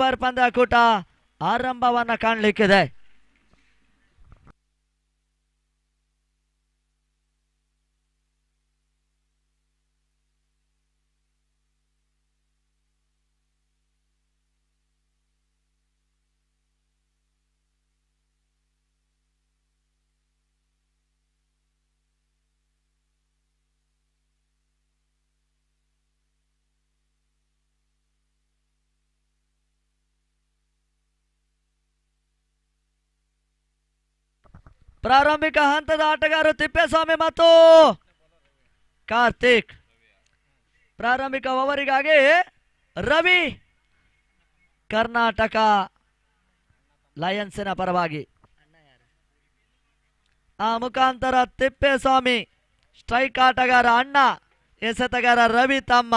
Qualifier ಪಂದ್ಯಾಕೂಟ ಆರಂಭವನ್ನ ಕಾಣಲಿಕ್ಕಿದೆ. ಪ್ರಾರಂಭಿಕ ಹಂತದ ಆಟಗಾರರು ತಿಪ್ಪೇಸ್ವಾಮಿ ಮತ್ತು ಕಾರ್ತಿಕ್. ಪ್ರಾರಂಭಿಕ ಓವರಿಗಾಗಿ ರವಿ ಕರ್ನಾಟಕ ಲಯನ್ಸಿನ ಪರವಾಗಿ, ಆ ಮುಖಾಂತರ ತಿಪ್ಪೇಸ್ವಾಮಿ ಸ್ಟ್ರೈಕ್ ಆಟಗಾರ ಅಣ್ಣ, ಎಸೆತಗಾರ ರವಿ ತಮ್ಮ.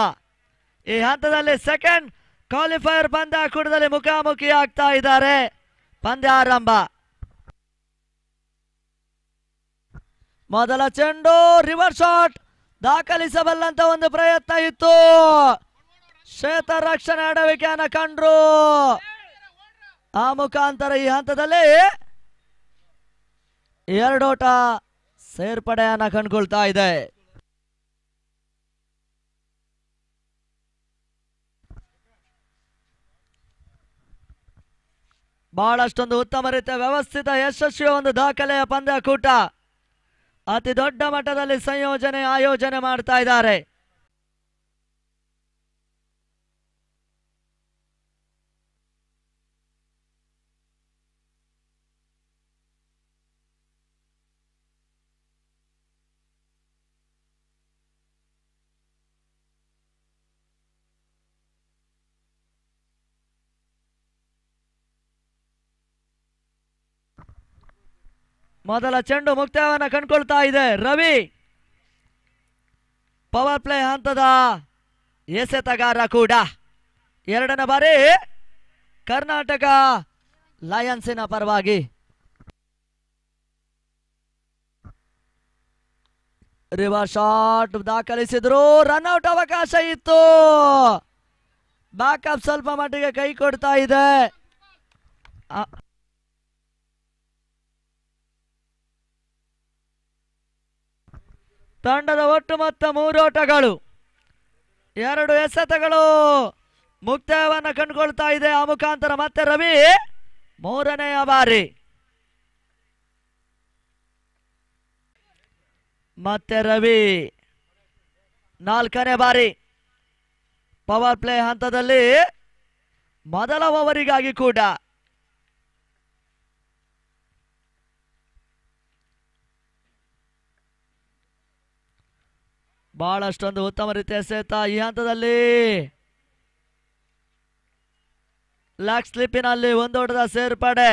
ಈ ಹಂತದಲ್ಲಿ ಸೆಕೆಂಡ್ ಕ್ವಾಲಿಫೈಯರ್ ಪಂದ್ಯಾಕೂಟದಲ್ಲಿ ಮುಖಾಮುಖಿ ಆಗ್ತಾ ಇದ್ದಾರೆ. ಪಂದ್ಯ ಆರಂಭ. ಮೊದಲ ಚೆಂಡು ರಿವರ್ಸ್ ಶಾಟ್ ದಾಖಲಿಸಬಲ್ಲಂತ ಒಂದು ಪ್ರಯತ್ನ ಇತ್ತು. ಶ್ವೇತ ರಕ್ಷಣೆ ಅಡವಿಕೆಯನ್ನು ಕಂಡ್ರು. ಆ ಮುಖಾಂತರ ಈ ಹಂತದಲ್ಲಿ ಎರಡೋಟ ಸೇರ್ಪಡೆಯನ್ನ ಕಂಡುಕೊಳ್ತಾ ಇದೆ. ಬಹಳಷ್ಟೊಂದು ಉತ್ತಮ ರೀತಿಯ ವ್ಯವಸ್ಥಿತ ಯಶಸ್ವಿ ಒಂದು ದಾಖಲೆಯ ಪಂದ್ಯಾಕೂಟ. ಅತಿ ದೊಡ್ಡ ಮಟ್ಟದಲ್ಲಿ ಸಂಯೋಜನೆ ಆಯೋಜನೆ ಮಾಡ್ತಾ ಇದ್ದಾರೆ. ಮೊದಲ ಚೆಂಡು ಮುಕ್ತಾಯವನ್ನು ಕಂಡುಕೊಳ್ತಾ ಇದೆ. ರವಿ ಪವರ್ ಪ್ಲೇ ಹಂತದ ಎಸೆತಗಾರ ಕೂಡ. ಎರಡನೇ ಬಾರಿ ಕರ್ನಾಟಕ ಲಯನ್ಸಿನ ಪರವಾಗಿ. Reverse shot ದಾಖಲಿಸಿದ್ರು. ರನ್ಔಟ್ ಅವಕಾಶ ಇತ್ತು. ಬ್ಯಾಕಪ್ ಸ್ವಲ್ಪ ಮಟ್ಟಿಗೆ ಕೈ ಕೊಡ್ತಾ ಇದೆ. ತಂಡದ ಒಟ್ಟು ಮೊತ್ತ 3 ಓಟಗಳು, 2 ಎಸೆತಗಳು ಮುಕ್ತಾಯವನ್ನು ಕಂಡುಕೊಳ್ತಾ ಇದೆ. ಆ ಮುಖಾಂತರ ಮತ್ತೆ ರವಿ ಮೂರನೆಯ ಬಾರಿ, ಮತ್ತೆ ರವಿ 4ನೇ ಬಾರಿ ಪವರ್ ಪ್ಲೇ ಹಂತದಲ್ಲಿ ಮೊದಲ ಓವರಿಗಾಗಿ ಕೂಡ. ಬಹಳಷ್ಟೊಂದು ಉತ್ತಮ ರೀತಿಯ ಎಸೆತ ಈ ಹಂತದಲ್ಲಿ. ಲೆಗ್ ಸ್ಲಿಪ್ಪಿನಲ್ಲಿ ಒಂದೋಟದ ಸೇರ್ಪಡೆ.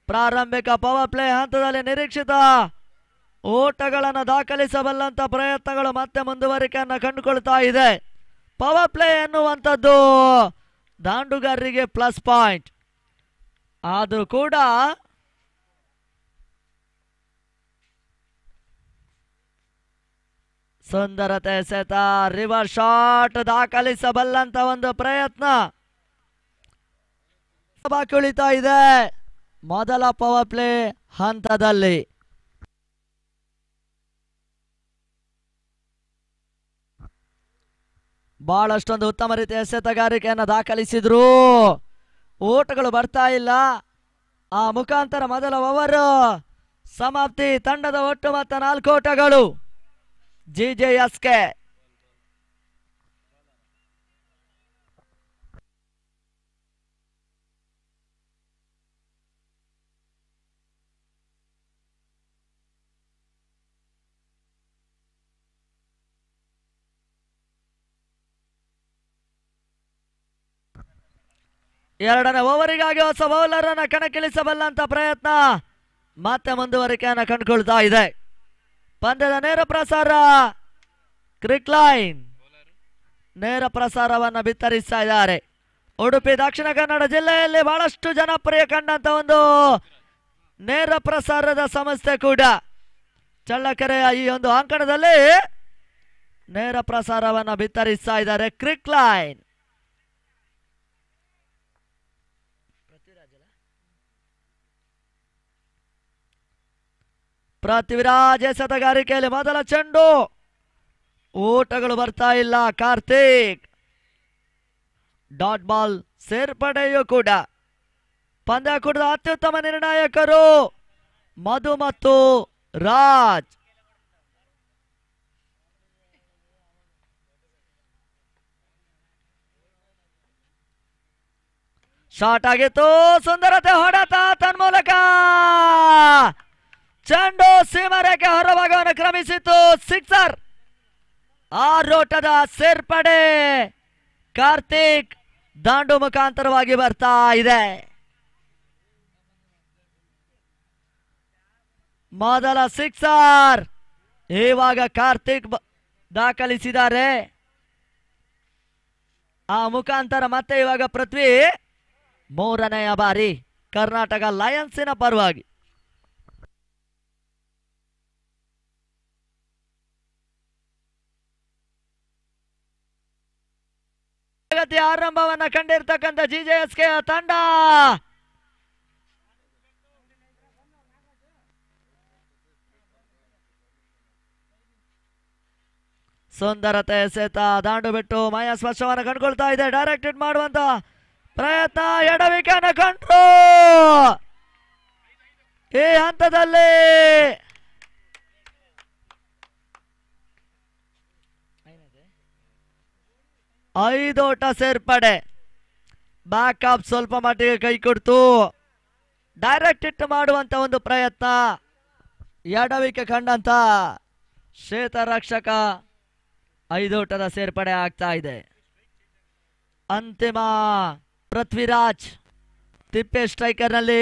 ಪ್ರಾರಂಭಿಕ ಪವರ್ ಪ್ಲೇ ಹಂತದಲ್ಲಿ ನಿರೀಕ್ಷಿತ ಓಟಗಳನ್ನು ದಾಖಲಿಸಬಲ್ಲಂತ ಪ್ರಯತ್ನಗಳು ಮತ್ತೆ ಮುಂದುವರಿಕೆಯನ್ನು ಕಂಡುಕೊಳ್ತಾ ಇದೆ. ಪವರ್ ಪ್ಲೇ ಎನ್ನುವಂಥದ್ದು ದಾಂಡುಗಾರರಿಗೆ ಪ್ಲಸ್ ಪಾಯಿಂಟ್. ಆದರೂ ಕೂಡ ಸುಂದರತೆ ಎಸೆತ, ರಿವರ್ಸ್ ಶಾಟ್ ದಾಖಲಿಸಬಲ್ಲಂತ ಒಂದು ಪ್ರಯತ್ನ ಕುಳಿತಾ ಇದೆ ಮೊದಲ ಪವರ್ ಪ್ಲೇ ಹಂತದಲ್ಲಿ. ಬಹಳಷ್ಟೊಂದು ಉತ್ತಮ ರೀತಿಯ ಎಸೆತಗಾರಿಕೆಯನ್ನು ದಾಖಲಿಸಿದ್ರು. ಓಟಗಳು ಬರ್ತಾ ಇಲ್ಲ. ಆ ಮುಖಾಂತರ ಮೊದಲ ಓವರ್ ಸಮಾಪ್ತಿ. ತಂಡದ ಒಟ್ಟು ಮೊತ್ತ 4 ಓಟಗಳು. ಜಿಜೆಎಸ್ಕೆ ಎರಡನೇ ಓವರಿಗಾಗಿ ಹೊಸ ಬೌಲರ್ ಅನ್ನ ಕಣಕ್ಕಿಳಿಸಬಲ್ಲಂತ ಪ್ರಯತ್ನ ಮತ್ತೆ ಮುಂದುವರಿಕೆಯನ್ನು ಕಂಡುಕೊಳ್ತಾ ಇದೆ. ಪಂದ್ಯದ ನೇರ ಪ್ರಸಾರ ಕ್ರಿಕ್ ಲೈನ್ ನೇರ ಪ್ರಸಾರವನ್ನು ಬಿತ್ತರಿಸ್ತಾ ಇದ್ದಾರೆ. ಉಡುಪಿ ದಕ್ಷಿಣ ಕನ್ನಡ ಜಿಲ್ಲೆಯಲ್ಲಿ ಬಹಳಷ್ಟು ಜನಪ್ರಿಯ ಕಂಡಂತ ಒಂದು ನೇರ ಪ್ರಸಾರದ ಸಂಸ್ಥೆ ಕೂಡ ಚಳ್ಳಕೆರೆಯ ಈ ಒಂದು ಅಂಕಣದಲ್ಲಿ ನೇರ ಪ್ರಸಾರವನ್ನು ಬಿತ್ತರಿಸ್ತಾ ಇದ್ದಾರೆ. ಕ್ರಿಕ್ ಲೈನ್ ಪೃಥ್ವಿರಾಜ್ ಎಸೆತಗಾರಿಕೆಯಲ್ಲಿ ಮೊದಲ ಚೆಂಡು, ಓಟಗಳು ಬರ್ತಾ ಇಲ್ಲ. ಕಾರ್ತಿಕ್ ಡಾಟ್ ಬಾಲ್ ಸೇರ್ಪಡೆಯೂ ಕೂಡ. ಪಂದ್ಯಾಕೂಟದ ಅತ್ಯುತ್ತಮ ನಿರ್ಣಾಯಕರು ಮಧು ಮತ್ತು ರಾಜ್. ಶಾಟ್ ಆಗಿತ್ತು, ಸುಂದರತೆ ಹೊಡೆತ ತನ್ಮೂಲಕ ಚೆಂಡು ಸೀಮಾರೇಖೆ ಹೊರಭಾಗವನ್ನು ಕ್ರಮಿಸಿತು. ಸಿಕ್ಸರ್. ಆರೋಟದ ಸೇರ್ಪಡೆ ಕಾರ್ತಿಕ್ ದಾಂಡು ಮುಖಾಂತರವಾಗಿ ಬರ್ತಾ ಇದೆ. ಮೊದಲ ಸಿಕ್ಸರ್ ಇವಾಗ ಕಾರ್ತಿಕ್ ದಾಖಲಿಸಿದ್ದಾರೆ. ಆ ಮುಖಾಂತರ ಮತ್ತೆ ಇವಾಗ ಪೃಥ್ವಿ ಮೂರನೆಯ ಬಾರಿ ಕರ್ನಾಟಕ ಲಯನ್ಸಿನ ಪರವಾಗಿ. ಆರಂಭವನ್ನ ಕಂಡಿರ್ತಕ್ಕಂಥ ಜಿಜೆಎಸ್ಕೆ ತಂಡ ಸುಂದರತೆ ಎಸೆತ ದಾಂಡು ಬಿಟ್ಟು ಮಾಯಾ ಸ್ಪರ್ಶವನ್ನು ಕಂಡುಕೊಳ್ತಾ ಇದೆ. ಡೈರೆಕ್ಟೆಡ್ ಮಾಡುವಂತ ಪ್ರಯತ್ನ, ಎಡವಿಕೆಯನ್ನು ಕಂಡ್ರು. ಈ ಹಂತದಲ್ಲಿ ಐದೋಟ ಸೇರ್ಪಡೆ. ಬ್ಯಾಕಪ್ ಸ್ವಲ್ಪ ಮಟ್ಟಿಗೆ ಕೈ ಕೊಡ್ತು. ಡೈರೆಕ್ಟ್ ಹಿಟ್ ಮಾಡುವಂತ ಒಂದು ಪ್ರಯತ್ನ, ಎಡವಿಕೆ ಕಂಡಂತ ಕ್ಷೇತ್ರರಕ್ಷಕ. ಐದೋಟದ ಸೇರ್ಪಡೆ ಆಗ್ತಾ ಇದೆ. ಅಂತಿಮ ಪೃಥ್ವಿರಾಜ್ ತಿಪ್ಪೆ ಸ್ಟ್ರೈಕರ್ ನಲ್ಲಿ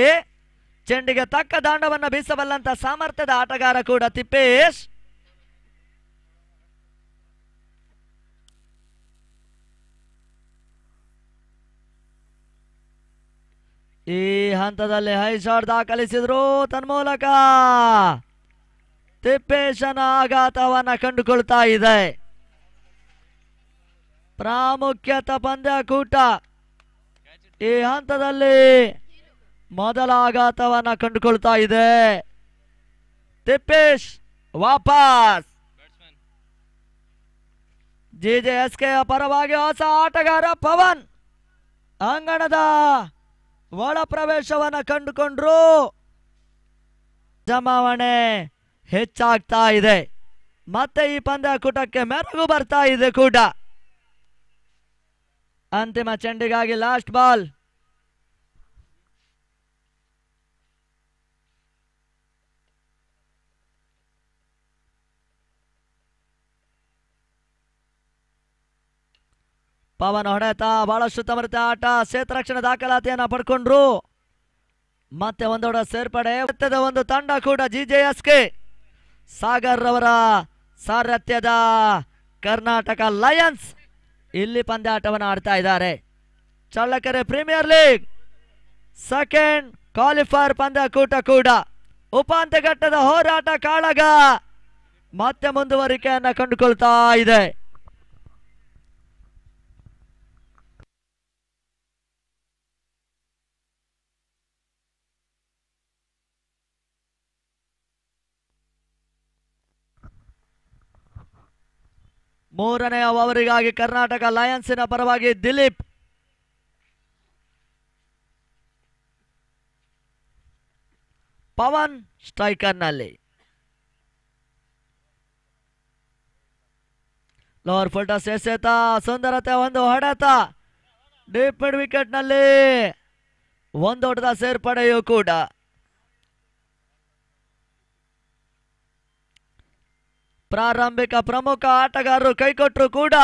ಚೆಂಡಿಗೆ ತಕ್ಕ ದಾಂಡವನ್ನು ಬೀಸಬಲ್ಲಂತ ಸಾಮರ್ಥ್ಯದ ಆಟಗಾರ ಕೂಡ ತಿಪ್ಪೇಶ್. ಈ ಹಂತದಲ್ಲಿ ಹೈ ಶಾಟ್ ದಾಖಲಿಸಿದ್ರು. ತನ್ಮೂಲಕ ತಿಪ್ಪೇಶನ ಆಘಾತವನ್ನ ಕಂಡುಕೊಳ್ತಾ ಇದೆ. ಪ್ರಾಮುಖ್ಯತೆ ಪಂದ್ಯಾಕೂಟ ಈ ಹಂತದಲ್ಲಿ ಮೊದಲ ಆಘಾತವನ್ನ ಕಂಡುಕೊಳ್ತಾ ಇದೆ. ತಿಪ್ಪೇಶ್ ವಾಪಸ್. ಜಿಜೆಎಸ್ಕೆ ಪರವಾಗಿ ಹೊಸ ಆಟಗಾರ ಪವನ್ ಅಂಗಣದ ಒಳ ಪ್ರವೇಶವನ್ನ ಕಂಡುಕೊಂಡ್ರು. ಜಮಾವಣೆ ಹೆಚ್ಚಾಗ್ತಾ ಇದೆ. ಮತ್ತೆ ಈ ಪಂದ್ಯಾಕೂಟಕ್ಕೆ ಮೆರುಗು ಬರ್ತಾ ಇದೆ ಕೂಡ. ಅಂತಿಮ ಚೆಂಡಿಗಾಗಿ ಲಾಸ್ಟ್ ಬಾಲ್. ಪವನ್ ಹೊಡೆತ, ಬಹಳಷ್ಟು ತಮರತೆ ಆಟ, ಕ್ಷೇತ್ರರಕ್ಷಣೆ ದಾಖಲಾತಿಯನ್ನ ಪಡ್ಕೊಂಡ್ರು. ಮತ್ತೆ ಒಂದೊಡ ಸೇರ್ಪಡೆ. ಒಂದು ತಂಡ ಕೂಡ ಜಿಜೆಎಸ್ಕೆ ಸಾಗರ್ ಅವರ ಸಾರಥ್ಯದ ಕರ್ನಾಟಕ ಲಯನ್ಸ್ ಇಲ್ಲಿ ಪಂದ್ಯಾಟವನ್ನು ಆಡ್ತಾ ಇದ್ದಾರೆ. Challakere premier league second qualifier ಪಂದ್ಯಾಕೂಟ ಕೂಡ. ಉಪಾಂತ್ಯ ಘಟ್ಟದ ಹೋರಾಟ ಕಾಳಗ ಮತ್ತೆ ಮುಂದುವರಿಕೆಯನ್ನ ಕಂಡುಕೊಳ್ತಾ ಇದೆ. ಮೂರನೆಯ ಓವರಿಗಾಗಿ ಕರ್ನಾಟಕ ಲಯನ್ಸಿನ ಪರವಾಗಿ ದಿಲೀಪ್. ಪವನ್ ಸ್ಟ್ರೈಕರ್ ನಲ್ಲಿ. ಲೋವರ್ ಫುಲ್ಟಸ್ ಎಸೆತ, ಸುಂದರತೆ ಒಂದು ಹೊಡೆತ, ಡೀಪ್ ಮಿಡ್ ವಿಕೆಟ್ ನಲ್ಲಿ ಒಂದೋಟದ ಸೇರ್ಪಡೆಯೂ ಕೂಡ. ಪ್ರಾರಂಭಿಕ ಪ್ರಮುಖ ಆಟಗಾರರು ಕೈಕೊಟ್ಟರು ಕೂಡ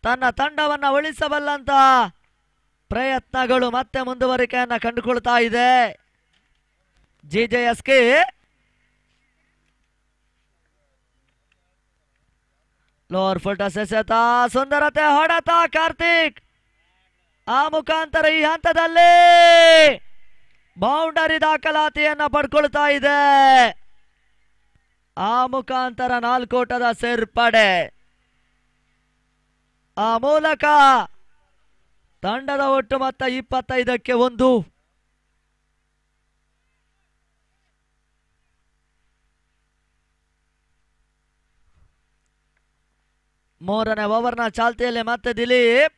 ತನ್ನ ತಂಡವನ್ನ ಉಳಿಸಬಲ್ಲಂತ ಪ್ರಯತ್ನಗಳು ಮತ್ತೆ ಮುಂದುವರಿಕೆಯನ್ನ ಕಂಡುಕೊಳ್ತಾ ಇದೆ. ಜಿಜೆಎಸ್ಕೆ ಲೋವರ್ ಫುಲ್ಟಸ್ ಎಸೆತ, ಸುಂದರತೆ ಹೊಡೆತ, ಕಾರ್ತಿಕ್ ಆ ಮುಖಾಂತರ ಈ ಹಂತದಲ್ಲಿ ಬೌಂಡರಿ ದಾಖಲಾತಿಯನ್ನ ಪಡ್ಕೊಳ್ತಾ ಇದೆ. ಆ ಮುಖಾಂತರ 4 ಓಟದ ಸೇರ್ಪಡೆ. ಆ ಮೂಲಕ ತಂಡದ ಒಟ್ಟು ಮೊತ್ತ 25ಕ್ಕೆ 1. ಮೂರನೇ ಓವರ್ನ ಚಾಲ್ತಿಯಲ್ಲಿ ಮತ್ತೆ ದಿಲೀಪ್.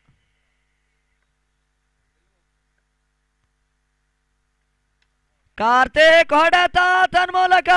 ಕಾರ್ತಿಕ್ ಹೊಡೆತ ತನ್ಮೂಲಕ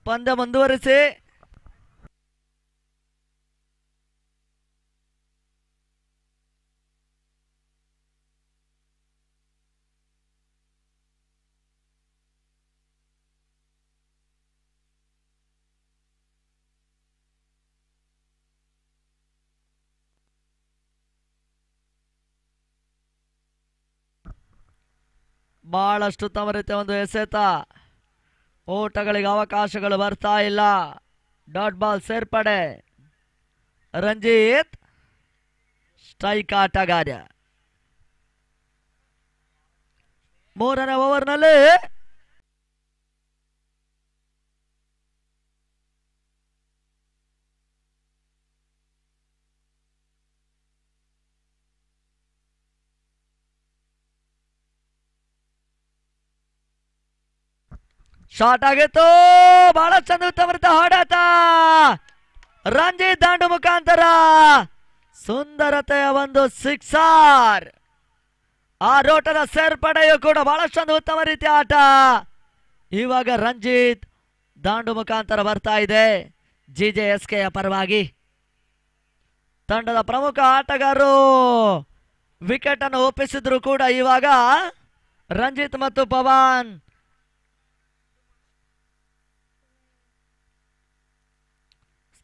ಪಂದ್ಯ ಮುಂದುವರಿಸಿ. ಬಹಳಷ್ಟು ತಮ್ಮ ರೀತಿಯ ಒಂದು ಎಸೆತ, ಓಟಗಳಿಗೆ ಅವಕಾಶಗಳು ಬರ್ತಾ ಇಲ್ಲ. ಡಾಟ್ ಬಾಲ್ ಸೇರ್ಪಡೆ. ರಂಜಿತ್ ಸ್ಟ್ರೈಕ್ ಆಟಗಾರ. ಮೂರನೇ ಓವರ್ನಲ್ಲಿ ಶಾಟ್ ಆಗಿತ್ತು. ಬಹಳ ಚಂದ ಉತ್ತಮ ಹೊಡೆತ. ರಂಜಿತ್ ದಾಂಡು ಮುಖಾಂತರ ಸುಂದರತೆಯ ಒಂದು ಸಿಕ್ಸರ್. ಆ ರೋಟದ ಸೇರ್ಪಡೆಯು ಕೂಡ ಬಹಳ ಚಂದ ಉತ್ತಮ ರೀತಿಯ ಆಟ. ಇವಾಗ ರಂಜಿತ್ ದಾಂಡು ಮುಖಾಂತರ ಬರ್ತಾ ಇದೆ GJSK ಪರವಾಗಿ. ತಂಡದ ಪ್ರಮುಖ ಆಟಗಾರರು ವಿಕೆಟ್ ಅನ್ನು ಒಪ್ಪಿಸಿದ್ರು ಕೂಡ ಇವಾಗ ರಂಜಿತ್ ಮತ್ತು ಪವನ್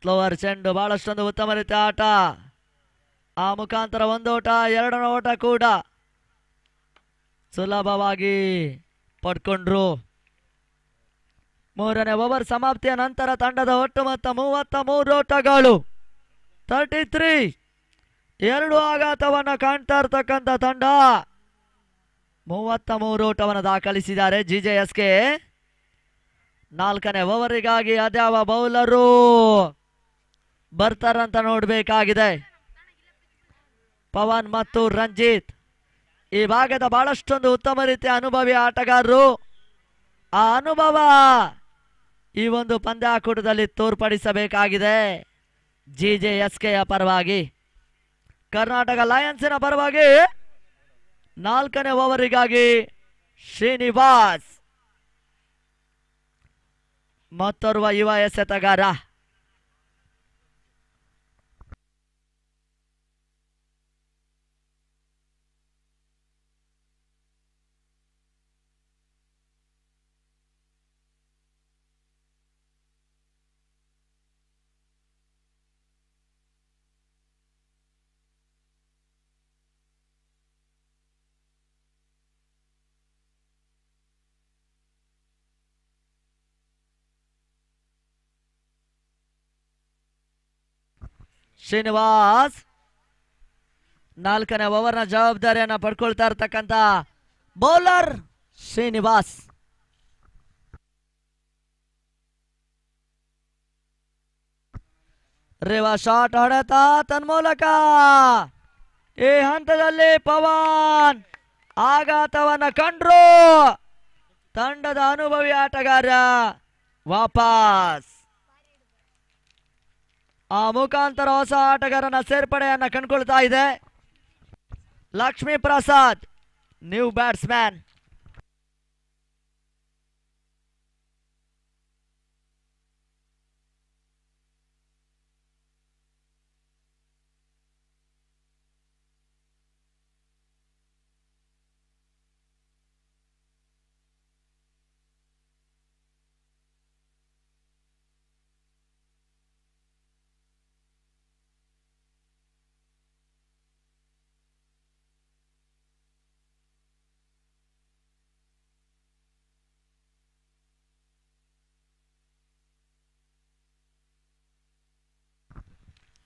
ಸ್ಲೋವರ್ ಚೆಂಡು. ಬಹಳಷ್ಟೊಂದು ಉತ್ತಮ ರೀತಿಯ ಆಟ. ಆ ಮುಖಾಂತರ ಒಂದು ಓಟ, ಎರಡನೇ ಓಟ ಕೂಡ ಸುಲಭವಾಗಿ ಪಡ್ಕೊಂಡ್ರು. ಮೂರನೇ ಓವರ್ ಸಮಾಪ್ತಿಯ ನಂತರ ತಂಡದ ಒಟ್ಟು ಮೊತ್ತ 33 ಓಟಗಳು, 33. 2 ಆಘಾತವನ್ನು ಕಾಣ್ತಾ ಇರ್ತಕ್ಕಂಥ ತಂಡ 33 ಓಟವನ್ನು ದಾಖಲಿಸಿದ್ದಾರೆ GJSK. 4ನೇ ಓವರಿಗಾಗಿ ಅದ್ಯಾವ ಬೌಲರು ಬರ್ತಾರಂತ ನೋಡಬೇಕಾಗಿದೆ. ಪವನ್ ಮತ್ತು ರಂಜಿತ್ ಈ ಭಾಗದ ಬಹಳಷ್ಟೊಂದು ಉತ್ತಮ ರೀತಿಯ ಅನುಭವಿ ಆಟಗಾರರು. ಆ ಅನುಭವ ಈ ಒಂದು ಪಂದ್ಯಾಕೂಟದಲ್ಲಿ ತೋರ್ಪಡಿಸಬೇಕಾಗಿದೆ GJSK ಪರವಾಗಿ. ಕರ್ನಾಟಕ ಲಯನ್ಸಿನ ಪರವಾಗಿ 4ನೇ ಓವರಿಗಾಗಿ ಶ್ರೀನಿವಾಸ್, ಮತ್ತೋರ್ವ ಯುವ ಎಸೆತಗಾರ. ಶ್ರೀನಿವಾಸ್ 4ನೇ ಓವರ್ನ ಜವಾಬ್ದಾರಿಯನ್ನು ಪಡ್ಕೊಳ್ತಾ ಇರ್ತಕ್ಕಂಥ ಬೌಲರ್ ಶ್ರೀನಿವಾಸ್. ರೇವಾ ಶಾಟ್ ಹೊಡೆತ ತನ್ಮೂಲಕ ಈ ಹಂತದಲ್ಲಿ ಪವನ್ ಆಘಾತವನ್ನ ಕಂಡ್ರು. ತಂಡದ ಅನುಭವಿ ಆಟಗಾರ ವಾಪಸ್. ಆ ಮುಖಾಂತರ ಹೊಸ ಆಟಗಾರನ ಸೇರ್ಪಡೆಯನ್ನ ಕಂಡುಕೊಳ್ತಾ ಇದೆ ಲಕ್ಷ್ಮೀ ಪ್ರಸಾದ್, ನ್ಯೂ ಬ್ಯಾಟ್ಸ್ಮನ್.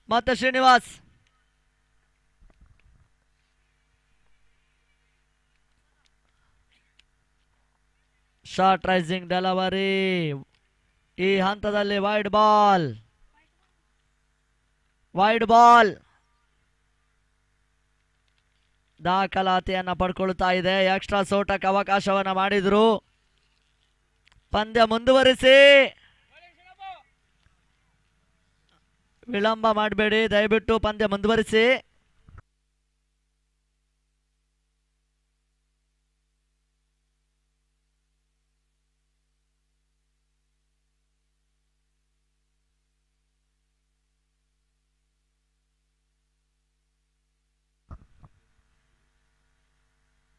ಮತ್ತೆ ಶ್ರೀನಿವಾಸ್. ಶಾರ್ಟ್ ರೈಸಿಂಗ್ ಡೆಲಿವರಿ ಈ ಹಂತದಲ್ಲಿ ವೈಡ್ ಬಾಲ್. ದಾಖಲಾತಿಯನ್ನ ಪಡ್ಕೊಳ್ತಾ ಇದೆ. ಎಕ್ಸ್ಟ್ರಾ ಸೋಟಕ್ಕೆ ಅವಕಾಶವನ್ನ ಮಾಡಿದ್ರು. ಪಂದ್ಯ ಮುಂದುವರಿಸಿ, ವಿಳಂಬ ಮಾಡಬೇಡಿ ದಯವಿಟ್ಟು, ಪಂದ್ಯ ಮುಂದುವರಿಸಿ.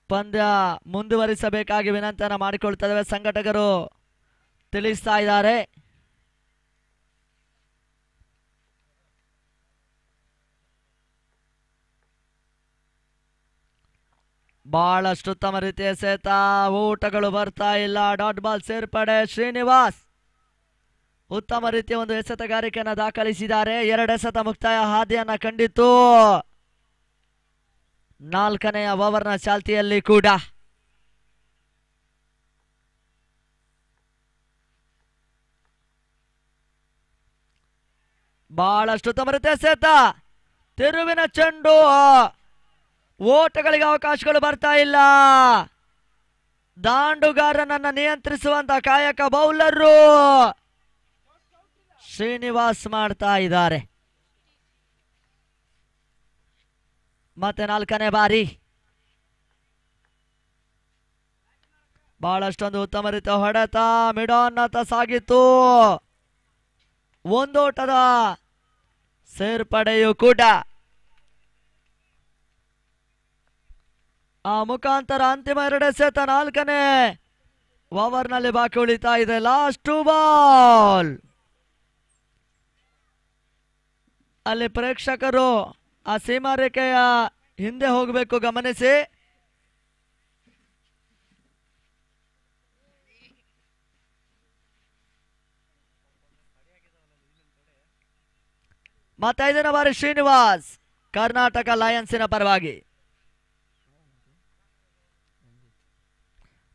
ಪಂದ್ಯ ಮುಂದುವರಿಸಬೇಕಾಗಿ ವಿನಂತಿಯನ್ನು ಮಾಡಿಕೊಳ್ತಾ ಸಂಘಟಕರು ತಿಳಿಸ್ತಾ ಇದ್ದಾರೆ. ಬಹಳಷ್ಟು ಉತ್ತಮ ರೀತಿಯ ಸೆತ, ಊಟಗಳು ಬರ್ತಾ ಇಲ್ಲ. ಡಾಟ್ ಬಾಲ್ ಸೇರ್ಪಡೆ ಶ್ರೀನಿವಾಸ್ ಉತ್ತಮ ರೀತಿಯ ಒಂದು ಎಸೆತಗಾರಿಕೆಯನ್ನು ದಾಖಲಿಸಿದ್ದಾರೆ. 2 ಎಸೆತ ಮುಕ್ತಾಯ ಹಾದಿಯನ್ನ ಕಂಡಿತು 4ನೇ ಓವರ್ನ ಚಾಲ್ತಿಯಲ್ಲಿ ಕೂಡ. ಬಹಳಷ್ಟು ಉತ್ತಮ ರೀತಿಯ ಸೆತ, ತಿರುವಿನ ಚೆಂಡು, ಓಟಗಳಿಗೆ ಅವಕಾಶಗಳು ಬರ್ತಾ ಇಲ್ಲ. ದಾಂಡುಗಾರನನ್ನ ನಿಯಂತ್ರಿಸುವಂತ ಕಾಯಕ ಬೌಲರು ಶ್ರೀನಿವಾಸ್ ಮಾಡ್ತಾ ಇದ್ದಾರೆ. ಮತ್ತೆ 4ನೇ ಬಾರಿ ಬಹಳಷ್ಟೊಂದು ಉತ್ತಮ ರೀತಿಯ ಹೊಡೆತ ಮಿಡೋನ್ನತ ಸಾಗಿತ್ತು. ಒಂದೋಟದ ಸೇರ್ಪಡೆಯೂ ಕೂಡ. ಆ ಮುಖಾಂತರ ಅಂತಿಮ 2 ಎಸೆತ 4ನೇ ಓವರ್ನಲ್ಲಿ ಬಾಕಿ ಉಳಿತಾ ಇದೆ. Last ball. ಅಲ್ಲಿ ಪ್ರೇಕ್ಷಕರು ಆ ಸೀಮಾರೇಖೆಯ ಹಿಂದೆ ಹೋಗಬೇಕು, ಗಮನಿಸಿ. ಮತ್ತೆ 5ನೇ ಬಾರಿ ಶ್ರೀನಿವಾಸ್ ಕರ್ನಾಟಕ ಲಯನ್ಸಿನ ಪರವಾಗಿ.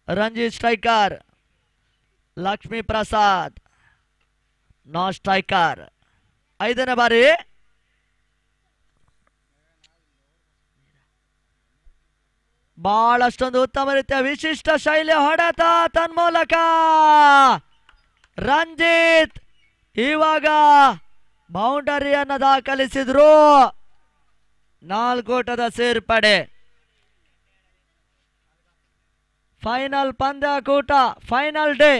ರಂಜಿತ್ ಸ್ಟ್ರೈಕರ್, ಲಕ್ಷ್ಮೀ ಪ್ರಸಾದ್ ನಾನ್ ಸ್ಟ್ರೈಕರ್. 5ನೇ ಬಾರಿ ಬಹಳಷ್ಟೊಂದು ಉತ್ತಮ ರೀತಿಯ ವಿಶಿಷ್ಟ ಶೈಲಿಯ ಹೊಡೆತ ತನ್ಮೂಲಕ ರಂಜಿತ್ ಇವಾಗ ಬೌಂಡರಿಯನ್ನು ದಾಖಲಿಸಿದ್ರು. 4 ಓಟದ ಸೇರ್ಪಡೆ. ಫೈನಲ್ ಪಂದ್ಯಕೂಟ, ಫೈನಲ್ ಡೇ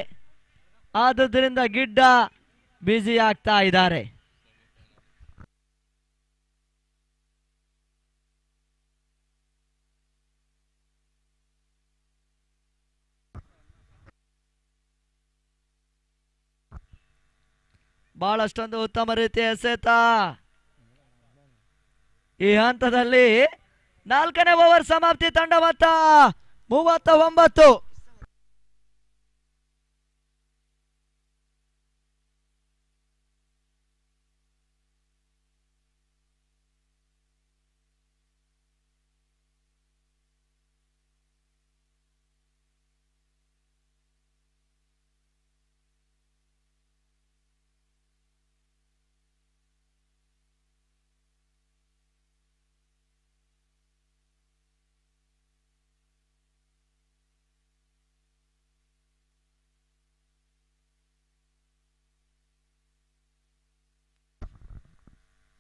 ಆದುದರಿಂದ ಗಿಡ್ಡ ಬ್ಯುಸಿ ಆಗ್ತಾ ಇದ್ದಾರೆ. ಬಹಳಷ್ಟೊಂದು ಉತ್ತಮ ರೀತಿಯ ಎಸೆತ. ಈ ಹಂತದಲ್ಲಿ 4ನೇ ಓವರ್ ಸಮಾಪ್ತಿ. ತಂಡ ಮೊತ್ತ 39.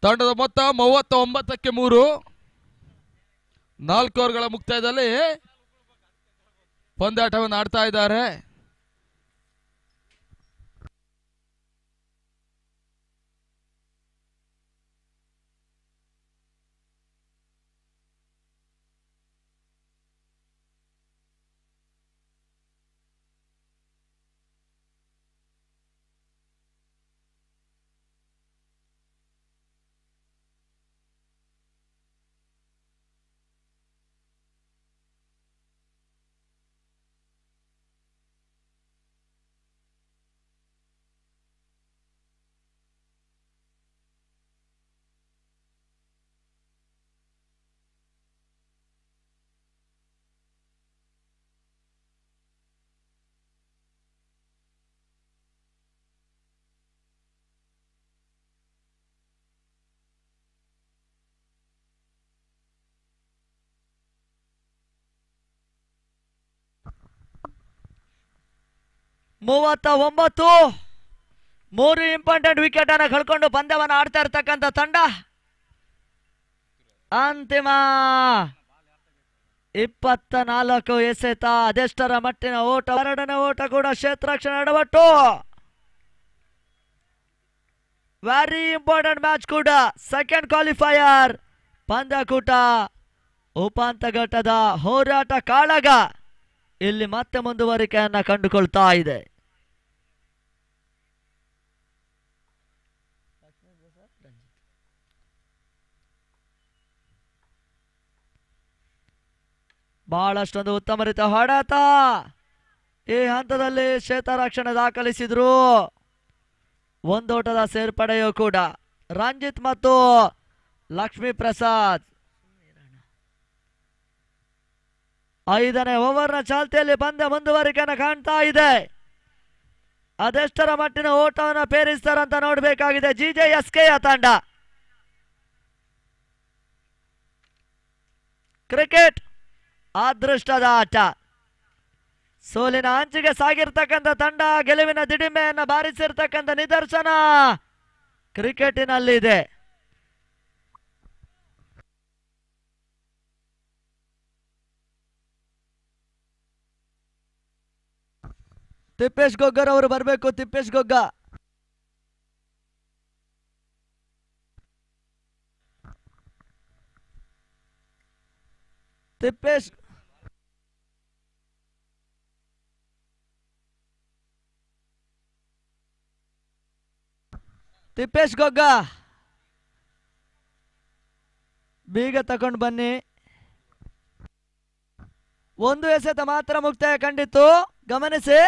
ತಂಡದ ಮೊತ್ತ 39-3. 4 ಓವರ್ಗಳ ಮುಕ್ತಾಯದಲ್ಲಿ ಪಂದ್ಯಾಟವನ್ನು ಆಡ್ತಾ ಇದ್ದಾರೆ. ಮೂವತ್ತ 3 ಇಂಪಾರ್ಟೆಂಟ್ ವಿಕೆಟ್ ಅನ್ನು ಕಳ್ಕೊಂಡು ಪಂದ್ಯವನ್ನು ಆಡ್ತಾ ಇರ್ತಕ್ಕಂಥ ತಂಡ ಅಂತಿಮ 24 ಎಸೆತ. ಅದೆಷ್ಟರ ಮಟ್ಟಿನ ಓಟ. 2ನೇ ಓಟ ಕೂಡ ಕ್ಷೇತ್ರರಕ್ಷಣೆ ಎಡವಟ್ಟು. ವೆರಿ ಇಂಪಾರ್ಟೆಂಟ್ ಮ್ಯಾಚ್ ಕೂಡ. ಸೆಕೆಂಡ್ ಕ್ವಾಲಿಫೈಯರ್ ಪಂದ್ಯಕೂಟ ಉಪಾಂತ ಘಟ್ಟದ ಹೋರಾಟ ಕಾಳಗ ಇಲ್ಲಿ ಮತ್ತೆ ಮುಂದುವರಿಕೆಯನ್ನ ಕಂಡುಕೊಳ್ತಾ ಇದೆ. ಬಹಳಷ್ಟೊಂದು ಉತ್ತಮ ರೀತಿಯ ಹೊಡೆತ. ಈ ಹಂತದಲ್ಲಿ ಕ್ಷೇತ್ರರಕ್ಷಣೆ ದಾಖಲಿಸಿದ್ರು. ಒಂದೋಟದ ಸೇರ್ಪಡೆಯೂ ಕೂಡ ರಂಜಿತ್ ಮತ್ತು ಲಕ್ಷ್ಮೀ ಪ್ರಸಾದ್. 5ನೇ ಓವರ್ನ ಚಾಲ್ತಿಯಲ್ಲಿ ಪಂದ್ಯ ಮುಂದುವರಿಕೆಯನ್ನು ಕಾಣ್ತಾ ಇದೆ. ಅದೆಷ್ಟರ ಮಟ್ಟಿನ ಓಟವನ್ನು ಪೇರಿಸ್ತಾರಂತ ನೋಡಬೇಕಾಗಿದೆ GJSKಯ ತಂಡ. ಕ್ರಿಕೆಟ್ ಅದೃಷ್ಟದ ಆಟ. ಸೋಲಿನ ಅಂಚಿಗೆ ಸಾಗಿರ್ತಕ್ಕಂಥ ತಂಡ ಗೆಲುವಿನ ದಿಡಿಮೆಯನ್ನು ಬಾರಿಸಿರ್ತಕ್ಕಂಥ ನಿದರ್ಶನ ಕ್ರಿಕೆಟಿನಲ್ಲಿದೆ. ತಿಪ್ಪೇಶ್ ಗೊಗ್ಗರ್ ಅವರು ಬರಬೇಕು. ತಿಪ್ಪೇಶ್ ಗೊಗ್ಗ. ತಿಪ್ಪೇಶ್ ಗೊಗ್ಗ ಬೀಗ ತಕೊಂಡು ಬನ್ನಿ. ಒಂದು ಎಸೆತ ಮಾತ್ರ ಮುಕ್ತಾಯ ಕಂಡಿತ್ತು, ಗಮನಿಸಿ.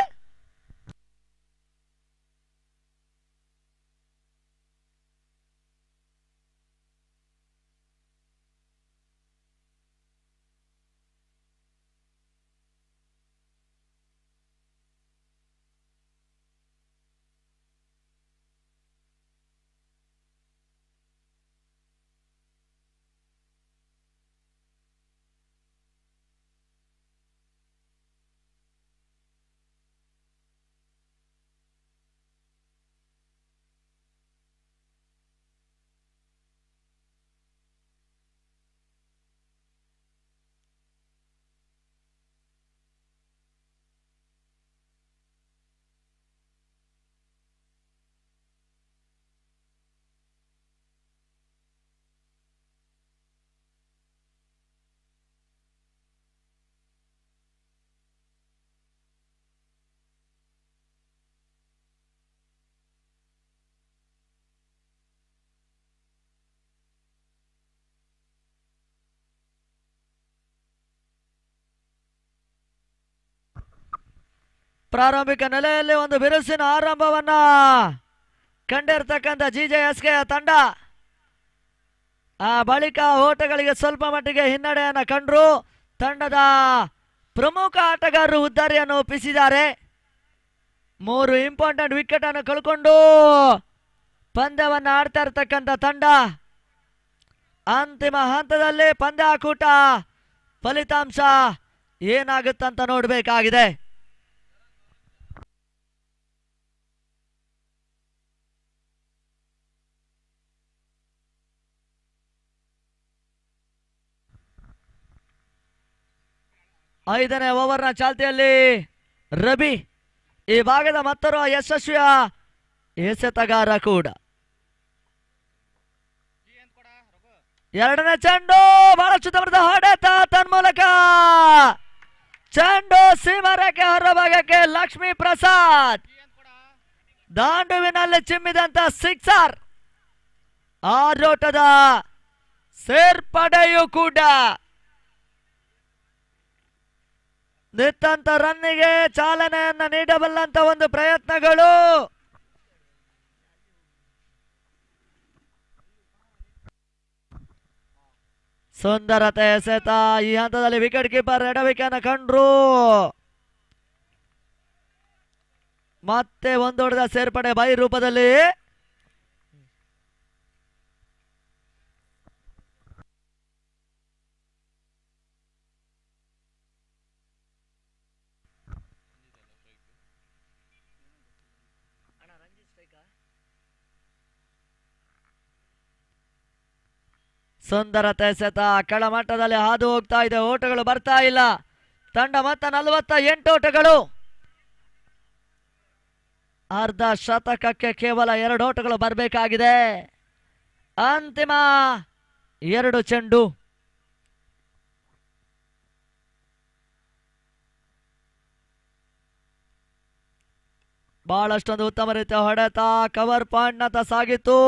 ಪ್ರಾರಂಭಿಕ ನೆಲೆಯಲ್ಲಿ ಒಂದು ಬಿರುಸಿನ ಆರಂಭವನ್ನ ಕಂಡಿರ್ತಕ್ಕಂಥ GJSKಯ ತಂಡ ಆ ಬಳಿಕ ಓಟಗಳಿಗೆ ಸ್ವಲ್ಪ ಮಟ್ಟಿಗೆ ಹಿನ್ನಡೆಯನ್ನು ಕಂಡ್ರು. ತಂಡದ ಪ್ರಮುಖ ಆಟಗಾರರು ಉದ್ದಾರಿಯನ್ನು ಒಪ್ಪಿಸಿದ್ದಾರೆ. 3 ಇಂಪಾರ್ಟೆಂಟ್ ವಿಕೆಟ್ ಅನ್ನು ಕಳ್ಕೊಂಡು ಪಂದ್ಯವನ್ನು ಆಡ್ತಾ ಇರ್ತಕ್ಕಂಥ ತಂಡ ಅಂತಿಮ ಹಂತದಲ್ಲಿ ಪಂದ್ಯಾಕೂಟ ಫಲಿತಾಂಶ ಏನಾಗುತ್ತಂತ ನೋಡಬೇಕಾಗಿದೆ. 5ನೇ ಓವರ್ನ ಚಾಲ್ತಿಯಲ್ಲಿ ರವಿ ಈ ಭಾಗದ ಮತ್ತೊಬ್ಬ ಯಶಸ್ವಿಯ ಎಸೆತಗಾರ ಕೂಡ. 2ನೇ ಚೆಂಡು ಬಹಳಷ್ಟು ದೂರದ ಹೊಡೆತ, ತನ್ಮೂಲಕ ಚೆಂಡು ಸೀಮಾರೇಖೆ ಹೊರಭಾಗಕ್ಕೆ ಲಕ್ಷ್ಮೀ ಪ್ರಸಾದ್ ದಾಂಡುವಿನಲ್ಲಿ ಚಿಮ್ಮಿದಂತ ಸಿಕ್ಸರ್. ಆರೋಟದ ಸೇರ್ಪಡೆಯೂ ಕೂಡ. ನಿತ್ತಂತ ರನ್ನಿಗೆ ಚಾಲನೆಯನ್ನ ನೀಡಬಲ್ಲಂತ ಒಂದು ಪ್ರಯತ್ನಗಳು. ಸುಂದರತೆ ಎಸೆತ. ಈ ಹಂತದಲ್ಲಿ ವಿಕೆಟ್ ಕೀಪರ್ ಎಡವಿಕೆಯನ್ನು ಕಂಡ್ರು. ಮತ್ತೆ ಒಂದು ಹೊಡೆದ ಸೇರ್ಪಡೆ ಬೈ ರೂಪದಲ್ಲಿ. ಸುಂದರತೆ ಎಸೆತ ಕೆಳಮಟ್ಟದಲ್ಲಿ ಹಾದು ಹೋಗ್ತಾ ಇದೆ. ಓಟಗಳು ಬರ್ತಾ ಇಲ್ಲ. ತಂಡ ಮೊತ್ತ 48 ಓಟಗಳು. ಅರ್ಧ ಶತಕಕ್ಕೆ ಕೇವಲ 2 ಓಟಗಳು ಬರಬೇಕಾಗಿದೆ. ಅಂತಿಮ 2 ಚೆಂಡು. ಬಹಳಷ್ಟೊಂದು ಉತ್ತಮ ರೀತಿಯ ಹೊಡೆತ, ಕವರ್ ಪಾಯಿಂಟ್ ನತ್ತ ಸಾಗಿತ್ತು.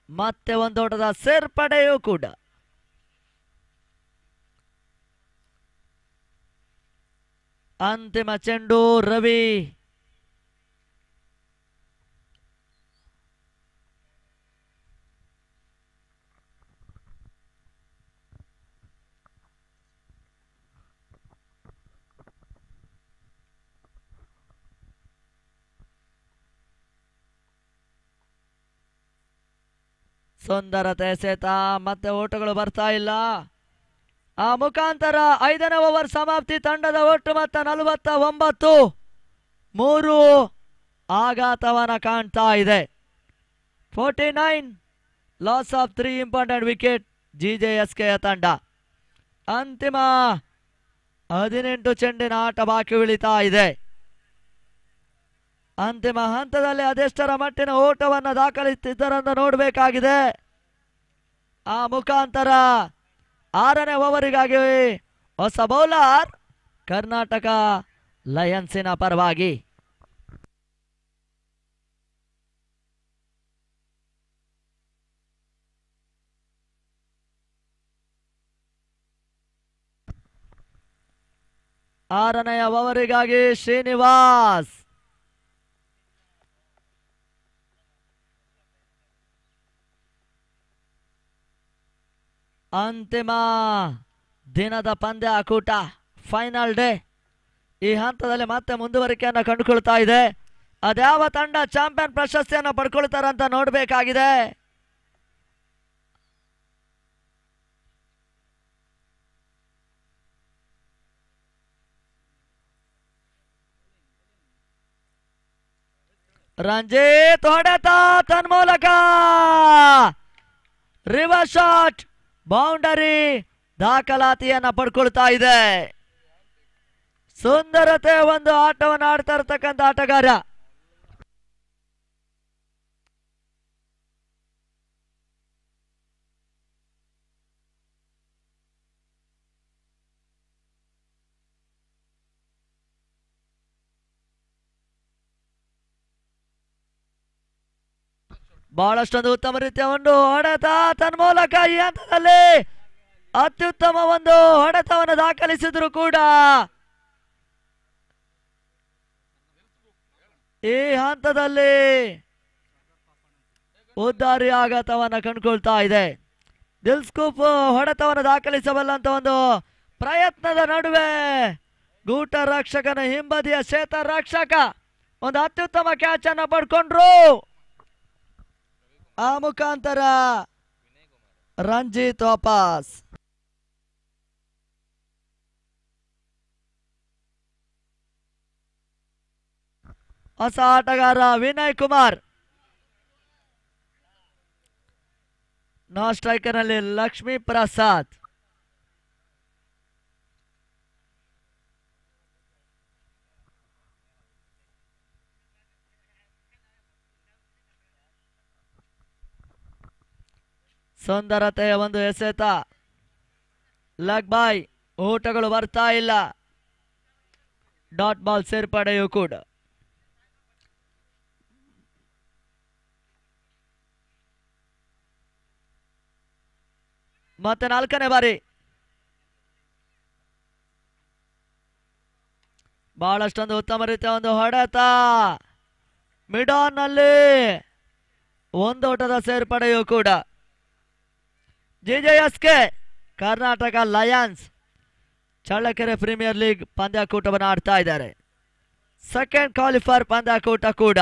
ಮತ್ತೆ ಒಂದು ಓಟದ ಸೇರ್ಪಡೆಯೂ ಕೂಡ. ಅಂತಿಮ ಚೆಂಡು ರವಿ. ಸುಂದರತೆ ಎಸೆತ, ಮತ್ತೆ ಓಟಗಳು ಬರ್ತಾ ಇಲ್ಲ. ಆ ಮುಖಾಂತರ 5ನೇ ಓವರ್ ಸಮಾಪ್ತಿ. ತಂಡದ ಒಟ್ಟು ಮೊತ್ತ 49. 3 ಆಘಾತವನ್ನ ಕಾಣ್ತಾ ಇದೆ. 49 loss of 3 important wicket GJSK ತಂಡ. ಅಂತಿಮ 18 ಚೆಂಡಿನ ಆಟ ಬಾಕಿ ಉಳಿತಾ ಇದೆ. ಅಂತಿಮ ಹಂತದಲ್ಲಿ ಅದೆಷ್ಟರ ಮಟ್ಟಿನ ಓಟವನ್ನು ದಾಖಲಿಸುತ್ತಿದ್ದರೆಂದು ನೋಡಬೇಕಾಗಿದೆ. ಆ ಮುಖಾಂತರ 6ನೇ ಓವರಿಗಾಗಿ ಹೊಸ ಬೌಲರ್ ಕರ್ನಾಟಕ ಲಯನ್ಸಿನ ಪರವಾಗಿ. ಆರನೆಯ ಓವರಿಗಾಗಿ ಶ್ರೀನಿವಾಸ್. ಅಂತಿಮ ದಿನದ ಪಂದ್ಯಾಕೂಟ, ಫೈನಲ್ ಡೇ. ಈ ಹಂತದಲ್ಲಿ ಮತ್ತೆ ಮುಂದುವರಿಕೆಯನ್ನು ಕಂಡುಕೊಳ್ತಾ ಇದೆ. ಅದ್ಯಾವ ತಂಡ ಚಾಂಪಿಯನ್ ಪ್ರಶಸ್ತಿಯನ್ನು ಪಡ್ಕೊಳ್ತಾರಂತ ನೋಡಬೇಕಾಗಿದೆ. ರಂಜಿತ್ ಹೊಡೆತ, ತನ್ಮೂಲಕ ರಿವರ್ಸ್ ಶಾಟ್, ಬೌಂಡರಿ ದಾಖಲಾತಿಯನ್ನ ಪಡ್ಕೊಳ್ತಾ ಇದೆ. ಸುಂದರತೆ ಒಂದು ಆಟವನ್ನು ಆಡ್ತಾ ಇರತಕ್ಕಂಥ ಆಟಗಾರ. ಬಹಳಷ್ಟೊಂದು ಉತ್ತಮ ರೀತಿಯ ಒಂದು ಹೊಡೆತ, ತನ್ಮೂಲಕ ಈ ಹಂತದಲ್ಲಿ ಅತ್ಯುತ್ತಮ ಒಂದು ಹೊಡೆತವನ್ನು ದಾಖಲಿಸಿದ್ರು ಕೂಡ ಈ ಹಂತದಲ್ಲಿ ಉದ್ದಾರಿ ಆಘಾತವನ್ನು ಕಂಡುಕೊಳ್ತಾ ಇದೆ. ದಿಲ್ ಸ್ಕೂಪ್ ಹೊಡೆತವನ್ನು ದಾಖಲಿಸಬಲ್ಲಂತ ಒಂದು ಪ್ರಯತ್ನದ ನಡುವೆ ಗೂಟ ರಕ್ಷಕನ ಹಿಂಬದಿಯ ಕ್ಷೇತ ರಕ್ಷಕ ಒಂದು ಅತ್ಯುತ್ತಮ ಕ್ಯಾಚ್ ಅನ್ನು ಪಡ್ಕೊಂಡ್ರು. ಆ ಮುಖಾಂತರ ರಂಜಿತ್ ವಾಪಸ್. ಹೊಸ ಆಟಗಾರ ವಿನಯ್ ಕುಮಾರ್. ನೋ ಸ್ಟ್ರೈಕರ್ ನಲ್ಲಿ ಲಕ್ಷ್ಮೀ ಪ್ರಸಾದ್. ಸುಂದರತೆಯ ಒಂದು ಎಸೆತ. ಲೆಗ್ ಬಾಯ್, ಊಟಗಳು ಬರ್ತಾ ಇಲ್ಲ. ಡಾಟ್ ಬಾಲ್ ಸೇರ್ಪಡೆಯೂ ಕೂಡ. ಮತ್ತೆ 4ನೇ ಬಾರಿ ಬಹಳಷ್ಟೊಂದು ಉತ್ತಮ ರೀತಿಯ ಒಂದು ಹೊಡೆತ. ಮಿಡಾನ್ ನಲ್ಲಿ ಒಂದು ಓಟದ ಸೇರ್ಪಡೆಯೂ ಕೂಡ. GJSK Karnataka lions Challakere premier league ಪಂದ್ಯಾಕೂಟವನ್ನು ಆಡ್ತಾ ಇದ್ದಾರೆ. ಸೆಕೆಂಡ್ ಕ್ವಾಲಿಫೈರ್ ಪಂದ್ಯಾಕೂಟ ಕೂಡ.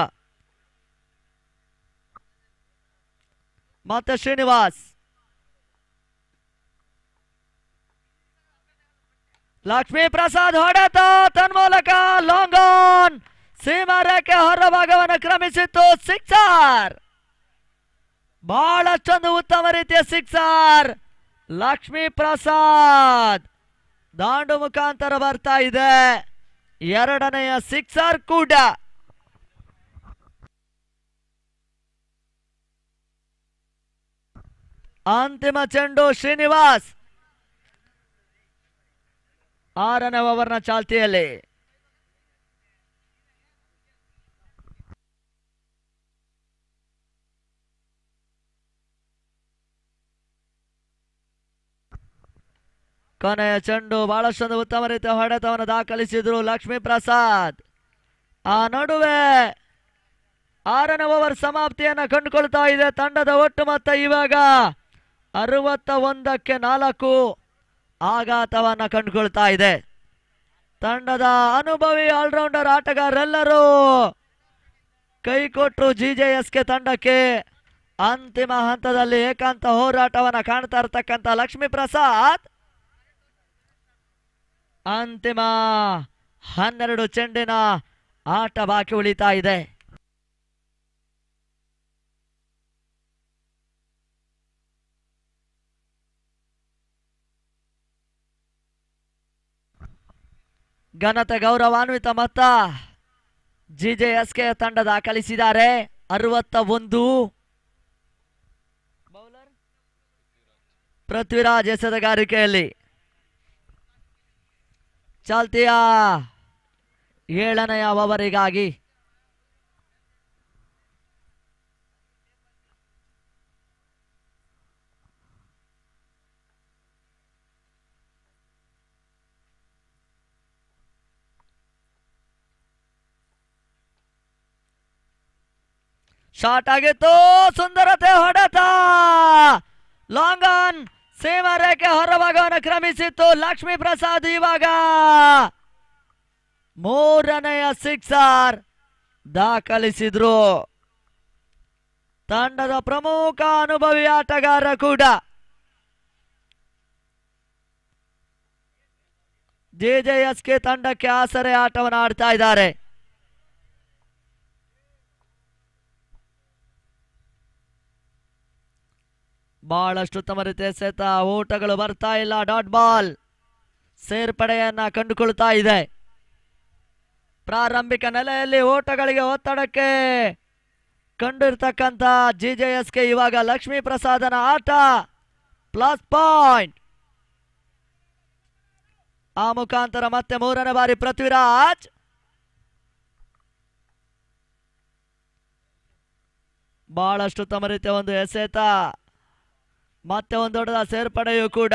ಮತ್ತೆ ಶ್ರೀನಿವಾಸ್, ಲಕ್ಷ್ಮೀ ಪ್ರಸಾದ್ ಹೊಡೆತ ತನ್ಮೂಲಕ ಲಾಂಗ್ ಆನ್, ಸೀಮಾ ರೇಖೆ ಹೊರಭಾಗವನ್ನು ಕ್ರಮಿಸಿತ್ತು. ಸಿಕ್ಸರ್, ಬಹಳಷ್ಟೊಂದು ಉತ್ತಮ ರೀತಿಯ ಸಿಕ್ಸರ್. ಲಕ್ಷ್ಮೀ ಪ್ರಸಾದ್ ದಾಂಡು ಮುಖಾಂತರ ಬರ್ತಾ ಇದೆ. 2ನೆಯ ಸಿಕ್ಸರ್ ಕೂಡ. ಅಂತಿಮ ಚೆಂಡು ಶ್ರೀನಿವಾಸ್. 6ನೇ ಓವರ್ನ ಚಾಲ್ತಿಯಲ್ಲಿ. ಕೊನೆಯ ಚೆಂಡು. ಬಹಳಷ್ಟೊಂದು ಉತ್ತಮ ರೀತಿಯ ಹೊಡೆತವನ್ನು ದಾಖಲಿಸಿದ್ರು ಲಕ್ಷ್ಮೀ ಪ್ರಸಾದ್. ಆ ನಡುವೆ 6ನೇ ಓವರ್ ಸಮಾಪ್ತಿಯನ್ನು ಕಂಡುಕೊಳ್ತಾ ಇದೆ. ತಂಡದ ಒಟ್ಟು ಮೊತ್ತ ಇವಾಗ 61ಕ್ಕೆ 4 ಆಘಾತವನ್ನು ಕಂಡುಕೊಳ್ತಾ ಇದೆ. ತಂಡದ ಅನುಭವಿ ಆಲ್ರೌಂಡರ್ ಆಟಗಾರರೆಲ್ಲರೂ ಕೈ ಕೊಟ್ಟರು ಜಿಜೆಎಸ್ಕೆ ತಂಡಕ್ಕೆ. ಅಂತಿಮ ಹಂತದಲ್ಲಿ ಏಕಾಂತ ಹೋರಾಟವನ್ನು ಕಾಣ್ತಾ ಇರತಕ್ಕಂಥ ಲಕ್ಷ್ಮೀ ಪ್ರಸಾದ್ ಅಂತಿಮ 12 ಚೆಂಡಿನ ಆಟ ಬಾಕಿ ಉಳಿತಾ ಇದೆ. ಘನತೆ ಗೌರವಾನ್ವಿತ ಮೊತ್ತ ಜಿಜೆಎಸ್ಕೆ ತಂಡ ದಾಖಲಿಸಿದ್ದಾರೆ. 61. ಬೌಲರ್ ಪೃಥ್ವಿರಾಜ್ ಎಸೆತಗಾರಿಕೆಯಲ್ಲಿ. ಚಾಲ್ತಿಯ 7ನೆಯ ಓವರಿಗಾಗಿ ಶಾಟ್ ಆಗಿತ್ತು. ಸುಂದರತೆ ಹೊಡೆತ ಲಾಂಗ್ ಆನ್, ಸೀಮಾ ರೇಖೆ ಹೊರಭಾಗವನ್ನು ಕ್ರಮಿಸಿತ್ತು. ಲಕ್ಷ್ಮೀ ಪ್ರಸಾದ್ ಇವಾಗ 3ನೆಯ ಸಿಕ್ಸರ್ ದಾಖಲಿಸಿದ್ರು. ತಂಡದ ಪ್ರಮುಖ ಅನುಭವಿ ಆಟಗಾರ ಕೂಡ. ಜೆಜೆಎಸ್ಕೆ ತಂಡಕ್ಕೆ ಆಸರೆ ಆಟವನ್ನು ಆಡ್ತಾ ಇದ್ದಾರೆ. ಬಹಳಷ್ಟು ಉತ್ತಮ ರೀತಿಯ ಎಸೆತ. ಓಟಗಳು ಬರ್ತಾ ಇಲ್ಲ. ಡಾಟ್ ಬಾಲ್ ಸೇರ್ಪಡೆಯನ್ನ ಕಂಡುಕೊಳ್ತಾ ಇದೆ. ಪ್ರಾರಂಭಿಕ ನೆಲೆಯಲ್ಲಿ ಓಟಗಳಿಗೆ ಒತ್ತಡಕ್ಕೆ ಕಂಡಿರ್ತಕ್ಕಂಥ ಜಿಜೆಎಸ್ಕೆ ಇವಾಗ ಲಕ್ಷ್ಮೀ ಪ್ರಸಾದನ ಆಟ ಪ್ಲಸ್ ಪಾಯಿಂಟ್. ಆ ಮುಖಾಂತರ ಮತ್ತೆ 3ನೇ ಬಾರಿ ಪೃಥ್ವಿರಾಜ್. ಬಹಳಷ್ಟು ಉತ್ತಮ ರೀತಿಯ ಒಂದು ಎಸೆತ. ಮತ್ತೆ ಒಂದು ದೊಡ್ಡದ ಸೇರ್ಪಡೆಯೂ ಕೂಡ.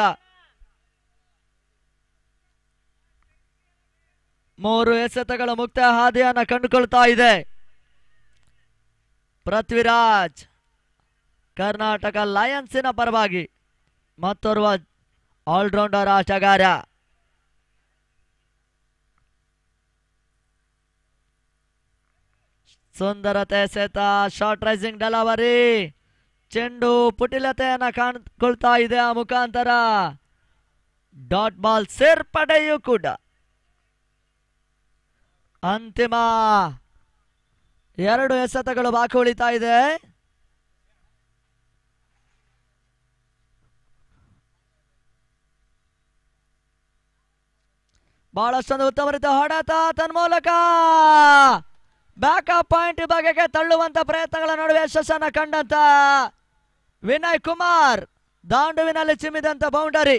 3 ಎಸೆತಗಳ ಮುಕ್ತ ಹಾದಿಯನ್ನು ಕಂಡುಕೊಳ್ತಾ ಇದೆ ಪೃಥ್ವಿರಾಜ್. ಕರ್ನಾಟಕ ಲಯನ್ಸಿನ ಪರವಾಗಿ ಮತ್ತೋರ್ವ ಆಲ್ರೌಂಡರ್ ಆಟಗಾರ. ಸುಂದರತೆ ಎಸೆತ, ಶಾರ್ಟ್ ರೈಸಿಂಗ್ ಡೆಲಿವರಿ, ಚೆಂಡು ಪುಟಿಲತೆಯನ್ನು ಕಾಣ್ಕೊಳ್ತಾ ಇದೆ. ಆ ಮುಖಾಂತರ ಡಾಟ್ ಬಾಲ್ ಸೇರ್ಪಡೆಯೂ ಕೂಡ. ಅಂತಿಮ 2 ಎಸೆತಗಳು ಬಾಕಿ ಉಳಿತಾ ಇದೆ. ಬಹಳಷ್ಟೊಂದು ಉತ್ತಮ ರೀತಿಯ ಹೊಡೆತ, ತನ್ಮೂಲಕ ಬ್ಯಾಕಪ್ ಪಾಯಿಂಟ್ ಭಾಗಕ್ಕೆ ತಳ್ಳುವಂತ ಪ್ರಯತ್ನಗಳ ನಡುವೆ ಯಶಸ್ಸನ್ನ ಕಂಡಂತ ವಿನಯ್ ಕುಮಾರ್ ದಾಂಡುವಿನಲ್ಲಿ ಚಿಮ್ಮಿದಂತ ಬೌಂಡರಿ.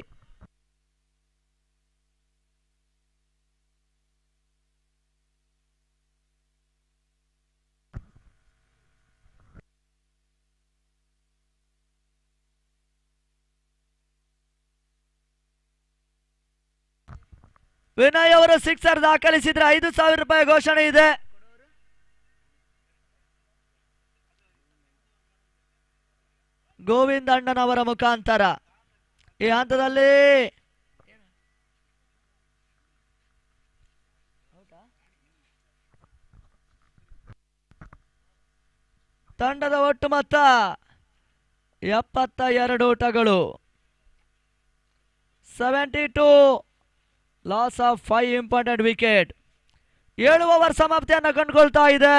ವಿನಯ್ ಅವರು ಸಿಕ್ಸರ್ ದಾಖಲಿಸಿದ್ರೆ 5,000 ರೂಪಾಯಿ ಘೋಷಣೆ ಇದೆ. ಗೋವಿಂದ ಅಣ್ಣನವರ ಮುಖಾಂತರ ಈ ಹಂತದಲ್ಲಿ ತಂಡದ ಒಟ್ಟು ಮೊತ್ತ 72 ಊಟಗಳು. 72 loss of 5 important wicket. 7 over ಸಮಾಪ್ತಿಯನ್ನು ಕಂಡುಕೊಳ್ತಾ ಇದೆ.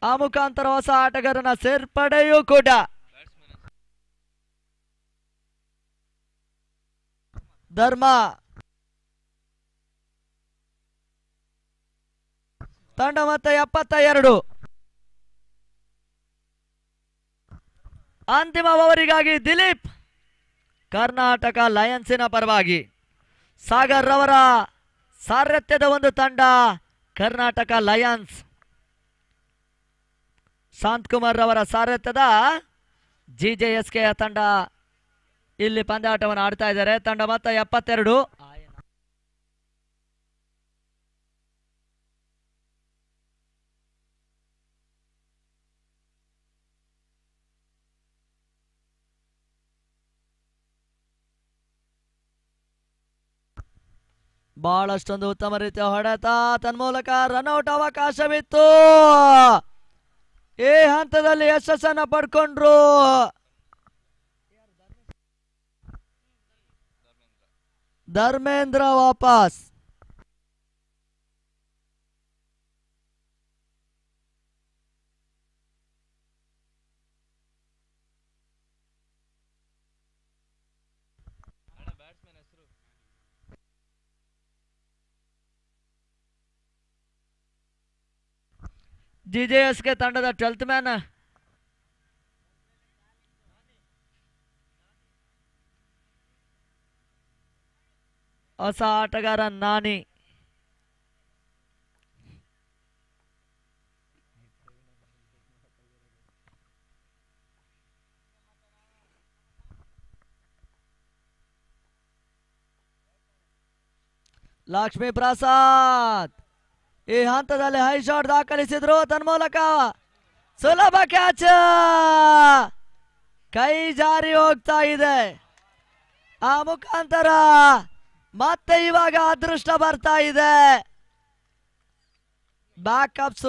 ಆ ಮುಖಾಂತರ ಹೊಸ ಆಟಗಾರನ ಸೇರ್ಪಡೆಯೂ ಕೂಡ. ಧರ್ಮ ತಂಡ ಮತ್ತೆ 72. ಅಂತಿಮ ಓವರಿಗಾಗಿ ದಿಲೀಪ್ ಕರ್ನಾಟಕ ಲಯನ್ಸಿನ ಪರವಾಗಿ. ಸಾಗರ್ ರವರ ಸಾರಥ್ಯದ ಒಂದು ತಂಡ ಕರ್ನಾಟಕ ಲಯನ್ಸ್. ಶಾಂತಕುಮಾರ್ ರವರ ಸಾರಥ್ಯದ GJSK ತಂಡ ಇಲ್ಲಿ ಪಂದ್ಯಾಟವನ್ನು ಆಡ್ತಾ ಇದ್ದಾರೆ. ತಂಡ ಮೊತ್ತ 72. ಬಹಳಷ್ಟೊಂದು ಉತ್ತಮ ರೀತಿಯ ಹೊಡೆತ, ತನ್ಮೂಲಕ ರನ್ಔಟ್ ಅವಕಾಶವಿತ್ತು. ಈ ಹಂತದಲ್ಲಿ ಯಶಸ್ಸನ್ನ ಪಡ್ಕೊಂಡ್ರು. ಧರ್ಮೇಂದ್ರ ವಾಪಸ್. GJSK ತಂಡದ 12th ಮ್ಯಾನ್ ಹೊಸ ಆಟಗಾರ ನಾನಿ. ಲಕ್ಷ್ಮೀ ಪ್ರಸಾದ್ ಈ ಹಂತದಲ್ಲಿ ಹೈ ಶಾಟ್ ದಾಖಲಿಸಿದ್ರು. ತನ್ಮೂಲಕ ಸುಲಭ ಕ್ಯಾಚ್, ಕೈ ಜಾರಿ ಹೋಗ್ತಾ ಇದೆ. ಆ ಮುಖಾಂತರ ಮತ್ತೆ ಇವಾಗ ಅದೃಷ್ಟ ಬರ್ತಾ ಇದೆ. ಬ್ಯಾಕಪ್ಸ್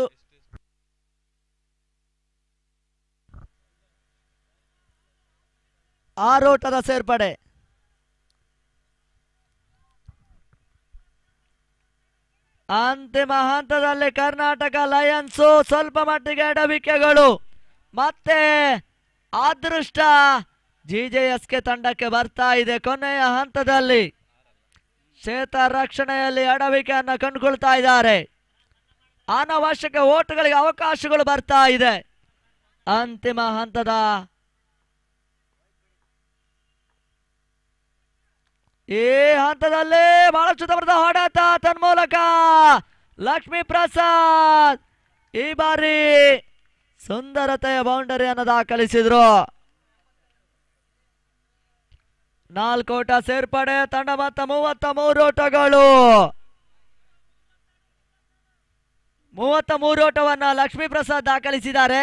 6 ಓಟದ ಸೇರ್ಪಡೆ. ಅಂತಿಮ ಹಂತದಲ್ಲಿ ಕರ್ನಾಟಕ ಲಯನ್ಸ್ ಸ್ವಲ್ಪ ಮಟ್ಟಿಗೆ ಎಡವಿಕೆಗಳು, ಮತ್ತೆ ಅದೃಷ್ಟ GJSK ತಂಡಕ್ಕೆ ಬರ್ತಾ ಇದೆ. ಕೊನೆಯ ಹಂತದಲ್ಲಿ ಕ್ಷೇತ್ರ ರಕ್ಷಣೆಯಲ್ಲಿ ಎಡವಿಕೆಯನ್ನು ಕಂಡುಕೊಳ್ತಾ ಇದ್ದಾರೆ. ಅನಾವಶ್ಯಕ ಓಟಗಳಿಗೆ ಅವಕಾಶಗಳು ಬರ್ತಾ ಇದೆ. ಅಂತಿಮ ಹಂತದ ಈ ಹಂತದಲ್ಲಿ ಬಹಳಷ್ಟು ತರದ ಹೊಡೆತ, ತನ್ಮೂಲಕ ಲಕ್ಷ್ಮೀ ಪ್ರಸಾದ್ ಈ ಬಾರಿ ಸುಂದರತೆಯ ಬೌಂಡರಿಯನ್ನು ದಾಖಲಿಸಿದ್ರು. 4 ಓಟ ಸೇರ್ಪಡೆ. ತಂಡ ಮೊತ್ತ 33 ಓಟಗಳು. 33 ಓಟವನ್ನ ಲಕ್ಷ್ಮೀ ಪ್ರಸಾದ್ ದಾಖಲಿಸಿದ್ದಾರೆ.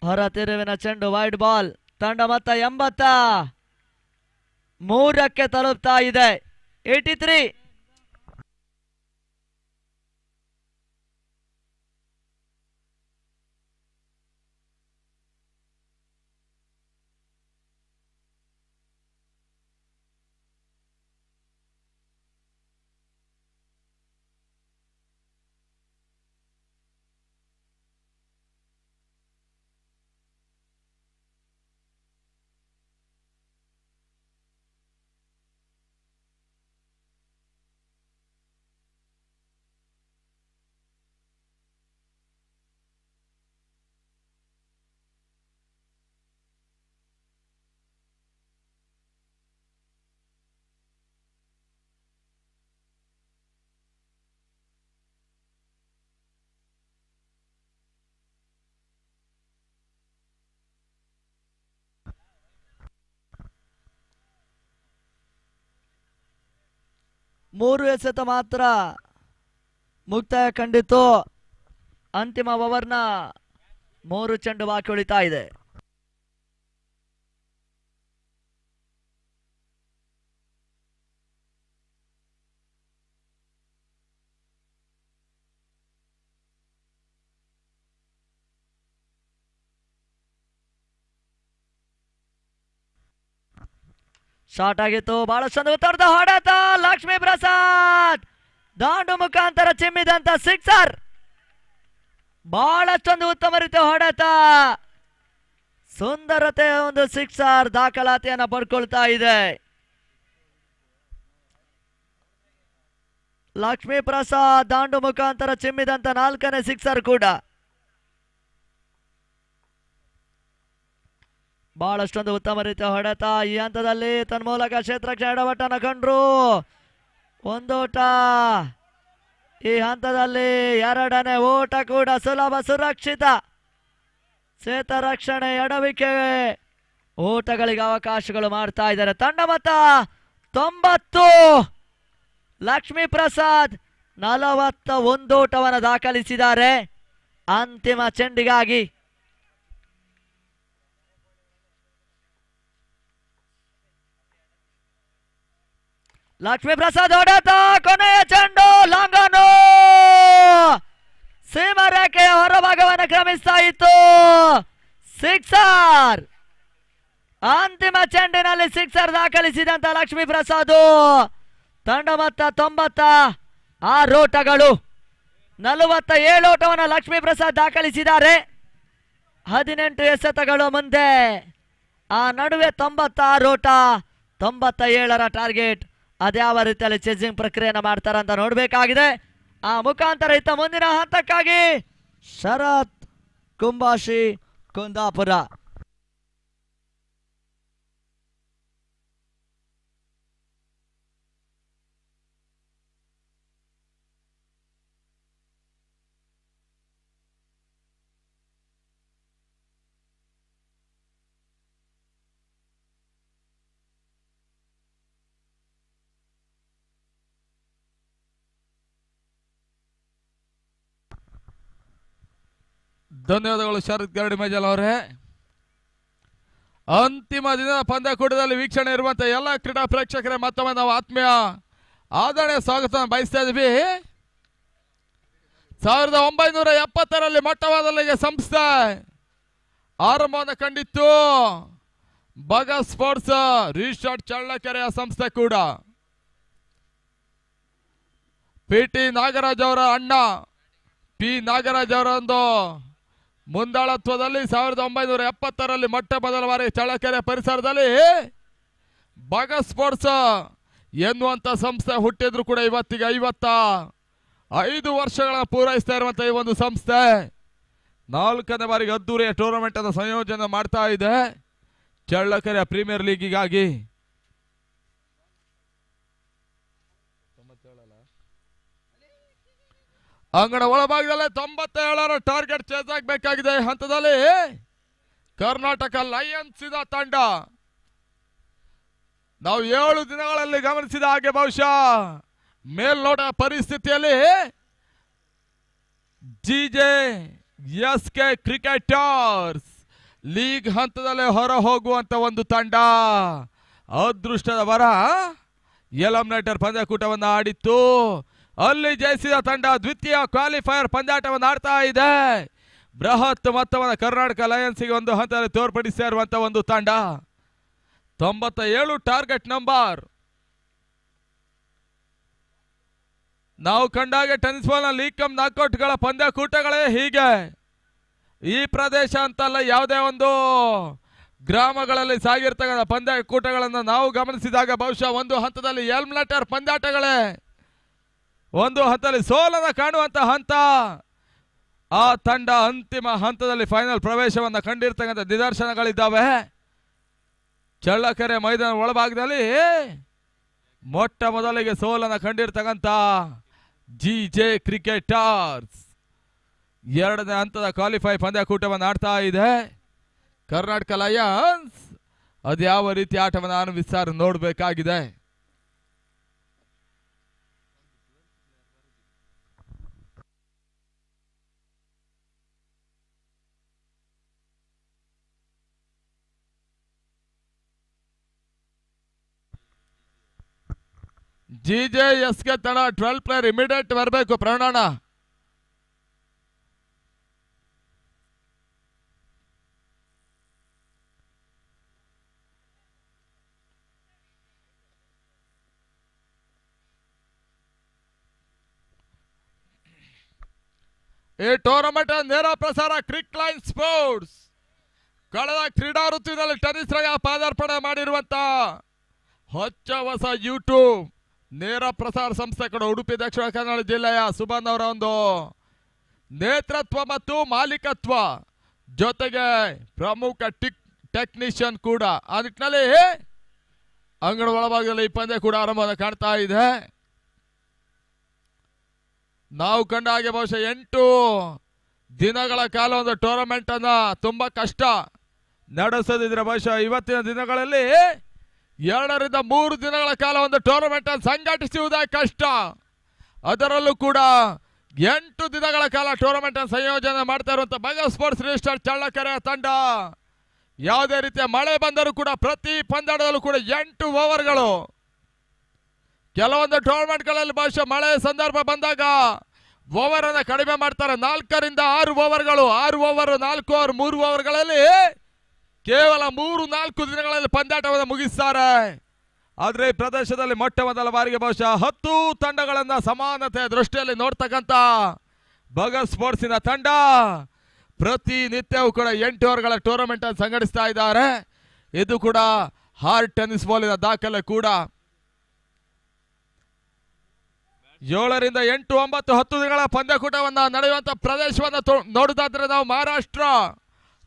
ಹೊರ ತಿರುವಿನ ಚೆಂಡು, ವೈಡ್ ಬಾಲ್. ತಂಡ ಮೊತ್ತ 83ಕ್ಕೆ ತಲುಪ್ತಾ ಇದೆ. 83. 3 ಎಸೆತ ಮಾತ್ರ ಮುಕ್ತಾಯ ಕಂಡಿತು. ಅಂತಿಮ ಓವರ್ನ 3 ಚೆಂಡು ಬಾಕಿ ಉಳಿತಾ ಇದೆ. ಶಾರ್ಟ್ ಆಗಿತ್ತು. ಬಹಳಷ್ಟೊಂದು ಉತ್ತರದ ಹೊಡೆತ. ಲಕ್ಷ್ಮೀ ಪ್ರಸಾದ್ ದಾಂಡು ಮುಖಾಂತರ ಚಿಮ್ಮಿದಂತ ಸಿಕ್ಸರ್. ಬಹಳಷ್ಟೊಂದು ಉತ್ತಮ ರೀತಿಯ ಹೊಡೆತ. ಸುಂದರತೆ ಒಂದು ಸಿಕ್ಸರ್ ದಾಖಲಾತಿಯನ್ನ ಪಡ್ಕೊಳ್ತಾ ಇದೆ. ಲಕ್ಷ್ಮೀ ಪ್ರಸಾದ್ ದಾಂಡು ಮುಖಾಂತರ ಚಿಮ್ಮಿದಂತ 4ನೇ ಸಿಕ್ಸರ್ ಕೂಡ. ಬಹಳಷ್ಟೊಂದು ಉತ್ತಮ ರೀತಿಯ ಹೊಡೆತ. ಈ ಹಂತದಲ್ಲಿ ತನ್ಮೂಲಕ ಕ್ಷೇತ್ರಕ್ಕೆ ಎಡವಟ್ಟನ್ನು ಕಂಡ್ರು. ಒಂದೋಟ. ಈ ಹಂತದಲ್ಲಿ 2ನೇ ಓಟ ಕೂಡ ಸುಲಭ ಸುರಕ್ಷಿತ. ಕ್ಷೇತ್ರ ರಕ್ಷಣೆ ಎಡವಿಕೆ ಓಟಗಳಿಗೆ ಅವಕಾಶಗಳು ಮಾಡ್ತಾ ಇದ್ದಾರೆ. ತಂಡ ಮೊತ್ತ 90. ಲಕ್ಷ್ಮೀ ಪ್ರಸಾದ್ 41 ಓಟವನ್ನು ದಾಖಲಿಸಿದ್ದಾರೆ. ಅಂತಿಮ ಚೆಂಡಿಗಾಗಿ ಲಕ್ಷ್ಮೀ ಪ್ರಸಾದ್ ಹೊಡೆತ. ಕೊನೆಯ ಚೆಂಡು ಲಾಂಗನು ಸೀಮಾ ರೇಖೆಯ ಹೊರಭಾಗವನ್ನು ಕ್ರಮಿಸ್ತಾ ಇತ್ತು. ಸಿಕ್ಸರ್. ಅಂತಿಮ ಚೆಂಡಿನಲ್ಲಿ ಸಿಕ್ಸರ್ ದಾಖಲಿಸಿದಂತ ಲಕ್ಷ್ಮೀ ಪ್ರಸಾದ್. ತಂಡ ಮೊತ್ತ 96 ಓಟಗಳು. 47 ಓಟವನ್ನು ಲಕ್ಷ್ಮೀ ಪ್ರಸಾದ್ ದಾಖಲಿಸಿದ್ದಾರೆ. 18 ಎಸೆತಗಳು ಮುಂದೆ. ಆ ನಡುವೆ 96 ಓಟ, 97ರ ಟಾರ್ಗೆಟ್. ಅದ್ಯಾವ ರೀತಿಯಲ್ಲಿ ಚೇಸಿಂಗ್ ಪ್ರಕ್ರಿಯೆಯನ್ನು ಮಾಡ್ತಾರ ಅಂತ ನೋಡಬೇಕಾಗಿದೆ. ಆ ಮುಖಾಂತರ ಇತ್ತ ಮುಂದಿನ ಹಂತಕ್ಕಾಗಿ ಶರತ್ ಕುಂಬಾಶಿ ಕುಂದಾಪುರ. ಧನ್ಯವಾದಗಳು ಶರತ್ ಗರಡಿ ಮೇಜಲ್ ಅವರೇ. ಅಂತಿಮ ದಿನದ ಪಂದ್ಯಕೂಟದಲ್ಲಿ ವೀಕ್ಷಣೆ ಇರುವಂತಹ ಎಲ್ಲ ಕ್ರೀಡಾ ಪ್ರೇಕ್ಷಕರೇ ಮತ್ತೊಮ್ಮೆ ನಾವು ಆತ್ಮೀಯ ಆದರಣೆ ಸ್ವಾಗತ ಬಯಸ್ತಾ ಇದ್ವಿ. 1970ರಲ್ಲಿ ಮೊಟ್ಟಮೊದಲಿಗೆ ಸಂಸ್ಥೆ ಆರಂಭವನ್ನು ಕಂಡಿತ್ತು. ಬಗ ಸ್ಪೋರ್ಟ್ಸ್ ರಿಸಾರ್ಟ್ ಚಳ್ಳಕೆರೆಯ ಸಂಸ್ಥೆ ಕೂಡ ಪಿ.ಟಿ. ನಾಗರಾಜ್ ಅವರ ಅಣ್ಣ ಪಿ. ನಾಗರಾಜ್ ಅವರ ಒಂದು ಮುಂದಾಳತ್ವದಲ್ಲಿ 1970ರಲ್ಲಿ ಮೊಟ್ಟ ಮೊದಲ ಬಾರಿ ಚಳ್ಳಕೆರೆ ಪರಿಸರದಲ್ಲಿ ಬಗ ಸ್ಪೋರ್ಟ್ಸ್ ಎನ್ನುವಂತ ಸಂಸ್ಥೆ ಹುಟ್ಟಿದ್ರು ಕೂಡ ಇವತ್ತಿಗೆ 55 ವರ್ಷಗಳ ಪೂರೈಸ್ತಾ ಇರುವಂತ ಈ ಒಂದು ಸಂಸ್ಥೆ 4ನೇ ಬಾರಿಗೆ ಅದ್ದೂರಿಯ ಟೂರ್ನಮೆಂಟ್ ಅನ್ನು ಸಂಯೋಜನೆ ಮಾಡ್ತಾ ಇದೆ ಚಳ್ಳಕೆರೆ ಪ್ರೀಮಿಯರ್ ಲೀಗಿಗಾಗಿ. ಅಂಗಣ ಒಳಭಾಗದಲ್ಲಿ 97ರ ಟಾರ್ಗೆಟ್ ಚೇಸ್ ಆಗಬೇಕಾಗಿದೆ. ಹಂತದಲ್ಲಿ ಕರ್ನಾಟಕ ಲಯನ್ಸ್ ಇದ ತಂಡ. ನಾವು 7 ದಿನಗಳಲ್ಲಿ ಗಮನಿಸಿದ ಹಾಗೆ ಬಹುಶಃ ಮೇಲ್ನೋಟ ಪರಿಸ್ಥಿತಿಯಲ್ಲಿ GJSK ಕ್ರಿಕೆಟರ್ಸ್ ಲೀಗ್ ಹಂತದಲ್ಲಿ ಹೊರ ಹೋಗುವಂತ ಒಂದು ತಂಡ. ಅದೃಷ್ಟದ ವರ ಎಲಿಮಿನೇಟರ್ ಪಂದ್ಯಕೂಟವನ್ನು ಆಡಿತ್ತು. ಅಲ್ಲಿ ಜಯಿಸಿದ ತಂಡ ದ್ವಿತೀಯ ಕ್ವಾಲಿಫೈಯರ್ ಪಂದ್ಯಾಟವನ್ನು ಆಡ್ತಾ ಇದೆ. ಬೃಹತ್ ಮೊತ್ತವನ್ನು ಕರ್ನಾಟಕ ಲಯನ್ಸ್ಗೆ ಒಂದು ಹಂತದಲ್ಲಿ ತೋರ್ಪಡಿಸ್ತಾ ಇರುವಂತಹ ಒಂದು ತಂಡ. 97 ಟಾರ್ಗೆಟ್ ನಂಬರ್. ನಾವು ಕಂಡಾಗೆ ಟೆನ್ನಿಸ್ ಬಾಲ್ ನ ಲೀಗ್ ಕಮ್ ನಾಕ್ಔಟ್ಗಳ ಪಂದ್ಯಕೂಟಗಳೇ ಹೀಗೆ. ಈ ಪ್ರದೇಶ ಅಂತಲ್ಲ, ಯಾವುದೇ ಒಂದು ಗ್ರಾಮಗಳಲ್ಲಿ ಸಾಗಿರ್ತಕ್ಕಂಥ ಪಂದ್ಯಕೂಟಗಳನ್ನು ನಾವು ಗಮನಿಸಿದಾಗ ಬಹುಶಃ ಒಂದು ಹಂತದಲ್ಲಿ ಎಲಿಮಿನೇಟರ್ ಪಂದ್ಯಾಟಗಳೇ, ಒಂದು ಹಂತದಲ್ಲಿ ಸೋಲನ್ನು ಕಾಣುವಂತ ಹಂತ. ಆ ತಂಡ ಅಂತಿಮ ಹಂತದಲ್ಲಿ ಫೈನಲ್ ಪ್ರವೇಶವನ್ನು ಕಂಡಿರ್ತಕ್ಕಂಥ ನಿದರ್ಶನಗಳಿದ್ದಾವೆ. ಚಳ್ಳಕೆರೆ ಮೈದಾನ ಒಳಭಾಗದಲ್ಲಿ ಮೊಟ್ಟ ಮೊದಲಿಗೆ ಸೋಲನ್ನು ಕಂಡಿರ್ತಕ್ಕಂಥ GJ ಕ್ರಿಕೆಟರ್ಸ್ 2ನೇ ಹಂತದ ಕ್ವಾಲಿಫೈ ಪಂದ್ಯಕೂಟವನ್ನು ಆಡ್ತಾ ಇದೆ. ಕರ್ನಾಟಕ ಲಯನ್ಸ್ ಅದು ಯಾವ ರೀತಿ ಆಟವನ್ನು ಆರಂಭಿಸ್ತಾರೆ ನೋಡಬೇಕಾಗಿದೆ. GJSK ತಡ 12 ಪ್ಲೇಯರ್ ಇಮಿಡಿಯೇಟ್ ಬರಬೇಕು ಪ್ರವೀಣಣ್ಣ. ಈ ಟೂರ್ನಮೆಂಟ್ ನೇರ ಪ್ರಸಾರ ಕ್ರಿಕ್ ಲೈನ್ ಸ್ಪೋರ್ಟ್ಸ್. ಕಳೆದ ಕ್ರೀಡಾ ಋತುವಿನಲ್ಲಿ ಟೆನ್ನಿಸ್ ರಂಗ ಪಾದಾರ್ಪಣೆ ಮಾಡಿರುವಂತ ಹೊಚ್ಚ ಹೊಸ ಯೂಟ್ಯೂಬ್ ನೇರ ಪ್ರಸಾರ ಸಂಸ್ಥೆ ಕೂಡ ಉಡುಪಿ ದಕ್ಷಿಣ ಕನ್ನಡ ಜಿಲ್ಲೆಯ ಸುಬನ್ ಅವರ ಒಂದು ನೇತೃತ್ವ ಮತ್ತು ಮಾಲೀಕತ್ವ ಜೊತೆಗೆ ಪ್ರಮುಖ ಟೆಕ್ನಿಷಿಯನ್ ಕೂಡ. ಆ ನಿಟ್ಟಿನಲ್ಲಿ ಅಂಗಣ ಒಳಭಾಗದಲ್ಲಿ ಈ ಪಂದ್ಯ ಕೂಡ ಆರಂಭವನ್ನು ಕಾಣ್ತಾ ಇದೆ. ನಾವು ಕಂಡ ಹಾಗೆ ಬಹುಶಃ 8 ದಿನಗಳ ಕಾಲ ಒಂದು ಟೂರ್ನಮೆಂಟ್ ಅನ್ನ ತುಂಬಾ ಕಷ್ಟ ನಡೆಸೋದಿದ್ರೆ ಬಹುಶಃ ಇವತ್ತಿನ ದಿನಗಳಲ್ಲಿ 2 ರಿಂದ 3 ದಿನಗಳ ಕಾಲ ಒಂದು ಟೂರ್ನಮೆಂಟ್ ಅನ್ನು ಸಂಘಟಿಸುವುದೇ ಕಷ್ಟ. ಅದರಲ್ಲೂ ಕೂಡ 8 ದಿನಗಳ ಕಾಲ ಟೂರ್ನಮೆಂಟ್ ಅನ್ನು ಸಂಯೋಜನೆ ಮಾಡ್ತಾ ಇರುವಂತ ಬಗ ಸ್ಪೋರ್ಟ್ಸ್ ರಿಜಿಸ್ಟರ್ ಚಳ್ಳಕೆರೆ ತಂಡ ಯಾವುದೇ ರೀತಿಯ ಮಳೆ ಬಂದರೂ ಕೂಡ ಪ್ರತಿ ಪಂದ್ಯದಲ್ಲೂ ಕೂಡ 8 ಓವರ್ಗಳು. ಕೆಲವೊಂದು ಟೂರ್ನಮೆಂಟ್ಗಳಲ್ಲಿ ಬಹುಶಃ ಮಳೆ ಸಂದರ್ಭ ಬಂದಾಗ ಓವರ್ ಅನ್ನ ಕಡಿಮೆ ಮಾಡ್ತಾರೆ. 4 ರಿಂದ 6 ಓವರ್ಗಳು, 6 ಓವರ್, 4 ಓವರ್, 3 ಓವರ್ಗಳಲ್ಲಿ ಕೇವಲ 3-4 ದಿನಗಳಲ್ಲಿ ಪಂದ್ಯಾಟವನ್ನು ಮುಗಿಸ್ತಾರೆ. ಆದ್ರೆ ಈ ಪ್ರದೇಶದಲ್ಲಿ ಮೊಟ್ಟ ಮೊದಲ ಬಾರಿಗೆ ಬಹುಶಃ 10 ತಂಡಗಳನ್ನ ಸಮಾನತೆ ದೃಷ್ಟಿಯಲ್ಲಿ ನೋಡ್ತಕ್ಕಂಥ ಬಗ ಸ್ಪೋರ್ಟ್ಸಿನ ತಂಡ ಪ್ರತಿನಿತ್ಯವೂ ಕೂಡ 8 ಓವರ್ಗಳ ಟೂರ್ನಮೆಂಟ್ ಅನ್ನು ಸಂಘಟಿಸ್ತಾ ಇದ್ದಾರೆ. ಇದು ಕೂಡ ಹಾರ್ಡ್ ಟೆನ್ನಿಸ್ ಬಾಲಿನ ದಾಖಲೆ ಕೂಡ. 7 ರಿಂದ 8, 9, 10 ದಿನಗಳ ಪಂದ್ಯಕೂಟವನ್ನ ನಡೆಯುವಂತ ಪ್ರದೇಶವನ್ನ ನೋಡುವುದಾದ್ರೆ ನಾವು ಮಹಾರಾಷ್ಟ್ರ,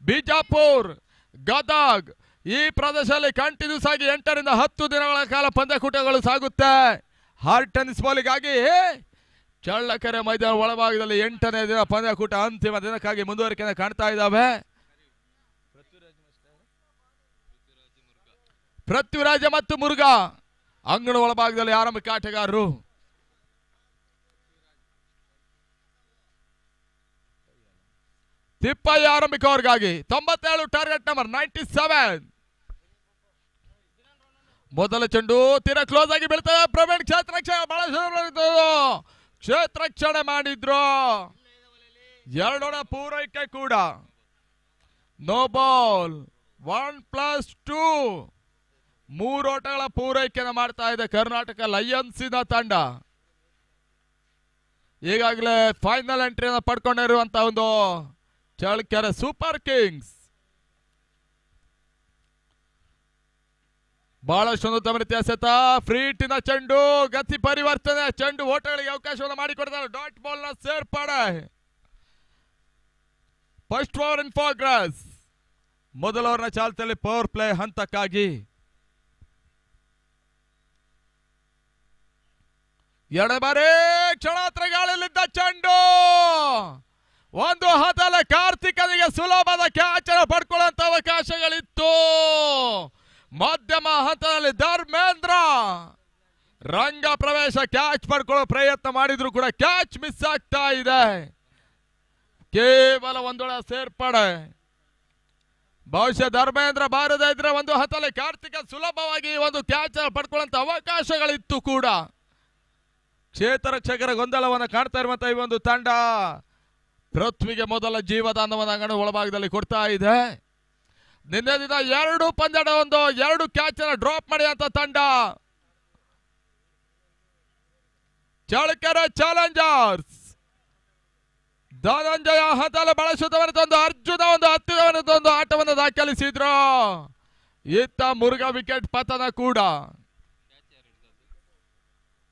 ಬಿಜಾಪುರ್, ಗದಗ್ ಈ ಪ್ರದೇಶದಲ್ಲಿ ಕಂಟಿನ್ಯೂಸ್ ಆಗಿ 8 ರಿಂದ 10 ದಿನಗಳ ಕಾಲ ಪಂದ್ಯಕೂಟಗಳು ಸಾಗುತ್ತೆ. ಹಾರ್ಡ್ ಟೆನ್ನಿಸ್ ಬಾಲಿಗಾಗಿ ಚಳ್ಳಕೆರೆ ಮೈದಾನ ಒಳಭಾಗದಲ್ಲಿ 8ನೇ ದಿನ ಪಂದ್ಯಕೂಟ ಅಂತಿಮ ದಿನಕ್ಕಾಗಿ ಮುಂದುವರಿಕೆಯನ್ನು ಕಾಣ್ತಾ ಇದ್ದಾವೆ. ಪೃಥ್ವಿರಾಜ ಮತ್ತು ಮುರುಘಾ ಅಂಗಣ ಒಳಭಾಗದಲ್ಲಿ ಆರಂಭಿಕ ಆಟಗಾರರು. ತಿಪ್ಪಯ್ಯ ಆರಂಭಿಕ ಅವರಿಗಾಗಿ 97 ಟಾರ್ಗೆಟ್ ನಂಬರ್ 97. ಮೊದಲ ಚೆಂಡು ತೀರಾ ಕ್ಲೋಸ್ ಆಗಿ ಬೀಳ್ತದೆ. ಪ್ರವೀಣ್ ಕ್ಷೇತ್ರರಕ್ಷಣೆ ಬಹಳ ಕ್ಷೇತ್ರರಕ್ಷಣೆ ಮಾಡಿದ್ರು. 2 ಪೂರೈಕೆ ಕೂಡ. No ball. 1+2 3 ಓಟಗಳ ಪೂರೈಕೆಯನ್ನು ಮಾಡ್ತಾ ಇದೆ ಕರ್ನಾಟಕ ಲಯನ್ಸಿನ ತಂಡ. ಈಗಾಗಲೇ ಫೈನಲ್ ಎಂಟ್ರಿಯನ್ನು ಪಡ್ಕೊಂಡಿರುವಂತಹ ಒಂದು ಚಳ್ಳಕೆರೆ ಸೂಪರ್ ಕಿಂಗ್ಸ್ ಬಹಳಷ್ಟೊಂದು ತಮ್ಮ ರೀತಿಯ ಸೆತ ಫ್ರೀಟಿನ ಚೆಂಡು ಗತಿ ಪರಿವರ್ತನೆ ಚೆಂಡು ಓಟಗಳಿಗೆ ಅವಕಾಶವನ್ನು ಮಾಡಿಕೊಡ್ತಾರೆ. ಡಾಟ್ ಬಾಲ್ ನ ಸೇರ್ಪಡೆ. First over in progress. ಮೊದಲ ಓವರ್ನ ಚಾಲ್ತಿಯಲ್ಲಿ ಪವರ್ ಪ್ಲೇ ಹಂತಕ್ಕಾಗಿ ಎಡಬಾರಿ ಕ್ಷಣಾತ್ರ ಗಾಳಿಯಲ್ಲಿದ್ದ ಚೆಂಡು ಒಂದು ಹತಲ ಕಾರ್ತಿಕನಿಗೆ ಸುಲಭದ ಕ್ಯಾಚ್ ಅನ್ನು ಪಡ್ಕೊಳ್ಳುವಂತ ಅವಕಾಶಗಳಿತ್ತು. ಮಧ್ಯಮ ಹಂತದಲ್ಲಿ ಧರ್ಮೇಂದ್ರ ರಂಗ ಪ್ರವೇಶ ಕ್ಯಾಚ್ ಪಡ್ಕೊಳ್ಳೋ ಪ್ರಯತ್ನ ಮಾಡಿದ್ರು ಕೂಡ ಕ್ಯಾಚ್ ಮಿಸ್ ಆಗ್ತಾ ಇದೆ. ಕೇವಲ ಒಂದೊಳ ಸೇರ್ಪಡೆ. ಬಹುಶಃ ಧರ್ಮೇಂದ್ರ ಬಾರದೇ ಇದ್ರೆ ಒಂದು ಹತಲೆ ಕಾರ್ತಿಕ ಸುಲಭವಾಗಿ ಒಂದು ಕ್ಯಾಚ್ ಪಡ್ಕೊಳ್ಳುವಂತ ಅವಕಾಶಗಳಿತ್ತು ಕೂಡ. ಕ್ಷೇತ್ರ ರಕ್ಷಕರ ಗೊಂದಲವನ್ನು ಕಾಣ್ತಾ ಇರುವಂತಹ ಈ ಒಂದು ತಂಡ ಪೃಥ್ವಿಗೆ ಮೊದಲ ಜೀವದಾನವನ್ನು ಅಂಗಣ ಒಳಭಾಗದಲ್ಲಿ ಕೊಡ್ತಾ ಇದೆ. ನಿನ್ನೆ ದಿನ 2 ಪಂದ್ಯದ 2 ಕ್ಯಾಚ್ ಅನ್ನು ಡ್ರಾಪ್ ಮಾಡಿದಂತ ತಂಡ ಚಳ್ಳಕೆರೆ ಚಾಲೆಂಜರ್ಸ್. ಧನಂಜಯ ಹತಲ ಬಳಸುತ್ತವರ ಅರ್ಜುನ ಹತ್ತಿರವನ್ನೊಂದು ಆಟವನ್ನು ದಾಖಲಿಸಿದ್ರು. ಇತ್ತ ಮುರುಘಾ ವಿಕೆಟ್ ಪತನ ಕೂಡ.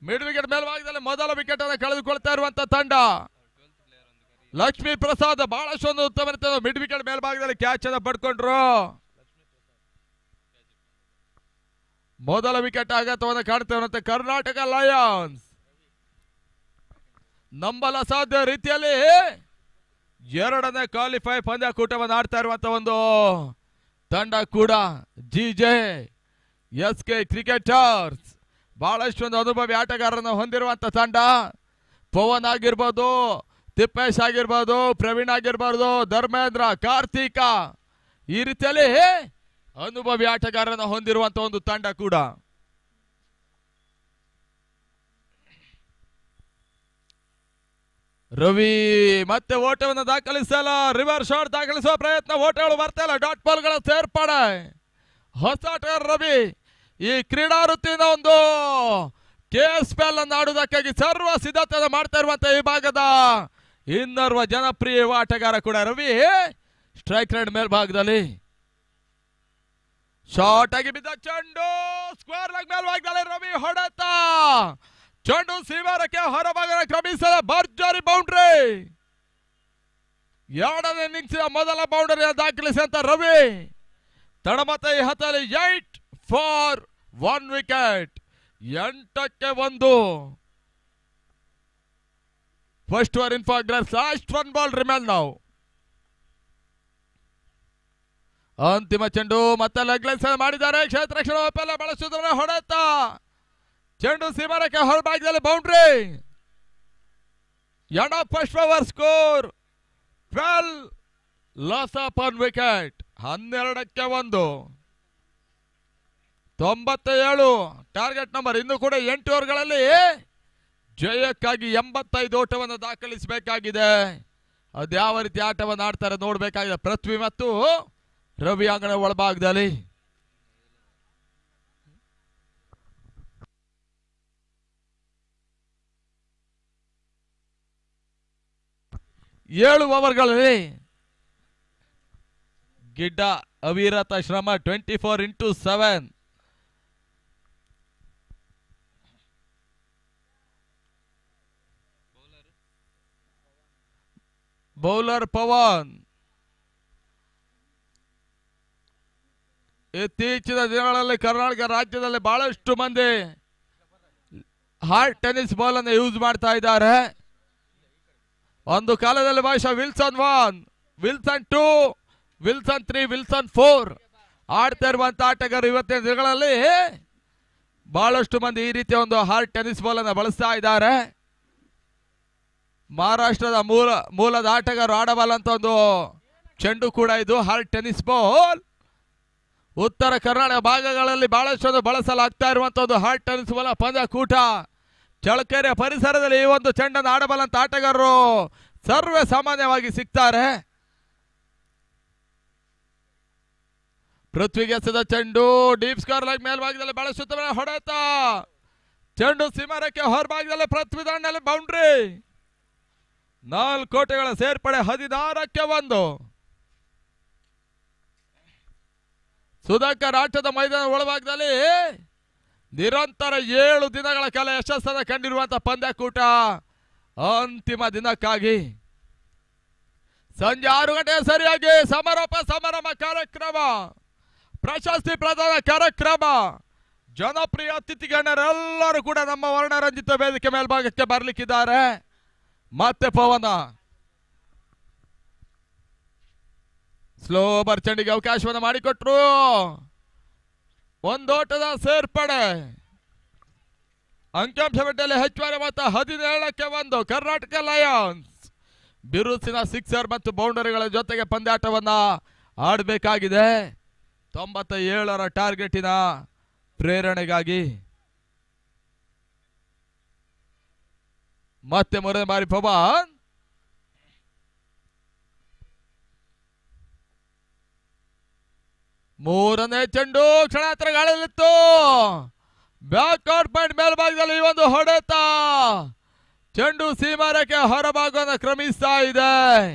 ಮಿಡ್ ವಿಕೆಟ್ ಮೇಲ್ಭಾಗದಲ್ಲಿ ಮೊದಲ ವಿಕೆಟ್ ಅನ್ನು ಕಳೆದುಕೊಳ್ತಾ ಇರುವಂತಹ ತಂಡ ಲಕ್ಷ್ಮೀ ಪ್ರಸಾದ್ ಬಹಳಷ್ಟೊಂದು ಉತ್ತಮ ಮಿಡ್ ವಿಕೆಟ್ ಮೇಲ್ಭಾಗದಲ್ಲಿ ಕ್ಯಾಚ್ ಅನ್ನು ಪಡ್ಕೊಂಡ್ರು. ಮೊದಲ ವಿಕೆಟ್ ಆಘಾತವನ್ನು ಕಾಣ್ತಾ ಇರುವಂತೆ ಕರ್ನಾಟಕ ಲಯನ್ಸ್ ನಂಬಲ ಸಾಧ್ಯ ರೀತಿಯಲ್ಲಿ 2ನೇ ಕ್ವಾಲಿಫೈ ಪಂದ್ಯಕೂಟವನ್ನು ಆಡ್ತಾ ಇರುವಂತಹ ಒಂದು ತಂಡ ಕೂಡ GJSK ಕ್ರಿಕೆಟರ್ಸ್. ಬಹಳಷ್ಟೊಂದು ಅನುಭವಿ ಆಟಗಾರರನ್ನು ಹೊಂದಿರುವಂತ ತಂಡ. ಪವನ್ ಆಗಿರ್ಬೋದು, ತಿಪ್ಪೇಶ್ ಆಗಿರ್ಬೋದು, ಪ್ರವೀಣ್ ಆಗಿರ್ಬೋದು, ಧರ್ಮೇಂದ್ರ, ಕಾರ್ತಿಕ ಈ ರೀತಿಯಲ್ಲಿ ಅನುಭವಿ ಆಟಗಾರರನ್ನು ಹೊಂದಿರುವಂತ ಒಂದು ತಂಡ ಕೂಡ. ರವಿ ಮತ್ತೆ ಓಟವನ್ನು ದಾಖಲಿಸಲ್ಲ, ರಿವರ್ಸ್ ಶಾಟ್ ದಾಖಲಿಸುವ ಪ್ರಯತ್ನ, ಓಟಗಳು ಬರ್ತಾ ಇಲ್ಲ, ಡಾಟ್ ಬಾಲ್ಗಳ ಸೇರ್ಪಡೆ. ಹೊಸ ಆಟಗಾರ ರವಿ ಈ ಕ್ರೀಡಾ ವೃತ್ತಿಯಿಂದ ಒಂದು KSPL ಅನ್ನು ಆಡುವುದಕ್ಕಾಗಿ ಸರ್ವ ಸಿದ್ಧತೆ ಮಾಡ್ತಾ ಇರುವಂತ ಈ ಭಾಗದ ಇನ್ನೋರ್ವ ಜನಪ್ರಿಯ ಆಟಗಾರ ಕೂಡ ರವಿ. ಸ್ಟ್ರೈಕ್ ರೇಟ್ ಮೇಲ್ಭಾಗದಲ್ಲಿ ಶಾರ್ಟ್ ಆಗಿ ಬಿದ್ದ ಚೆಂಡು ಸ್ಕ್ವೇರ್ ಲೆಗ್ ಮೇಲ್ಭಾಗದಲ್ಲಿ ರವಿ ಹೊಡೆತ, ಚೆಂಡು ಸೀಮಾರಕ್ಕೆ ಹೊರಭಾಗದ ಕ್ರಮಿಸದ ಭರ್ಜರಿ ಬೌಂಡ್ರಿ. ಎರಡನೇ ಇನ್ನಿಂಗ್ಸಿನ ಮೊದಲ ಬೌಂಡರಿ ದಾಖಲಿಸಿದಂತ ರವಿ ತಡಮತ ಈ ಹತ್ತಲ್ಲಿ 8 ಫಾರ್ 1 ವಿಕೆಟ್. 8ಕ್ಕೆ 1. First over in progress, last 1 ball remain ನಾವು. ಅಂತಿಮ ಚೆಂಡು ಮತ್ತೆ ಲೆಗ್ ಲೈನ್ಸ್ ಮಾಡಿದ್ದಾರೆ, ಕ್ಷೇತ್ರ ರಕ್ಷಣಾ ವೈಫಲ್ಯ ಬಳಸುವುದನ್ನು ಹೊಡೆತ, ಚೆಂಡು ಸೀಮಾರಕ್ಕೆ ಹೊರಭಾಗದಲ್ಲಿ boundary. End of first over score 12, loss of 1 wicket. 12ಕ್ಕೆ 1. 97 ಟಾರ್ಗೆಟ್ ನಂಬರ್. ಇನ್ನು ಕೂಡ 8 ಓವರ್ಗಳಲ್ಲಿ ಜಯಕ್ಕಾಗಿ 85 ಓಟವನ್ನು ದಾಖಲಿಸಬೇಕಾಗಿದೆ. ಅದ್ಯಾವ ರೀತಿ ಆಟವನ್ನು ಆಡ್ತಾರೆ ನೋಡಬೇಕಾಗಿದೆ ಪೃಥ್ವಿ ಮತ್ತು ರವಿ ಅಂಗಣ ಒಳಭಾಗದಲ್ಲಿ. ಏಳು ಓವರ್ಗಳಲ್ಲಿ ಗಿಡ್ಡ ಅವಿರತ ಶ್ರಮ 24x7. ಬೌಲರ್ ಪವನ್ ಇತ್ತೀಚಿನ ದಿನಗಳಲ್ಲಿ ಕರ್ನಾಟಕ ರಾಜ್ಯದಲ್ಲಿ ಬಹಳಷ್ಟು ಮಂದಿ ಹಾರ್ಡ್ ಟೆನ್ನಿಸ್ ಬಾಲ್ ಅನ್ನು ಯೂಸ್ ಮಾಡ್ತಾ ಇದ್ದಾರೆ. ಒಂದು ಕಾಲದಲ್ಲಿ ಬಹುಶಃ ವಿಲ್ಸನ್ 1, ವಿಲ್ಸನ್ 2, ವಿಲ್ಸನ್ 3, ವಿಲ್ಸನ್ 4 ಆಡ್ತಾ ಇರುವಂತ ಆಟಗಾರರು ಇವತ್ತಿನ ದಿನಗಳಲ್ಲಿ ಬಹಳಷ್ಟು ಮಂದಿ ಈ ರೀತಿಯ ಒಂದು ಹಾರ್ಡ್ ಟೆನ್ನಿಸ್ ಬಾಲ್ ಅನ್ನು ಬಳಸ್ತಾ ಇದ್ದಾರೆ. ಮಹಾರಾಷ್ಟ್ರದ ಮೂಲದ ಆಟಗಾರರು ಆಡಬಲ್ಲಂತ ಒಂದು ಚೆಂಡು ಕೂಡ ಇದು ಹಾರ್ಡ್ ಟೆನ್ನಿಸ್ ಬಾಲ್. ಉತ್ತರ ಕರ್ನಾಟಕ ಭಾಗಗಳಲ್ಲಿ ಬಹಳಷ್ಟು ಬಳಸಲಾಗ್ತಾ ಇರುವಂತ ಒಂದು ಹಾರ್ಡ್ ಟೆನ್ನಿಸ್ ಬಾಲ್ ಪಂದ್ಯಕೂಟ. ಚಳ್ಳಕೆರೆ ಪರಿಸರದಲ್ಲಿ ಈ ಒಂದು ಚೆಂಡನ್ನು ಆಡಬಲ್ಲಂತ ಆಟಗಾರರು ಸರ್ವೇ ಸಾಮಾನ್ಯವಾಗಿ ಸಿಗ್ತಾರೆ. ಪೃಥ್ವಿಗೆ ಎಸೆದ ಚೆಂಡು ಡೀಪ್ ಸ್ಕೋರ್ ಲೆಗ್ ಮೇಲ್ಭಾಗದಲ್ಲಿ ಬಳಸುತ್ತವೆ ಹೊಡೆತ, ಚೆಂಡು ಸೀಮಾರಕ್ಕೆ ಹೊರಭಾಗದಲ್ಲಿ ಪೃಥ್ವಿ ದಂಡಲ್ಲಿ ಬೌಂಡ್ರಿ. 4 ಕೋಟೆಗಳ ಸೇರ್ಪಡೆ 16ಕ್ಕೆ 1. ಸುಧಾಕರ್ ಆಟದ ಮೈದಾನ ಒಳಭಾಗದಲ್ಲಿ ನಿರಂತರ 7 ದಿನಗಳ ಕಾಲ ಯಶಸ್ಸನ್ನು ಕಂಡಿರುವಂತಹ ಪಂದ್ಯಕೂಟ ಅಂತಿಮ ದಿನಕ್ಕಾಗಿ ಸಂಜೆ 6 ಗಂಟೆ ಸರಿಯಾಗಿ ಸಮಾರಂಭ ಕಾರ್ಯಕ್ರಮ, ಪ್ರಶಸ್ತಿ ಪ್ರದಾನ ಕಾರ್ಯಕ್ರಮ. ಜನಪ್ರಿಯ ಅತಿಥಿ ಗಣ್ಯರೆಲ್ಲರೂ ಕೂಡ ನಮ್ಮ ವರ್ಣರಂಜಿತ ವೇದಿಕೆ ಮೇಲ್ಭಾಗಕ್ಕೆ ಬರ್ಲಿಕ್ಕಿದ್ದಾರೆ. ಮತ್ತೆ ಪವನ ಸ್ಲೋ ಬರ್ಚಂಡಿಗೆ ಅವಕಾಶವನ್ನು ಮಾಡಿಕೊಟ್ರು. ಒಂದೋಟದ ಸೇರ್ಪಡೆ, ಅಂಕಿಅಂಶ ಪಟ್ಟಿಯಲ್ಲಿ ಹೆಚ್ಚುವರಿ ಮೊತ್ತ 17ಕ್ಕೆ 1. ಕರ್ನಾಟಕ ಲಯನ್ಸ್ ಬಿರುಸಿನ ಸಿಕ್ಸರ್ ಮತ್ತು ಬೌಂಡರಿಗಳ ಜೊತೆಗೆ ಪಂದ್ಯಾಟವನ್ನ ಆಡಬೇಕಾಗಿದೆ 97ರ ಟಾರ್ಗೆಟಿನ ಪ್ರೇರಣೆಗಾಗಿ. ಮತ್ತೆ ಮೂರನೇ ಬಾರಿ ಪವನ್ ಮೂರನೇ ಚೆಂಡು ಕ್ಷಣಾತ್ರ ಗಾಳಿಯಲ್ಲಿತ್ತು. ಬ್ಯಾಕ್ಔಟ್ ಪಾಯಿಂಟ್ ಮೇಲ್ಭಾಗದಲ್ಲಿ ಈ ಒಂದು ಹೊಡೆತ, ಚೆಂಡು ಸೀಮಾರಕ್ಕೆ ಹೊರಭಾಗವನ್ನು ಕ್ರಮಿಸ್ತಾ ಇದೆ.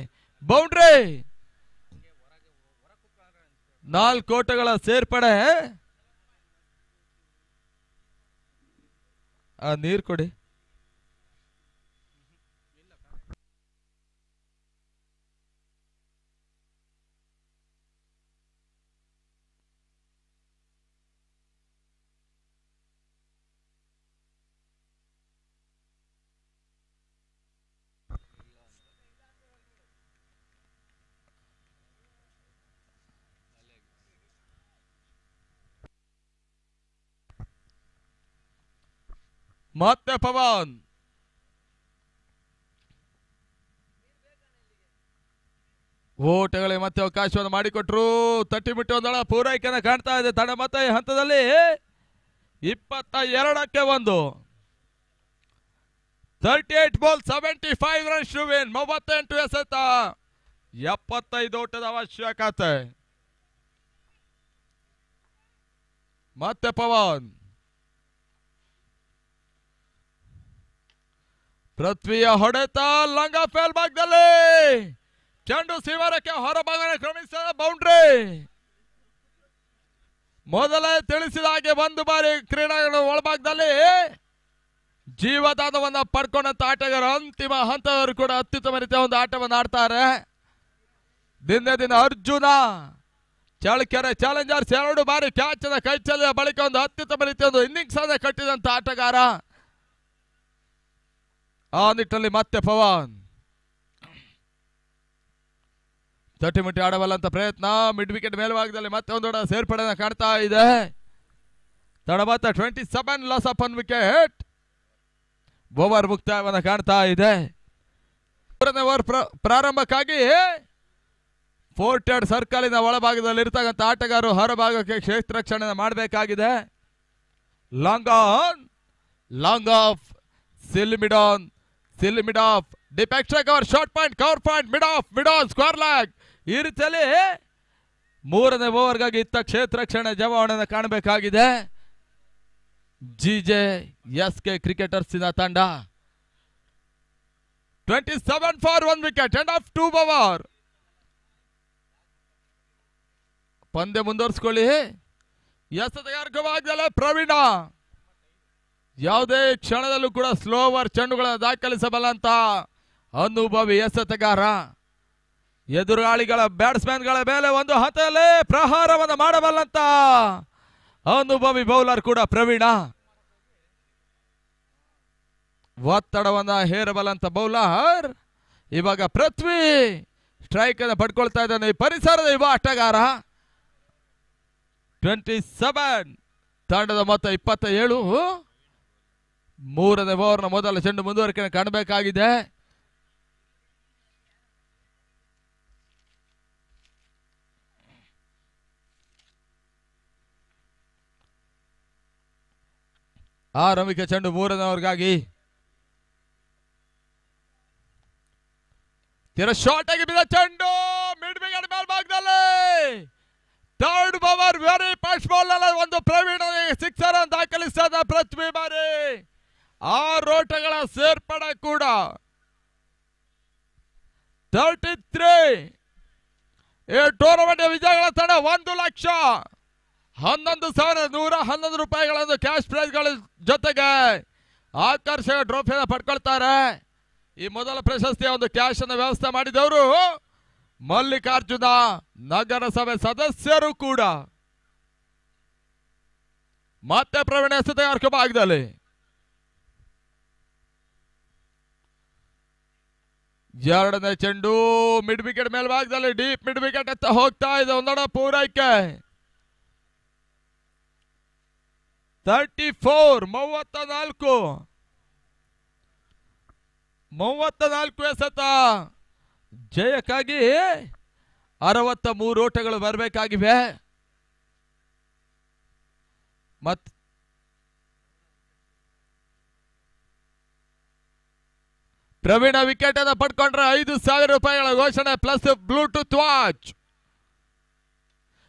ಬೌಂಡ್ರಿ. 4 ಕೋಟೆಗಳ ಸೇರ್ಪಡೆ. ನೀರು ಕೊಡಿ. ಮತ್ತೆ ಪವನ್ ಓಟಗಳಿಗೆ ಮತ್ತೆ ಅವಕಾಶವನ್ನು ಮಾಡಿಕೊಟ್ರು. ತಟ್ಟಿಬಿಟ್ಟು ಒಂದಳ ಪೂರೈಕೆಯನ್ನು ಕಾಣ್ತಾ ಇದೆ ತಂಡ. ಮತ್ತೆ ಈ ಹಂತದಲ್ಲಿ 22ಕ್ಕೆ 1. 38 ಬಾಲ್ 75 ರನ್ಸ್ ಟು ವಿನ್. 38 ಎಸೆತ 75 ಓಟದ ಅವಶ್ಯಕತೆ. ಮತ್ತೆ ಪವನ್, ಪೃಥ್ವಿಯ ಹೊಡೆತ ಲಂಗ ಫೇಲ್ ಭಾಗದಲ್ಲಿ ಚೆಂಡು ಸೀಮರಕ್ಕೆ ಹೊರಭಾಗ ಕ್ರಮಿಸಿದ ಬೌಂಡ್ರಿ. ಮೊದಲೇ ತಿಳಿಸಿದ ಹಾಗೆ ಒಂದು ಬಾರಿ ಕ್ರೀಡಾಂಗಣ ಒಳಭಾಗದಲ್ಲಿ ಜೀವದಾನವನ್ನ ಪಡ್ಕೊಂಡಂತ ಆಟಗಾರ ಅಂತಿಮ ಹಂತದವರು ಕೂಡ ಅತ್ಯುತ್ತಮ ರೀತಿಯ ಒಂದು ಆಟವನ್ನು ಆಡ್ತಾರೆ. ದಿನ ದಿನ ಅರ್ಜುನ ಚಳ್ಳಕೆರೆ ಚಾಲೆಂಜರ್ಸ್ 2 ಬಾರಿ ಕ್ಯಾಚ್ ಅನ್ನ ಕೈ ಚೆಲ್ಲಿದ ಬಳಿಕ ಒಂದು ಅತ್ಯುತ್ತಮ ರೀತಿಯ ಒಂದು ಇನ್ನಿಂಗ್ಸ್ ಅನ್ನ ಕಟ್ಟಿದಂತ ಆಟಗಾರ. ಆ ನಿಟ್ಟಿನಲ್ಲಿ ಮತ್ತೆ ಪವನ್ ತಟಿಮುಟ್ಟಿ ಆಡಬಲ್ಲಂತ ಪ್ರಯತ್ನ. ಮಿಡ್ ವಿಕೆಟ್ ಮೇಲ್ಭಾಗದಲ್ಲಿ ಮತ್ತೆ ಒಂದು ದೊಡ್ಡ ಸೇರ್ಪಡೆ ಕಾಣ್ತಾ ಇದೆ. ತಡಬತ್ತ 27 ಲಾಸ್ ಆಫ್ 1 ವಿಕೆಟ್. ಓವರ್ ಮುಕ್ತಾಯವನ್ನು ಕಾಣ್ತಾ ಇದೆ. 3ನೇ ಓವರ್ ಪ್ರಾರಂಭಕ್ಕಾಗಿ ಫೋರ್ಟೆಡ್ ಸರ್ಕಲಿನ ಒಳಭಾಗದಲ್ಲಿ ಇರ್ತಕ್ಕಂಥ ಆಟಗಾರರು ಹೊರಭಾಗಕ್ಕೆ ಕ್ಷೇತ್ರ ರಕ್ಷಣೆ ಮಾಡಬೇಕಾಗಿದೆ. Long on, long off, sill off, deep extra cover, short point, cover point, mid off, square leg. ಈ ರೀತಿಯಲ್ಲಿ 3ನೇ ಓವರ್ಗಾಗಿ ಇತ್ತ ಕ್ಷೇತ್ರ ರಕ್ಷಣೆ ಜವಾವಣೆಯನ್ನು ಕಾಣಬೇಕಾಗಿದೆ. GJSK ಕ್ರಿಕೆಟರ್ಸಿನ ತಂಡ 27 for 1 wicket, end of 2 over. ಪಂದ್ಯ ಮುಂದುವರಿಸಿಕೊಳ್ಳಿ. ಎಸೆತಗಾರಕವಾಗಲೇ ಪ್ರವೀಣ ಯಾವುದೇ ಕ್ಷಣದಲ್ಲೂ ಕೂಡ ಸ್ಲೋವರ್ ಚೆಂಡುಗಳನ್ನು ದಾಖಲಿಸಬಲ್ಲಂತ ಅನುಭವಿ ಎಸೆತಗಾರ. ಎದುರಾಳಿಗಳ ಬ್ಯಾಟ್ಸ್ಮನ್ಗಳ ಮೇಲೆ ಒಂದು ಹಂತದಲ್ಲಿ ಪ್ರಹಾರವನ್ನು ಮಾಡಬಲ್ಲಂತ ಅನುಭವಿ ಬೌಲರ್ ಕೂಡ ಪ್ರವೀಣ. ಒತ್ತಡವನ್ನ ಹೇರಬಲ್ಲಂತ ಬೌಲರ್. ಇವಾಗ ಪೃಥ್ವಿ ಸ್ಟ್ರೈಕ್ ಅನ್ನು ಪಡ್ಕೊಳ್ತಾ ಇದ್ದಾನೆ. ಈ ಪರಿಸರದ ಯುವ ಆಟಗಾರ. 27 ತಂಡದ ಮೊತ್ತ 27. 3ನೇ ಓವರ್ನ ಮೊದಲ ಚೆಂಡು ಮುಂದುವರಿಕೆ ಕಾಣಬೇಕಾಗಿದೆ. ಆರಂಭಿಕ ಚೆಂಡು 3ನೇ ಓವರ್ಗಾಗಿ. ಶಾರ್ಟ್ ಆಗಿ ಬಿದ್ದ ಚೆಂಡು ಮಿಡ್ ವಿಕೆಟ್ ಮೇಲ್ಭಾಗದಲ್ಲಿ. 3rd over very fast ball ಅಲ್ಲ ಒಂದು ಪ್ರವೀಣ ಸಿಕ್ಸರ್ ಅನ್ನು ದಾಖಲಿಸಿದ ಪೃಥ್ವಿ ಬಾರಿ 6 ಓಟಗಳ ಸೇರ್ಪಡೆ ಕೂಡ. 33 ಈ ಟೂರ್ನಮೆಂಟ್ ವಿಜಯಗಳ ತಂಡ 1,11,111 ರೂಪಾಯಿಗಳನ್ನು ಕ್ಯಾಶ್ ಪ್ರೈಸ್ಗಳ ಜೊತೆಗೆ ಆಕರ್ಷಕ ಟ್ರೋಫಿಯನ್ನು ಪಡ್ಕೊಳ್ತಾರೆ. ಈ ಮೊದಲ ಪ್ರಶಸ್ತಿಯ ಒಂದು ಕ್ಯಾಶ್ ಅನ್ನು ವ್ಯವಸ್ಥೆ ಮಾಡಿದವರು ಮಲ್ಲಿಕಾರ್ಜುನ ನಗರಸಭೆ ಸದಸ್ಯರು ಕೂಡ. ಮತ್ತೆ ಪ್ರವೀಣ ಎಸೆತಗಾರಿಕೆ ಭಾಗದಲ್ಲಿ 2ನೇ ಚೆಂಡು ಮಿಡ್ ವಿಕೆಟ್ ಮೇಲ್ಭಾಗದಲ್ಲಿ ಡೀಪ್ ಮಿಡ್ ವಿಕೆಟ್ ಎತ್ತ ಹೋಗ್ತಾ ಇದೆ. ಒಂದೊಡ ಪೂರೈಕೆ 34 ಎಸೆತ. ಜಯಕ್ಕಾಗಿ 63 ಓಟಗಳು ಬರಬೇಕಾಗಿವೆ. ಪ್ರವೀಣ ವಿಕೆಟ್ ಅನ್ನು ಪಡ್ಕೊಂಡ್ರೆ 5,000 ರೂಪಾಯಿಗಳ ಘೋಷಣೆ ಪ್ಲಸ್ ಬ್ಲೂಟೂತ್ ವಾಚ್.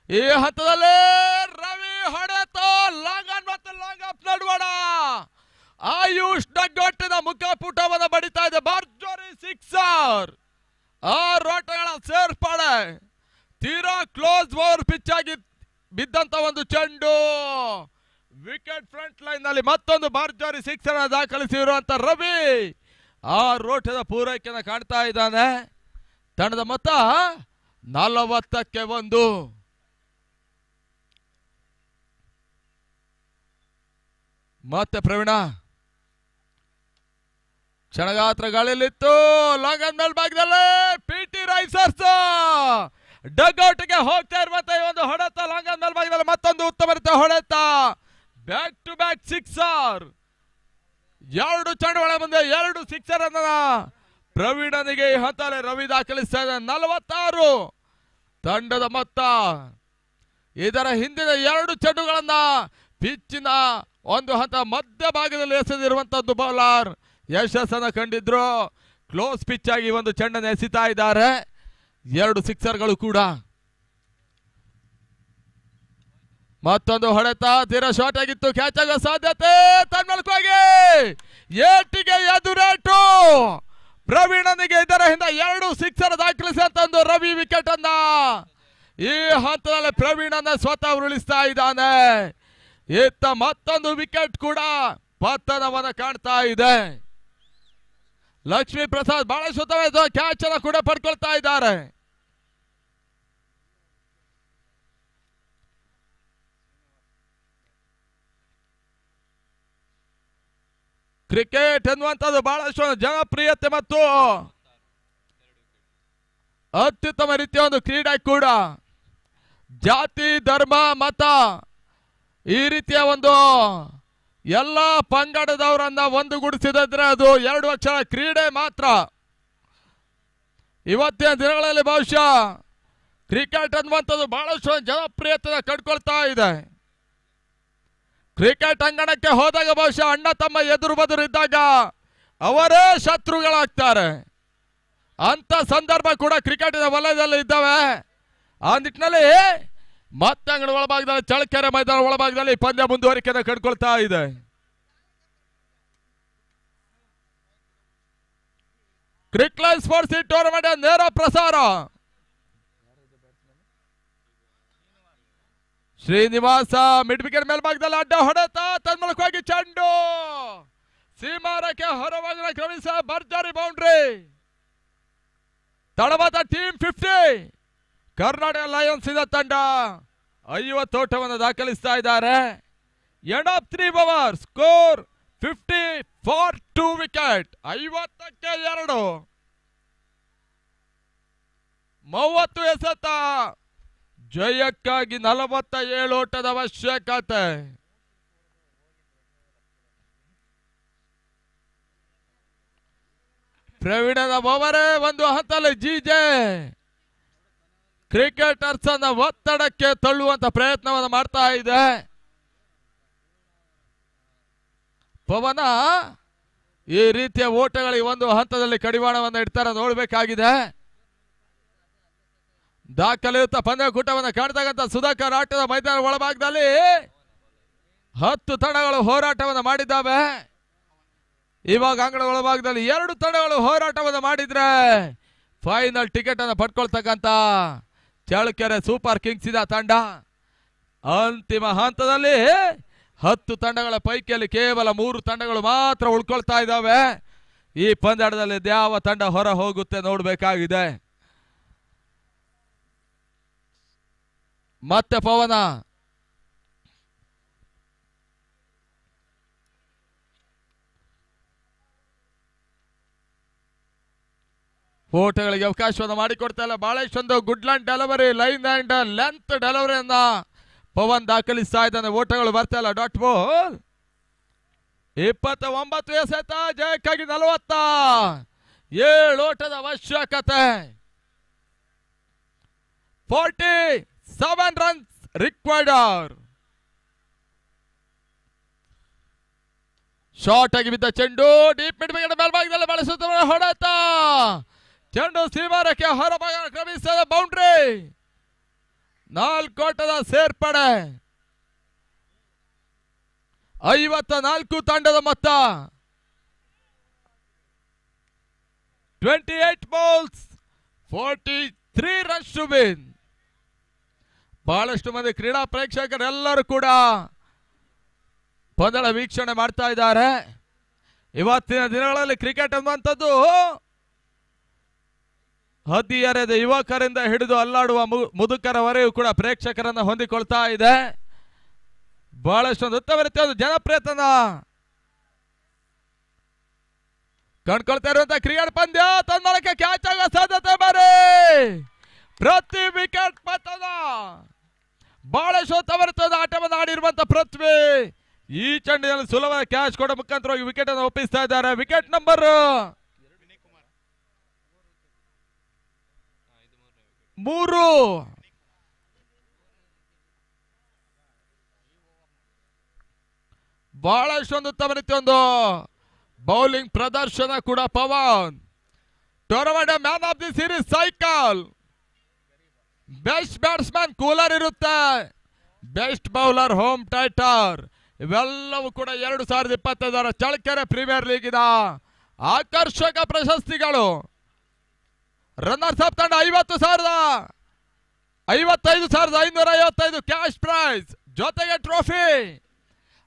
ಈ ಹಂತದಲ್ಲಿ ರವಿ ಹೊಡೆತ ಲಾಂಗ್ ಆನ್ ಮತ್ತು ಲಾಂಗ್ ಆಫ್ ನಡುವಣ. ಆಯುಷ್ ಡಗ್ಗೊಟ್ಟಿನ ಮುಖಪುಟವನ್ನು ಬಡಿತಾ ಇದೆ. ಭರ್ಜರಿ ಸಿಕ್ಸರ್. 6 ಓಟಗಳ ಸೇರ್ಪಡೆ. ತೀರಾ ಕ್ಲೋಸ್ ಓವರ್ ಪಿಚ್ ಆಗಿ ಬಿದ್ದಂತ ಒಂದು ಚೆಂಡು ವಿಕೆಟ್ ಫ್ರಂಟ್ ಲೈನ್ ನಲ್ಲಿ ಮತ್ತೊಂದು ಭರ್ಜರಿ ಸಿಕ್ಸರ್ ದಾಖಲಿಸಿರುವಂತ ರವಿ 6 ಓಟದ ಪೂರೈಕೆಯನ್ನು ಕಾಣ್ತಾ ಇದ್ದಾನೆ. ತಂಡದ ಮೊತ್ತ 40ಕ್ಕೆ 1. ಮತ್ತೆ ಪ್ರವೀಣ ಕ್ಷಣಗಾತ್ರ ಗಾಳಿಯಲ್ಲಿತ್ತು. ಲಾಂಗ್ ಆನ್ ಮೇಲ್ಭಾಗದಲ್ಲಿ PT ರೈಸರ್ಸ್ ಡಗ್ಔಟ್ಗೆ ಹೋಗ್ತಾ ಇರುವಂತ ಈ ಒಂದು ಹೊಡೆತ. ಲಾಂಗ್ ಆನ್ ಮೇಲ್ಭಾಗದಲ್ಲಿ ಮತ್ತೊಂದು ಉತ್ತಮ ರೀತಿಯ ಹೊಡೆತ. Back to back sixer. 2 ಚೆಂಡುಗಳ ಮುಂದೆ 2 ಸಿಕ್ಸರ್ ಅನ್ನ ಪ್ರವೀಣನಿಗೆ ಈ ಹಂತದಲ್ಲಿ ರವಿ ದಾಖಲಿಸ್ತಾ ಇದೆ. 46 ತಂಡದ ಮೊತ್ತ. ಇದರ ಹಿಂದಿನ 2 ಚೆಂಡುಗಳನ್ನ ಪಿಚ್ಚಿನ ಒಂದು ಹಂತ ಮಧ್ಯ ಭಾಗದಲ್ಲಿ ಎಸೆದಿರುವಂತದ್ದು ಬೌಲರ್ ಯಶಸ್ಸನ್ನು ಕಂಡಿದ್ರು. ಕ್ಲೋಸ್ ಪಿಚ್ ಆಗಿ ಒಂದು ಚೆಂಡನ್ನು ಎಸಿತಾ ಇದ್ದಾರೆ. 2 ಸಿಕ್ಸರ್ಗಳು ಕೂಡ. ಮತ್ತೊಂದು ಹೊಡೆತ, ತೀರಾ ಶಾರ್ಟ್ ಆಗಿತ್ತು, ಕ್ಯಾಚ್ ಆಗೋ ಸಾಧ್ಯತೆ. ತನ್ಮೂಲಕವಾಗಿ ಏಟಿಗೆ ಎದುರೇಟು. ಪ್ರವೀಣನಿಗೆ ಇದರ ಹಿಂದೆ 2 ಸಿಕ್ಸರ್ ದಾಖಲಿಸಿದಂತ ರವಿ ವಿಕೆಟ್ ಅನ್ನ ಈ ಹಂತದಲ್ಲಿ ಪ್ರವೀಣನ ಸ್ವತಃ ಉರುಳಿಸ್ತಾ ಇದ್ದಾನೆ. ಇತ್ತ ಮತ್ತೊಂದು ವಿಕೆಟ್ ಕೂಡ ಪತನವನ್ನ ಕಾಣ್ತಾ ಇದೆ. ಲಕ್ಷ್ಮೀ ಪ್ರಸಾದ್ ಬಹಳ ಸುತ್ತವಾದ ಕ್ಯಾಚ್ ಅನ್ನು ಕೂಡ ಪಡ್ಕೊಳ್ತಾ ಇದ್ದಾರೆ. ಕ್ರಿಕೆಟ್ ಎನ್ನುವಂಥದ್ದು ಬಹಳಷ್ಟು ಜನಪ್ರಿಯತೆ ಮತ್ತು ಅತ್ಯುತ್ತಮ ರೀತಿಯ ಒಂದು ಕ್ರೀಡೆ ಕೂಡ. ಜಾತಿ, ಧರ್ಮ, ಮತ ಈ ರೀತಿಯ ಒಂದು ಎಲ್ಲ ಪಂಗಡದವರನ್ನ ಒಂದುಗೂಡಿಸಿದ್ರೆ ಅದು 2 ಅಕ್ಷರ ಕ್ರೀಡೆ ಮಾತ್ರ. ಇವತ್ತಿನ ದಿನಗಳಲ್ಲಿ ಬಹುಶಃ ಕ್ರಿಕೆಟ್ ಅನ್ನುವಂಥದ್ದು ಬಹಳಷ್ಟು ಜನಪ್ರಿಯತೆ ಕಂಡುಕೊಳ್ತಾ ಇದೆ. ಕ್ರಿಕೆಟ್ ಅಂಗಣಕ್ಕೆ ಹೋದಾಗ ಬಹುಶಃ ಅಣ್ಣ ತಮ್ಮ ಎದುರು ಬದುರು ಇದ್ದಾಗ ಅವರೇ ಶತ್ರುಗಳಾಗ್ತಾರೆ. ಅಂತ ಸಂದರ್ಭ ಕೂಡ ಕ್ರಿಕೆಟಿನ ವಲಯದಲ್ಲಿ ಇದ್ದಾವೆ. ಆ ನಿಟ್ಟಿನಲ್ಲಿ ಮತ್ತೆ ಅಂಗಣ ಒಳಭಾಗದಲ್ಲಿ, ಚಳ್ಳಕೆರೆ ಮೈದಾನ ಒಳಭಾಗದಲ್ಲಿ ಪಂದ್ಯ ಮುಂದುವರಿಕೆಯನ್ನು ಕಂಡುಕೊಳ್ತಾ ಇದೆ. ಕ್ರಿಕ್ಲೈನ್ ಸ್ಪೋರ್ಟ್ಸ್ ಟೂರ್ನಮೆಂಟ್ ನೇರ ಪ್ರಸಾರ. ಶ್ರೀನಿವಾಸ ಮಿಡ್ ವಿಕೆಟ್ ಮೇಲ್ಭಾಗದಲ್ಲಿ ಅಡ್ಡ ಹೊಡೆತ, ತನ್ಮೂಲಕವಾಗಿ ಚೆಂಡು ಸೀಮಾರಕ್ಕೆ ಹೊರಭಾಗದ ಕ್ರಮಿಸ ಭರ್ಜರಿ ಬೌಂಡ್ರಿ. ತಡವಾದ ಟೀಮ್ 50. ಕರ್ನಾಟಕ ಲಯನ್ಸ್ ಇಂದ ತಂಡ 50 ಓಟವನ್ನು ದಾಖಲಿಸ್ತಾ ಇದ್ದಾರೆ. End of 3 over score 50 for 2 wicket. 50ಕ್ಕೆ 2. 30 ಎಸೆತ. ಜಯಕ್ಕಾಗಿ 47 ಓಟದ ಅವಶ್ಯಕತೆ. ಪ್ರವೀಣನ ಓವರೇ ಒಂದು ಹಂತದಲ್ಲಿ ಜಿಜೆ ಕ್ರಿಕೆಟರ್ಸ್ ಅನ್ನ ಒತ್ತಡಕ್ಕೆ ತಳ್ಳುವಂತ ಪ್ರಯತ್ನವನ್ನು ಮಾಡ್ತಾ ಇದೆ. ಪವನ ಈ ರೀತಿಯ ಓಟಗಳಿಗೆ ಒಂದು ಹಂತದಲ್ಲಿ ಕಡಿವಾಣವನ್ನು ಇಡ್ತಾರ ನೋಡಬೇಕಾಗಿದೆ. ದಾಖಲೆಯುತ್ತ ಪಂದ್ಯಕೂಟವನ್ನು ಕಾಣ್ತಕ್ಕಂಥ ಸುಧಾಕರ್ ಆಟದ ಮೈದಾನ ಒಳಭಾಗದಲ್ಲಿ 10 ತಂಡಗಳು ಹೋರಾಟವನ್ನು ಮಾಡಿದ್ದಾವೆ. ಇವಾಗ ಅಂಗಣ ಒಳಭಾಗದಲ್ಲಿ 2 ತಂಡಗಳು ಹೋರಾಟವನ್ನು ಮಾಡಿದ್ರೆ ಫೈನಲ್ ಟಿಕೆಟ್ ಅನ್ನು ಪಡ್ಕೊಳ್ತಕ್ಕಂಥ ಚಳ್ಳಕೆರೆ ಸೂಪರ್ ಕಿಂಗ್ಸ್ ಇದ ತಂಡ ಅಂತಿಮ ಹಂತದಲ್ಲಿ 10 ತಂಡಗಳ ಪೈಕಿಯಲ್ಲಿ ಕೇವಲ 3 ತಂಡಗಳು ಮಾತ್ರ ಉಳ್ಕೊಳ್ತಾ ಇದ್ದಾವೆ. ಈ ಪಂದ್ಯದಲ್ಲಿ ಯಾವ ತಂಡ ಹೊರ ಹೋಗುತ್ತೆ ನೋಡಬೇಕಾಗಿದೆ. ಮತ್ತೆ ಪವನ ಓಟಗಳಿಗೆ ಅವಕಾಶವನ್ನು ಮಾಡಿಕೊಡ್ತಾ ಇಲ್ಲ. ಬಹಳಷ್ಟೊಂದು good line delivery, line and length ಡೆಲಿವರಿಯನ್ನ ಪವನ್ ದಾಖಲಿಸ್ತಾ ಇದ್ದಾನೆ. ಓಟಗಳು ಬರ್ತಾ ಇಲ್ಲ. Dot ball. 29 ಎಸೆತ. ಜಯಕ್ಕಾಗಿ 47 ಓಟದ ಅವಶ್ಯಕತೆ. 47 ರನ್ಸ್ ರಿಕ್ವೈರ್ಡ್. ಶಾರ್ಟ್ ಆಗಿ ಬಿದ್ದ ಚೆಂಡು ಡೀಪ್ ಮಿಡ್ ವಿಕೆಟ್ ಮೇಲ್ಭಾಗದಲ್ಲಿ ಬಳಸುತ್ತ ಹೊಡೆತ. ಚೆಂಡು ಸೀಮಾರಕ್ಕೆ ಹೊರಭಾಗ ಕ್ರಮಿಸಿದ ಬೌಂಡ್ರಿ. 4 ಓಟದ ಸೇರ್ಪಡೆ. 54 ತಂಡದ ಮೊತ್ತ. 28 balls 43 runs to win. ಬಹಳಷ್ಟು ಮಂದಿ ಕ್ರೀಡಾ ಪ್ರೇಕ್ಷಕರೆಲ್ಲರೂ ಕೂಡ ಪಂದ್ಯದ ವೀಕ್ಷಣೆ ಮಾಡ್ತಾ ಇದ್ದಾರೆ. ಇವತ್ತಿನ ದಿನಗಳಲ್ಲಿ ಕ್ರಿಕೆಟ್ ಅನ್ನುವಂಥದ್ದು ಹದಿಹರೆಯದ ಯುವಕರಿಂದ ಹಿಡಿದು ಅಲ್ಲಾಡುವ ಮುದುಕರವರೆಗೂ ಕೂಡ ಪ್ರೇಕ್ಷಕರನ್ನ ಹೊಂದಿಕೊಳ್ತಾ ಇದೆ. ಬಹಳಷ್ಟೊಂದು ಉತ್ತಮ ರೀತಿಯ ಜನಪ್ರಿಯತನ ಕಂಡುಕೊಳ್ತಾ ಇರುವಂತಹ ಕ್ರಿಕೆಟ್ ಪಂದ್ಯ. ತನ್ಮೂಲಕ ಕ್ಯಾಚ್ ಆಗೋ ಸಾಧ್ಯತೆ ಬಾರಿ. ಪ್ರತಿ ವಿಕೆಟ್ ಪತನ. ಬಹಳಷ್ಟು ಉತ್ತಮ ರೀತಿಯ ಆಟವನ್ನು ಆಡಿರುವಂತಹ ಪೃಥ್ವಿ ಈ ಚೆಂಡಿನಲ್ಲಿ ಸುಲಭ ಕ್ಯಾಚ್ ಕೊಡೋ ಮುಖಾಂತರವಾಗಿ ವಿಕೆಟ್ ಅನ್ನು ಒಪ್ಪಿಸ್ತಾ ಇದ್ದಾರೆ. Wicket number 3. ಬಹಳಷ್ಟೊಂದು ಉತ್ತಮ ರೀತಿಯ ಒಂದು ಬೌಲಿಂಗ್ ಪ್ರದರ್ಶನ ಕೂಡ Pavan. Tournament man of the series cycle. Best batsman cooler ಇರುತ್ತೆ. Best bowler home theatre. ಇವೆಲ್ಲವೂ ಕೂಡ 2025 ಚಳ್ಳಕೆರೆ ಪ್ರೀಮಿಯರ್ ಲೀಗಿನ ಆಕರ್ಷಕ ಪ್ರಶಸ್ತಿಗಳು. ರನ್ನರ್ಸ್ ಅಪ್ ತಂಡ 55,555 ಕ್ಯಾಶ್ ಪ್ರೈಸ್ ಜೊತೆಗೆ ಟ್ರೋಫಿ.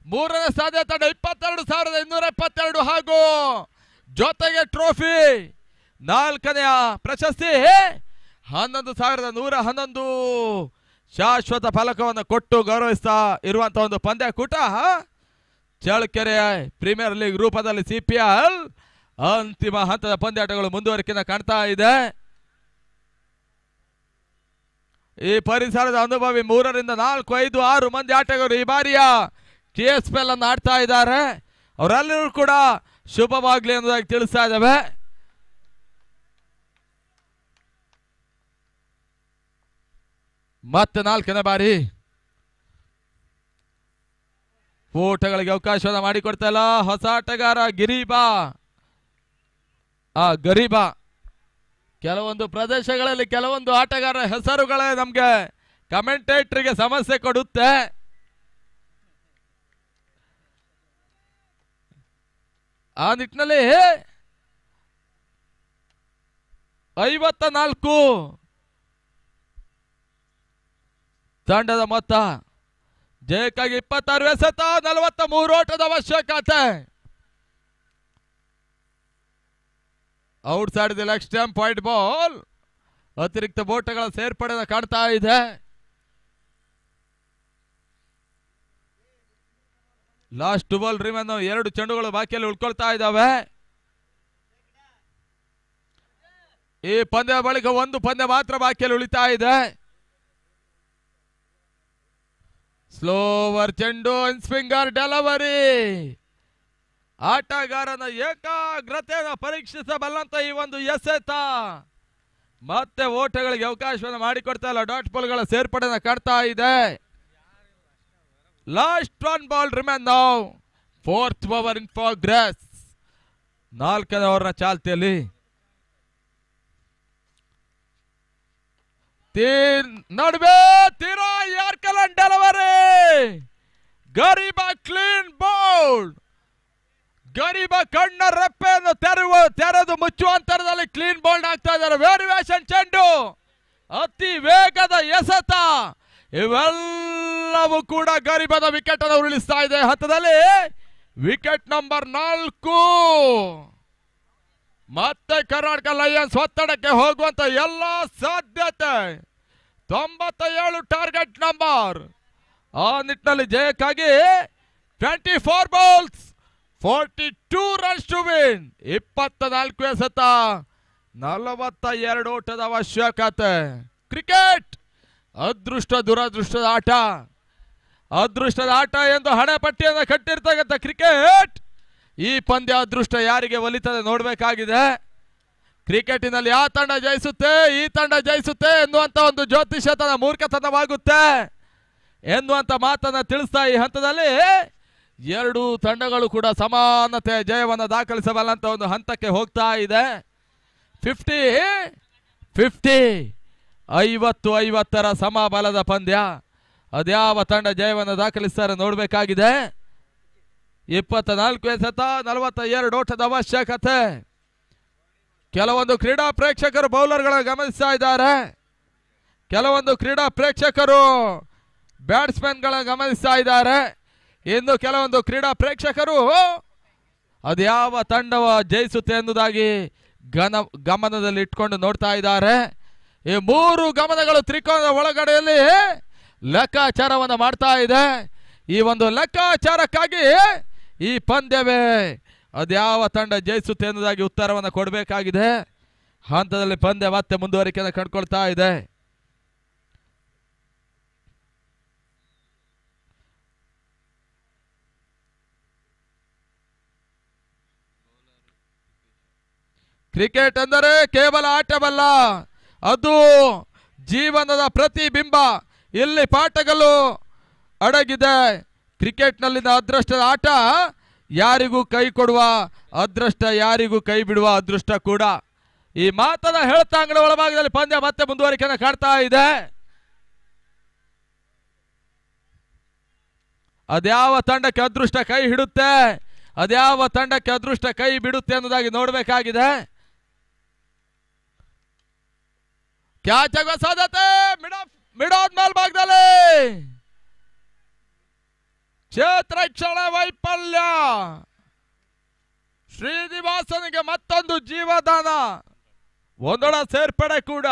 ಮೂರನೇ ಸ್ಥಾನ ತಂಡ 22,272 ಹಾಗೂ ಜೊತೆಗೆ ಟ್ರೋಫಿ. ನಾಲ್ಕನೆಯ ಪ್ರಶಸ್ತಿ 11,111 ಶಾಶ್ವತ ಫಲಕವನ್ನು ಕೊಟ್ಟು ಗೌರವಿಸ್ತಾ ಇರುವಂತಹ ಒಂದು ಪಂದ್ಯಕೂಟ ಚಳ್ಳಕೆರೆ ಪ್ರೀಮಿಯರ್ ಲೀಗ್ ರೂಪದಲ್ಲಿ CPL ಅಂತಿಮ ಹಂತದ ಪಂದ್ಯಾಟಗಳು ಮುಂದುವರಿಕೆಯನ್ನು ಕಾಣ್ತಾ ಇದೆ. ಈ ಪರಿಸರದ ಅನುಭವಿ 3ರಿಂದ 4, 5, 6 ಮಂದಿ ಆಟಗಾರರು ಈ ಬಾರಿಯ KSPL ಅನ್ನು ಆಡ್ತಾ ಇದ್ದಾರೆ. ಅವರೆಲ್ಲರೂ ಕೂಡ ಶುಭವಾಗ್ಲಿ ಅನ್ನೋದಾಗಿ ತಿಳಿಸ್ತಾ ಇದ್ದಾವೆ. ಮತ್ತೆ 4ನೇ ಬಾರಿ ಓಟಗಳಿಗೆ ಅವಕಾಶವನ್ನು ಮಾಡಿಕೊಡ್ತಾ ಇಲ್ಲ ಹೊಸ ಆಟಗಾರ ಗರೀಬಾ. ಕೆಲವೊಂದು ಪ್ರದೇಶಗಳಲ್ಲಿ ಕೆಲವೊಂದು ಆಟಗಾರರ ಹೆಸರುಗಳೇ ನಮ್ಗೆ ಕಮೆಂಟೇಟರ್ಗೆ ಸಮಸ್ಯೆ ಕೊಡುತ್ತೆ. ಆ ನಿಟ್ಟಿನಲ್ಲಿ 54 ತಂಡದ ಮೊತ್ತ. ಜಯಕ್ಕಾಗಿ 26 ಎಸೆತ, 43 ಓಟದ ಅವಶ್ಯಕತೆ. Outside the leg stump wide ball. ಅತಿರಿಕ್ತ ಓಟಗಳ ಸೇರ್ಪಡೆ ಕಾಣ್ತಾ ಇದೆ. ಲಾಸ್ಟ್ 12 ರಿಮನ್ 2 ಚೆಂಡುಗಳು ಬಾಕಿಯಲ್ಲಿ ಉಳ್ಕೊಳ್ತಾ ಇದ್ದಾವೆ. ಈ ಪಂದ್ಯ ಬಳಿಕ 1 ಪಂದ್ಯ ಮಾತ್ರ ಬಾಕಿಯಲ್ಲಿ ಉಳಿತಾ ಇದೆ. ಸ್ಲೋವರ್ ಚೆಂಡು, ಇನ್ಸ್ವಿಂಗರ್ ಡೆಲಿವರಿ. ಆಟಗಾರನ ಏಕಾಗ್ರತೆಯನ್ನು ಪರೀಕ್ಷಿಸಬಲ್ಲಂತ ಈ ಒಂದು ಎಸೆತ ಮತ್ತೆ ಓಟಗಳಿಗೆ ಅವಕಾಶವನ್ನು ಮಾಡಿಕೊಡ್ತಾ ಇಲ್ಲ. ಡಾಟ್ ಬಾಲ್ಗಳ ಸೇರ್ಪಡೆಯನ್ನು ಕಾಡ್ತಾ ಇದೆ. Last 1 ball remain now. 4th over in progress. 4ನೇ ಓವರ್ನ ಚಾಲ್ತಿಯಲ್ಲಿ ನಡುವೆ ತೀರಾ ಯಾರ್ಕಲನ್ ಡೆಲಿವರಿ. ಗರೀಬಾ ಕ್ಲೀನ್ ಬೌಲ್ಡ್. ಗರೀಬಾ ಕಣ್ಣ ರೆಪ್ಪೆಯನ್ನು ತೆರೆದು ಮುಚ್ಚುವಂತರದಲ್ಲಿ ಕ್ಲೀನ್ ಬೌಲ್ಡ್ ಆಗ್ತಾ ಇದ್ದಾರೆ. ವೇರಿಯೇಷನ್ ಚೆಂಡು, ಅತಿ ವೇಗದ ಎಸೆತ, ಇವೆಲ್ಲವೂ ಕೂಡ ಗರೀಬಾದ ವಿಕೆಟ್ ಅನ್ನು ಉರುಳಿಸ್ತಾ ಇದೆ. ಹಂತದಲ್ಲಿ ವಿಕೆಟ್ ನಂಬರ್ 4. ಮತ್ತೆ ಕರ್ನಾಟಕ ಲಯನ್ಸ್ ಒತ್ತಡಕ್ಕೆ ಹೋಗುವಂತ ಎಲ್ಲ ಸಾಧ್ಯತೆ. 97 ಟಾರ್ಗೆಟ್ ನಂಬರ್. ಆ ನಿಟ್ಟಿನಲ್ಲಿ ಜಯಕ್ಕಾಗಿ 24 ಬಾಲ್ಸ್ 42 ರನ್ಸ್ ಟು ವಿನ್. 24 ಎಸೆತ, 42 ಓಟದ ಅವಶ್ಯಕತೆ. ಕ್ರಿಕೆಟ್ ಅದೃಷ್ಟ ದುರದೃಷ್ಟದ ಆಟ. ಅದೃಷ್ಟದ ಆಟ ಎಂದು ಹಣೆ ಪಟ್ಟಿಯನ್ನು ಕಟ್ಟಿರ್ತಕ್ಕಂಥ ಕ್ರಿಕೆಟ್ ಈ ಪಂದ್ಯ ಅದೃಷ್ಟ ಯಾರಿಗೆ ಒಲಿತದೆ ನೋಡಬೇಕಾಗಿದೆ. ಕ್ರಿಕೆಟಿನಲ್ಲಿ ಆ ತಂಡ ಜಯಿಸುತ್ತೆ, ಈ ತಂಡ ಜಯಿಸುತ್ತೆ ಎನ್ನುವಂತ ಒಂದು ಜ್ಯೋತಿಷ್ಯತನ ಮೂರ್ಖತನವಾಗುತ್ತೆ ಎನ್ನುವಂತ ಮಾತನ್ನ ತಿಳಿಸ್ತಾ ಈ ಹಂತದಲ್ಲಿ 2 ತಂಡಗಳು ಕೂಡ ಸಮಾನತೆ ಜಯವನ್ನು ದಾಖಲಿಸಬಲ್ಲಂತ ಒಂದು ಹಂತಕ್ಕೆ ಹೋಗ್ತಾ ಇದೆ. 50-50 50-50 ಸಮಬಲದ ಪಂದ್ಯ. ಅದ್ಯಾವ ತಂಡ ಜಯವನ್ನು ದಾಖಲಿಸ್ತಾರೆ ನೋಡಬೇಕಾಗಿದೆ. 24 ಎಸೆತ, 42 ಓಟದ ಅವಶ್ಯಕತೆ. ಕೆಲವೊಂದು ಕ್ರೀಡಾ ಪ್ರೇಕ್ಷಕರು ಬೌಲರ್ಗಳ ಗಮನಿಸ್ತಾ ಇದ್ದಾರೆ. ಕೆಲವೊಂದು ಕ್ರೀಡಾ ಪ್ರೇಕ್ಷಕರು ಬ್ಯಾಟ್ಸ್ಮನ್ಗಳ ಗಮನಿಸ್ತಾ ಇದ್ದಾರೆ. ಇನ್ನು ಕೆಲವೊಂದು ಕ್ರೀಡಾ ಪ್ರೇಕ್ಷಕರು ಅದ್ಯಾವ ತಂಡವ ಜಯಿಸುತ್ತೆ ಎನ್ನುವುದಾಗಿ ಗಮನದಲ್ಲಿ ಇಟ್ಕೊಂಡು ನೋಡ್ತಾ ಇದ್ದಾರೆ. ಈ 3 ಗಮನಗಳು ತ್ರಿಕೋನದ ಒಳಗಡೆಯಲ್ಲಿ ಲೆಕ್ಕಾಚಾರವನ್ನು ಮಾಡ್ತಾ ಇದೆ. ಈ ಒಂದು ಲೆಕ್ಕಾಚಾರಕ್ಕಾಗಿ ಈ ಪಂದ್ಯವೇ ಅದ್ಯಾವ ತಂಡ ಜಯಿಸುತ್ತೆ ಎನ್ನುವುದಾಗಿ ಉತ್ತರವನ್ನು ಕೊಡಬೇಕಾಗಿದೆ. ಹಂತದಲ್ಲಿ ಪಂದ್ಯ ಮತ್ತೆ ಮುಂದುವರಿಕೆಯನ್ನು ಕಂಡುಕೊಳ್ತಾ ಇದೆ. ಕ್ರಿಕೆಟ್ ಎಂದರೆ ಕೇವಲ ಆಟವಲ್ಲ, ಅದು ಜೀವನದ ಪ್ರತಿಬಿಂಬ. ಇಲ್ಲಿ ಪಾಠಗಳು ಅಡಗಿದೆ. ಕ್ರಿಕೆಟ್ನಲ್ಲಿನ ಅದೃಷ್ಟದ ಆಟ ಯಾರಿಗೂ ಕೈ ಕೊಡುವ ಅದೃಷ್ಟ, ಯಾರಿಗೂ ಕೈ ಬಿಡುವ ಅದೃಷ್ಟ ಕೂಡ. ಈ ಮಾತನ್ನ ಹೇಳ್ತಾ ಅಂಗಡ ಒಳಭಾಗದಲ್ಲಿ ಪಂದ್ಯ ಮತ್ತೆ ಮುಂದುವರಿಕೆಯನ್ನು ಕಾಡ್ತಾ ಇದೆ. ಅದ್ಯಾವ ತಂಡಕ್ಕೆ ಅದೃಷ್ಟ ಕೈ ಹಿಡುತ್ತೆ, ಅದ್ಯಾವ ತಂಡಕ್ಕೆ ಅದೃಷ್ಟ ಕೈ ಬಿಡುತ್ತೆ ಅನ್ನೋದಾಗಿ ನೋಡಬೇಕಾಗಿದೆ. ಕ್ಯಾಚ್ ಆಗುವ ಸಾಧ್ಯತೆ ಮಿಡಾದ್ ಮೇಲ್ಭಾಗದಲ್ಲಿ ಕ್ಷೇತ್ರ ವೈಫಲ್ಯ. ಶ್ರೀನಿವಾಸನಿಗೆ ಮತ್ತೊಂದು ಜೀವದಾನ, ಒಂದೊಳ ಸೇರ್ಪಡೆ ಕೂಡ.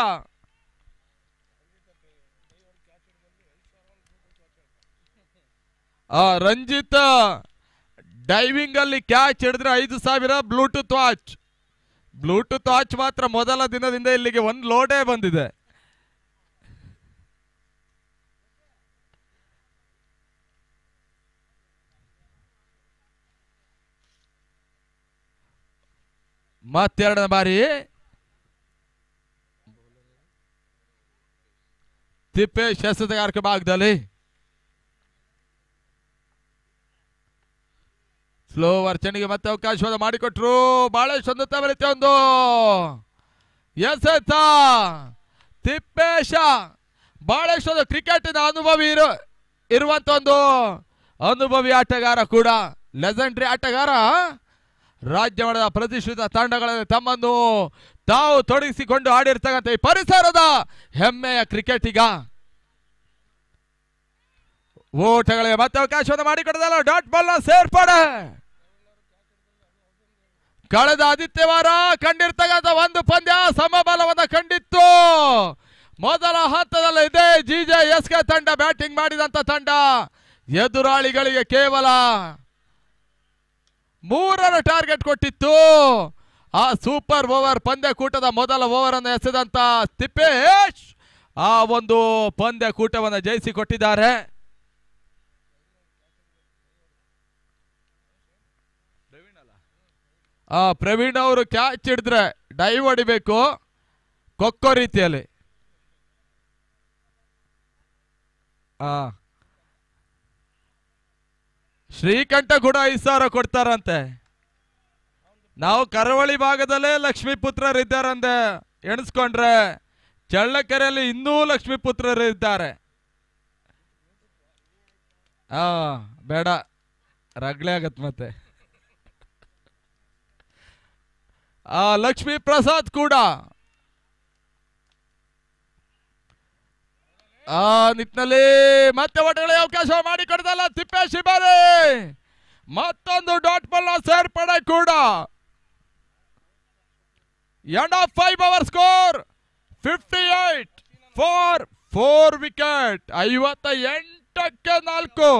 ರಂಜಿತ್ ಡೈವಿಂಗ್ ಅಲ್ಲಿ ಕ್ಯಾಚ್ ಹಿಡಿದ್ರೆ 5,000 ಬ್ಲೂಟೂತ್ ವಾಚ್. ಬ್ಲೂಟೂತ್ ವಾಚ್ ಮಾತ್ರ ಮೊದಲ ದಿನದಿಂದ ಇಲ್ಲಿಗೆ ಒಂದು ಲೋಡೇ ಬಂದಿದೆ. ಮತ್ತೆರಡನೇ ಬಾರಿ ತಿಪ್ಪೇಶ್ ಎಸೆತಗಾರಿಕೆ ಭಾಗದಲ್ಲಿ ಸ್ಲೋವರ್ ಚೆಂಡಿಗೆ ಮತ್ತೆ ಅವಕಾಶವಾದ ಮಾಡಿಕೊಟ್ರು. ಬಾಳೇಶ್ ಒಂದು ತವರಿತೆ ಒಂದು ಎಸೆತ. ತಿಪ್ಪೇಶ ಬಾಳೇಶ್ ಒಂದು ಕ್ರಿಕೆಟಿನ ಅನುಭವಿ ಇರುವಂತ ಒಂದು ಅನುಭವಿ ಆಟಗಾರ ಕೂಡ, ಲೆಜೆಂಡ್ರಿ ಆಟಗಾರ. ರಾಜ್ಯ ಮಟ್ಟದ ಪ್ರತಿಷ್ಠಿತ ತಂಡಗಳಲ್ಲಿ ತಮ್ಮನ್ನು ತಾವು ತೊಡಗಿಸಿಕೊಂಡು ಆಡಿರ್ತಕ್ಕಂಥ ಈ ಪರಿಸರದ ಹೆಮ್ಮೆಯ ಕ್ರಿಕೆಟಿಗ. ಓಟಗಳಿಗೆ ಮತ್ತೆ ಅವಕಾಶವನ್ನು ಮಾಡಿಕೊಡದಲ್ಲ, ಡಾಟ್ ಬಾಲ್ ನ ಸೇರ್ಪಡೆ. ಕಳೆದ ಆದಿತ್ಯವಾರ ಕಂಡಿರ್ತಕ್ಕಂಥ ಒಂದು ಪಂದ್ಯ ಸಮಬಲವನ್ನು ಕಂಡಿತ್ತು. ಮೊದಲ ಹಂತದಲ್ಲಿ ಇದೇ GJSK ತಂಡ ಬ್ಯಾಟಿಂಗ್ ಮಾಡಿದಂತ ತಂಡ ಎದುರಾಳಿಗಳಿಗೆ ಕೇವಲ 3 ಟಾರ್ಗೆಟ್ ಕೊಟ್ಟಿತ್ತು. ಆ ಸೂಪರ್ ಓವರ್ ಪಂದ್ಯಕೂಟದ ಮೊದಲ ಓವರ್ ಅನ್ನು ಎಸೆದಂತ ತಿಪ್ಪೇಶ್ ಆ ಒಂದು ಪಂದ್ಯಕೂಟವನ್ನು ಜಯಿಸಿಕೊಟ್ಟಿದ್ದಾರೆ. ಪ್ರವೀಣ್ ಅವರು ಕ್ಯಾಚ್ ಹಿಡಿದ್ರೆ ಡೈವ್ ಹೊಡಿಬೇಕು ಕೊಕ್ಕೋ ರೀತಿಯಲ್ಲಿ. ಶ್ರೀಕಂಠ ಕೂಡ 5,000 ಕೊಡ್ತಾರಂತೆ. ನಾವು ಕರಾವಳಿ ಭಾಗದಲ್ಲೇ ಲಕ್ಷ್ಮೀಪುತ್ರರಿದ್ದಾರಂತೆ ಎಣಿಸ್ಕೊಂಡ್ರೆ, ಚಳ್ಳಕೆರೆಯಲ್ಲಿ ಇನ್ನೂ ಲಕ್ಷ್ಮೀಪುತ್ರರಿದ್ದಾರೆ. ಬೇಡ, ರಗ್ಳೆ ಆಗತ್ ಮತ್ತೆ. ಲಕ್ಷ್ಮೀ ಪ್ರಸಾದ್ ಕೂಡ ನಿಟ್ಟಿನಲ್ಲಿ ಮತ್ತೆ ಒಟ್ಟಗಳಿಗೆ ಅವಕಾಶ ಮಾಡಿಕೊಡ್ತಲ್ಲ ತಿಪ್ಪೇಶ್ ಬಾರಿ. ಮತ್ತೊಂದು ಡಾಟ್ ಬಾಲ್ ಸೇರ್ಪಡೆ ಕೂಡ. End of 5 over score 58 for 4 wicket. 58ಕ್ಕೆ 4.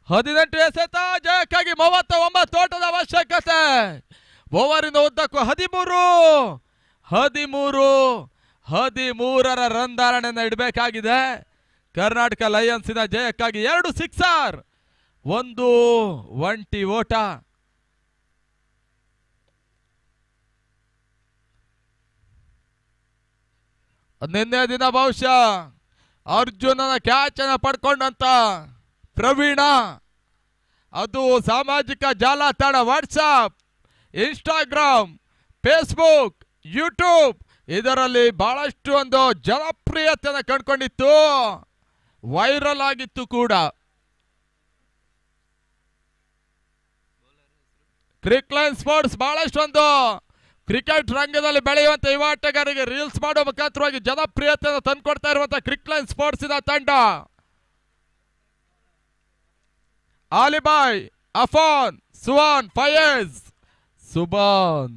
ಹದಿನೆಂಟು ಎಸೆತ ಜಯಕ್ಕಾಗಿ 39 ಓಟದ ಅವಶ್ಯಕತೆ. ಓವರಿನ ಉದ್ದಕ್ಕೂ 13ರ ರನ್ ಧಾರಣೆಯನ್ನು ಇಡಬೇಕಾಗಿದೆ. ಕರ್ನಾಟಕ ಲಯನ್ಸಿನ ಜಯಕ್ಕಾಗಿ 2 ಸಿಕ್ಸರ್, 1 ಒಂಟಿ ಓಟ. ನಿನ್ನೆ ದಿನ ಬಹುಶಃ ಅರ್ಜುನನ ಕ್ಯಾಚ್ ಅನ್ನು ಪಡ್ಕೊಂಡಂತ ಪ್ರವೀಣ, ಅದು ಸಾಮಾಜಿಕ ಜಾಲತಾಣ ವಾಟ್ಸಾಪ್, ಇನ್ಸ್ಟಾಗ್ರಾಮ್, ಫೇಸ್ಬುಕ್, ಯೂಟ್ಯೂಬ್ ಇದರಲ್ಲಿ ಬಹಳಷ್ಟು ಒಂದು ಜನಪ್ರಿಯತೆಯನ್ನು ಕಂಡುಕೊಂಡಿತ್ತು, ವೈರಲ್ ಆಗಿತ್ತು ಕೂಡ. ಕ್ರಿಕ್ಲೈನ್ ಸ್ಪೋರ್ಟ್ಸ್ ಬಹಳಷ್ಟು ಒಂದು ಕ್ರಿಕೆಟ್ ರಂಗದಲ್ಲಿ ಬೆಳೆಯುವಂತ ಯುವ ಆಟಗಾರರಿಗೆ ರೀಲ್ಸ್ ಮಾಡುವ ಮುಖಾಂತರವಾಗಿ ಜನಪ್ರಿಯತೆಯನ್ನು ತಂದುಕೊಡ್ತಾ ಇರುವಂತಹ ಕ್ರಿಕ್ಲೈನ್ ಸ್ಪೋರ್ಟ್ಸ್ ಇನ ತಂಡ. ಆಲಿಬಾಯ್, ಅಫಾನ್, ಸುವಾನ್, ಫಯೇಜ್, ಸುಬಾನ್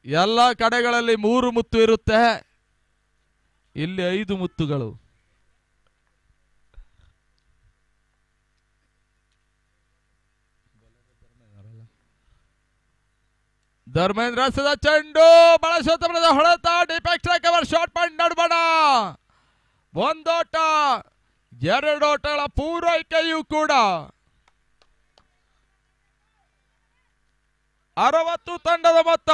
ಎಲ್ಲ ಕಡೆಗಳಲ್ಲಿ 3 ಮುತ್ತು ಇರುತ್ತೆ, ಇಲ್ಲಿ 5 ಮುತ್ತುಗಳು. ಧರ್ಮೇಂದ್ರ ಸದ ಚೆಂಡು ಬಳಸುವ ಹೊಡೆತ ಡಿಫೆಕ್ಟ್ ಕವರ್ ಶಾರ್ಟ್ ಪಾಯಿಂಟ್ ನಡುಬಣ. ಒಂದೋಟ 2 ಓಟಗಳ ಪೂರೈಕೆಯೂ ಕೂಡ 60 ತಂಡದ ಮೊತ್ತ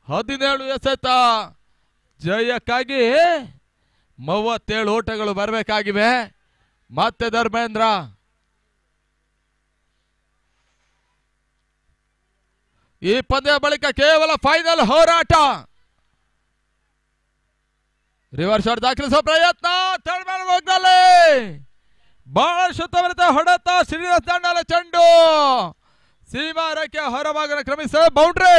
17 ಎಸೆತ ಜಯಕ್ಕಾಗಿ 37 ಓಟಗಳು ಬರಬೇಕಾಗಿವೆ. ಮತ್ತೆ ಧರ್ಮೇಂದ್ರ ಈ ಪಂದ್ಯ ಬಳಿಕ ಕೇವಲ ಫೈನಲ್ ಹೋರಾಟ. ರಿವರ್ಸ್ ಶಾಟ್ ದಾಖಲಿಸುವ ಪ್ರಯತ್ನ ತಳ್ಮೇಲೆ ಬಹಳಷ್ಟು ತ್ವರಿತ ಹೊಡೆತ ಶ್ರೀನಿವಾಸ್ ದಂಡಲ ಚೆಂಡು ಸೀಮಾ ರೇಖೆ ಹೊರಭಾಗನ ಕ್ರಮಿಸ ಬೌಂಡ್ರಿ.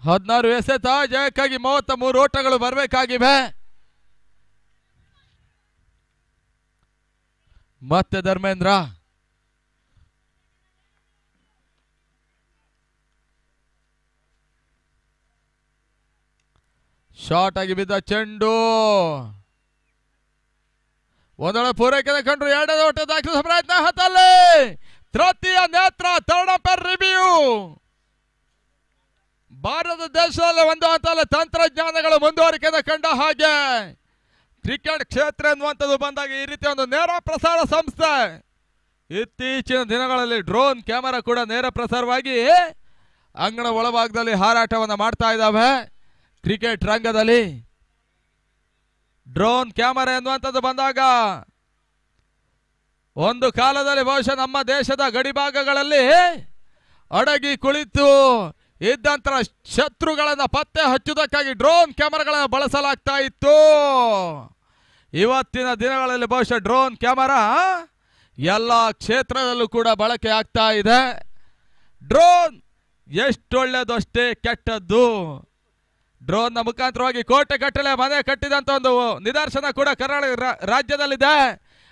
ಹದಿನಾರು ಎಸೆತ ಜಯಕ್ಕಾಗಿ 33 ಓಟಗಳು ಬರಬೇಕಾಗಿವೆ. ಮತ್ತೆ ಧರ್ಮೇಂದ್ರ ಶಾರ್ಟ್ ಆಗಿ ಬಿದ್ದ ಚೆಂಡು ಒಂದೊಳ ಪೂರೈಕೆ ಕಂಡ್ರು. 2ನೇ ಓಟ ದಾಖಲಿಸುವ ಪ್ರಯತ್ನ ಹತ್ತಲ್ಲಿ ತೃತೀಯ ನೇತ್ರ ಥರ್ಡ್ ಅಂಪೈರ್ ರಿವ್ಯೂ. ಭಾರತ ದೇಶದಲ್ಲಿ ಒಂದು ಹಂತದಲ್ಲಿ ತಂತ್ರಜ್ಞಾನಗಳು ಮುಂದುವರಿಕೆಯನ್ನು ಕಂಡ ಹಾಗೆ ಕ್ರಿಕೆಟ್ ಕ್ಷೇತ್ರ ಎನ್ನುವಂಥದ್ದು ಬಂದಾಗ ಈ ರೀತಿಯ ಒಂದು ನೇರ ಪ್ರಸಾರ ಸಂಸ್ಥೆ ಇತ್ತೀಚಿನ ದಿನಗಳಲ್ಲಿ ಡ್ರೋನ್ ಕ್ಯಾಮೆರಾ ಕೂಡ ನೇರ ಪ್ರಸಾರವಾಗಿ ಅಂಗಣ ಒಳಭಾಗದಲ್ಲಿ ಹಾರಾಟವನ್ನು ಮಾಡ್ತಾ ಇದ್ದಾವೆ. ಕ್ರಿಕೆಟ್ ರಂಗದಲ್ಲಿ ಡ್ರೋನ್ ಕ್ಯಾಮೆರಾ ಎನ್ನುವಂಥದ್ದು ಬಂದಾಗ ಒಂದು ಕಾಲದಲ್ಲಿ ಬಹುಶಃ ನಮ್ಮ ದೇಶದ ಗಡಿಭಾಗಗಳಲ್ಲಿ ಅಡಗಿ ಕುಳಿತು ಇದ್ದಂತರ ಶತ್ರುಗಳನ್ನು ಪತ್ತೆ ಹಚ್ಚುವುದಕ್ಕಾಗಿ ಡ್ರೋನ್ ಕ್ಯಾಮೆರಾಗಳನ್ನು ಬಳಸಲಾಗ್ತಾ ಇತ್ತು. ಇವತ್ತಿನ ದಿನಗಳಲ್ಲಿ ಬಹುಶಃ ಡ್ರೋನ್ ಕ್ಯಾಮೆರಾ ಎಲ್ಲ ಕ್ಷೇತ್ರದಲ್ಲೂ ಕೂಡ ಬಳಕೆ ಆಗ್ತಾ ಇದೆ. ಡ್ರೋನ್ ಎಷ್ಟೊಳ್ಳೆದು ಅಷ್ಟೇ ಕೆಟ್ಟದ್ದು. ಡ್ರೋನ್ನ ಮುಖಾಂತರವಾಗಿ ಕೋಟೆ ಕಟ್ಟಲೆ ಮನೆ ಕಟ್ಟಿದಂತ ಒಂದು ನಿದರ್ಶನ ಕೂಡ ಕರ್ನಾಟಕ ರಾಜ್ಯದಲ್ಲಿದೆ.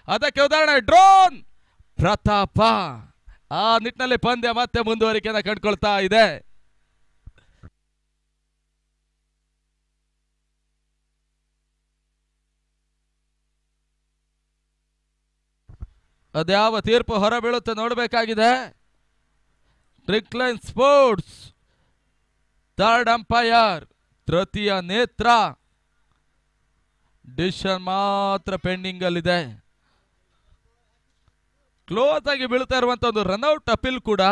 ಅದಕ್ಕೆ ಉದಾಹರಣೆ ಡ್ರೋನ್ ಪ್ರತಾಪ. ಆ ನಿಟ್ಟಿನಲ್ಲಿ ಪಂದ್ಯ ಮತ್ತೆ ಮುಂದುವರಿಕೆಯನ್ನು ಕಂಡುಕೊಳ್ತಾ ಇದೆ. ಅದ್ಯಾವ ತೀರ್ಪು ಹೊರಬೀಳುತ್ತೆ ನೋಡಬೇಕಾಗಿದೆ. ಟ್ರಿಕ್ಲೈನ್ ಸ್ಪೋರ್ಟ್ಸ್ ಥರ್ಡ್ ಅಂಪೈರ್ ತೃತೀಯ ನೇತ್ರ ಡಿಸಿಷನ್ ಮಾತ್ರ ಪೆಂಡಿಂಗ್ ಅಲ್ಲಿದೆ. ಕ್ಲೋಸ್ ಆಗಿ ಬೀಳ್ತಾ ಇರುವಂತ ಒಂದು ರನ್ಔಟ್ ಅಪೀಲ್ ಕೂಡ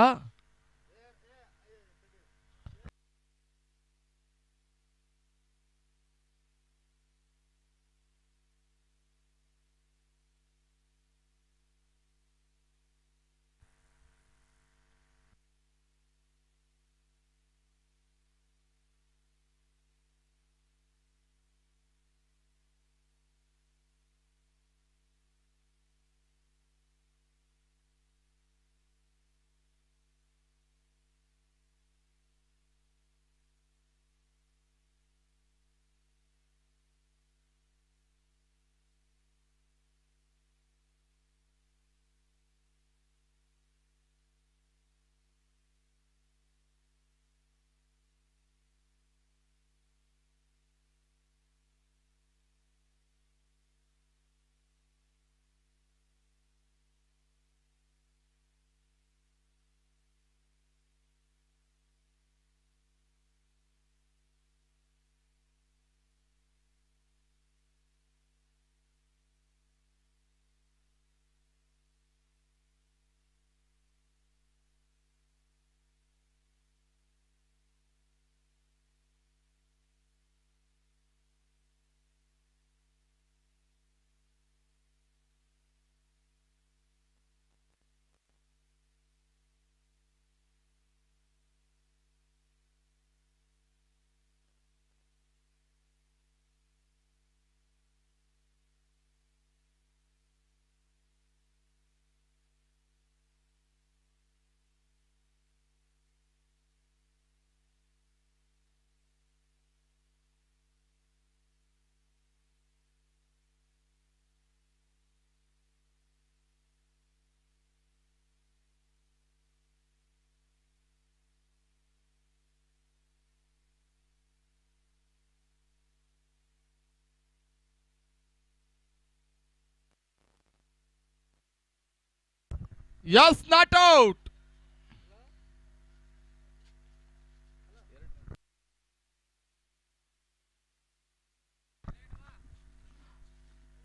ಎಸ್ ನಾಟ್ ಔಟ್.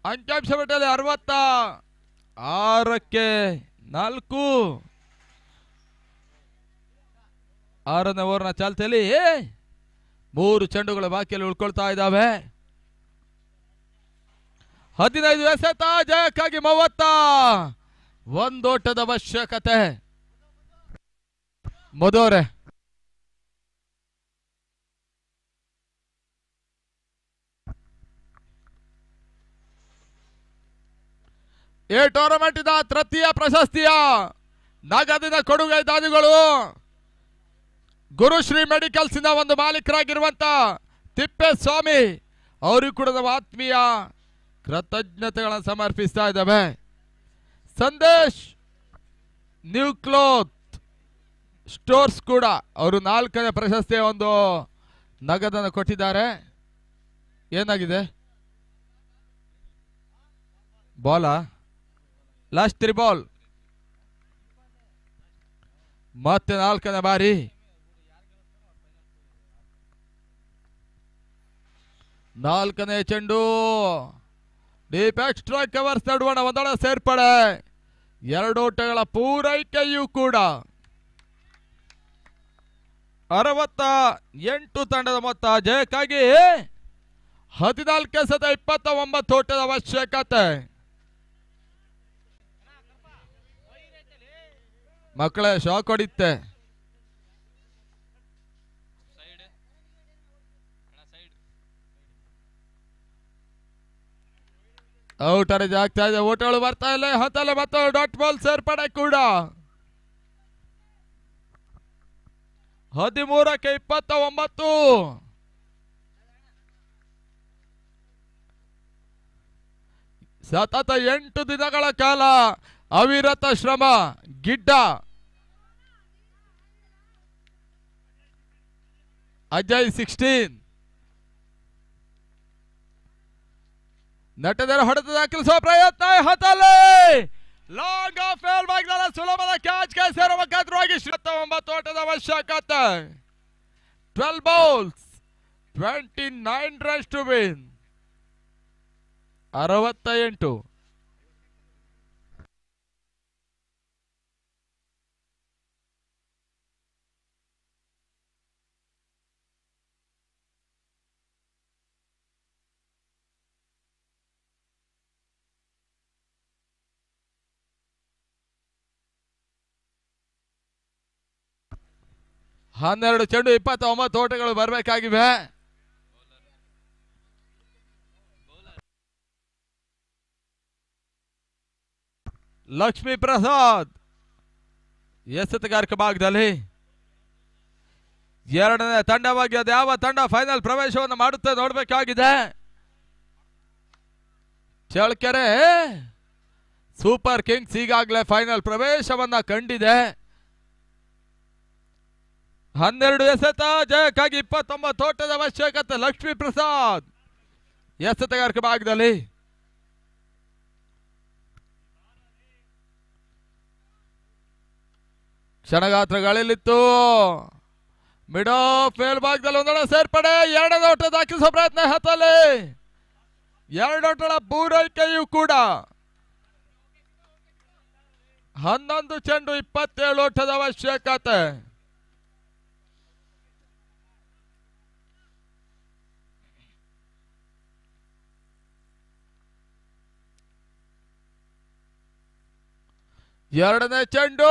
ಅಂಕಿಅಂಶ ಪಟ್ಟಿಯಲ್ಲಿ 66-4. 6ನೇ ಓವರ್ನ ಚಾಲ್ತಿಯಲ್ಲಿ 3 ಚೆಂಡುಗಳು ಬಾಕಿಯಲ್ಲಿ ಉಳ್ಕೊಳ್ತಾ ಇದ್ದಾವೆ. 15 ಎಸೆತ ಜಯಕ್ಕಾಗಿ 30. ಒಂದೋಟದ ಅವಶ್ಯಕತೆ. ಮಧುರೆ ಈ ಟೂರ್ನಮೆಂಟಿನ ತೃತೀಯ ಪ್ರಶಸ್ತಿಯ ನಗದಿನ ಕೊಡುಗೆ ದಾನಿಗಳು ಗುರುಶ್ರೀ ಮೆಡಿಕಲ್ಸ್ ಇಂದ ಒಂದು ಮಾಲೀಕರಾಗಿರುವಂತ ತಿಪ್ಪೇಸ್ವಾಮಿ ಅವರಿಗೂ ಕೂಡ ನಮ್ಮ ಆತ್ಮೀಯ ಕೃತಜ್ಞತೆಗಳನ್ನು ಸಮರ್ಪಿಸ್ತಾ ಇದ್ದಾವೆ. ಸಂದೇಶ್ ನ್ಯೂ ಕ್ಲೋತ್ ಸ್ಟೋರ್ಸ್ ಕೂಡ ಅವರು 4ನೇ ಪ್ರಶಸ್ತಿಯ ಒಂದು ನಗದನ್ನು ಕೊಟ್ಟಿದ್ದಾರೆ. ಏನಾಗಿದೆ ಬಾಲಾ? Last 3 ball. ಮತ್ತೆ 4ನೇ ಬಾರಿ 4ನೇ ಚೆಂಡು ಡೀಪ್ ಎಕ್ಸ್ಟ್ರಾ ಕವರ್ಸ್ ನಡುವಣ ಒಂದಳ ಸೇರ್ಪಡೆ. 2 ಓಟಗಳ ಪೂರೈಕೆಯೂ ಕೂಡ 68 ತಂಡದ ಮೊತ್ತ. ಜಯಕ್ಕಾಗಿ 14-29 ಓಟದ ಅವಶ್ಯಕತೆ. ಮಕ್ಕಳೇ ಶಾಕ್ ಹೊಡಿತ್ತೆ. ಔಟ್ ಅರೇಂಜ್ ಆಗ್ತಾ ಇದೆ. ಓಟಗಳು ಬರ್ತಾ ಇಲ್ಲ. ಹತ್ತಲೆ ಮತ್ತು ಡಾಟ್ ಬಾಲ್ ಸೇರ್ಪಡೆ ಕೂಡ 13-29. ಸತತ 8 ದಿನಗಳ ಕಾಲ ಅವಿರತ ಶ್ರಮ. ಗಿಡ್ಡ ಅಜಯ್ 16 ನಟದರ ಹೊಡೆತ ದಾಖಲಿಸುವ ಪ್ರಯತ್ನ. ಹತ್ತಲೆ ಲಾಂಗ್ ಆಫ್ ಮೇಲ್ಭಾಗದ ಸುಲಭದ ಕ್ಯಾಚ್ ಗೆ ಸೇರುವ ಮುಖಾಂತರವಾಗಿ 29 ಓಟದ ಅವಶ್ಯಕತೆ. 12 balls 29 runs to win. 68. ಹನ್ನೆರಡು ಚೆಂಡು 29 ಓಟಗಳು ಬರಬೇಕಾಗಿವೆ. ಲಕ್ಷ್ಮೀ ಪ್ರಸಾದ್ ಎಸೆತಗಾರಿಕೆ ಭಾಗದಲ್ಲಿ 2ನೇ ತಂಡವಾಗಿ ಅದು ಯಾವ ತಂಡ ಫೈನಲ್ ಪ್ರವೇಶವನ್ನು ಮಾಡುತ್ತೆ ನೋಡಬೇಕಾಗಿದೆ. ಚಳ್ಳಕೆರೆ ಸೂಪರ್ ಕಿಂಗ್ಸ್ ಈಗಾಗಲೇ ಫೈನಲ್ ಪ್ರವೇಶವನ್ನ ಕಂಡಿದೆ. 12 ಎಸೆತ ಜಯಕ್ಕಾಗಿ 29 ಓಟದ ಅವಶ್ಯಕತೆ. ಲಕ್ಷ್ಮೀ ಪ್ರಸಾದ್ ಎಸೆತಗಾರಿಕೆ ಭಾಗದಲ್ಲಿ ಕ್ಷಣಗಾತ್ರಗಳಲ್ಲಿತ್ತು. ಮಿಡ್ ಆಫ್ ಮೇಲ್ಭಾಗದಲ್ಲಿ ಒಂದೊಳ ಸೇರ್ಪಡೆ. 2ನೇ ಓಟ ದಾಖಲಿಸುವ ಪ್ರಯತ್ನ. ಹತ್ತಲೆ 2 ಓಟಗಳ ಪೂರೈಕೆಯೂ ಕೂಡ 11 ಚೆಂಡು 27 ಓಟದ ಅವಶ್ಯಕತೆ. ಎರಡನೇ ಚೆಂಡು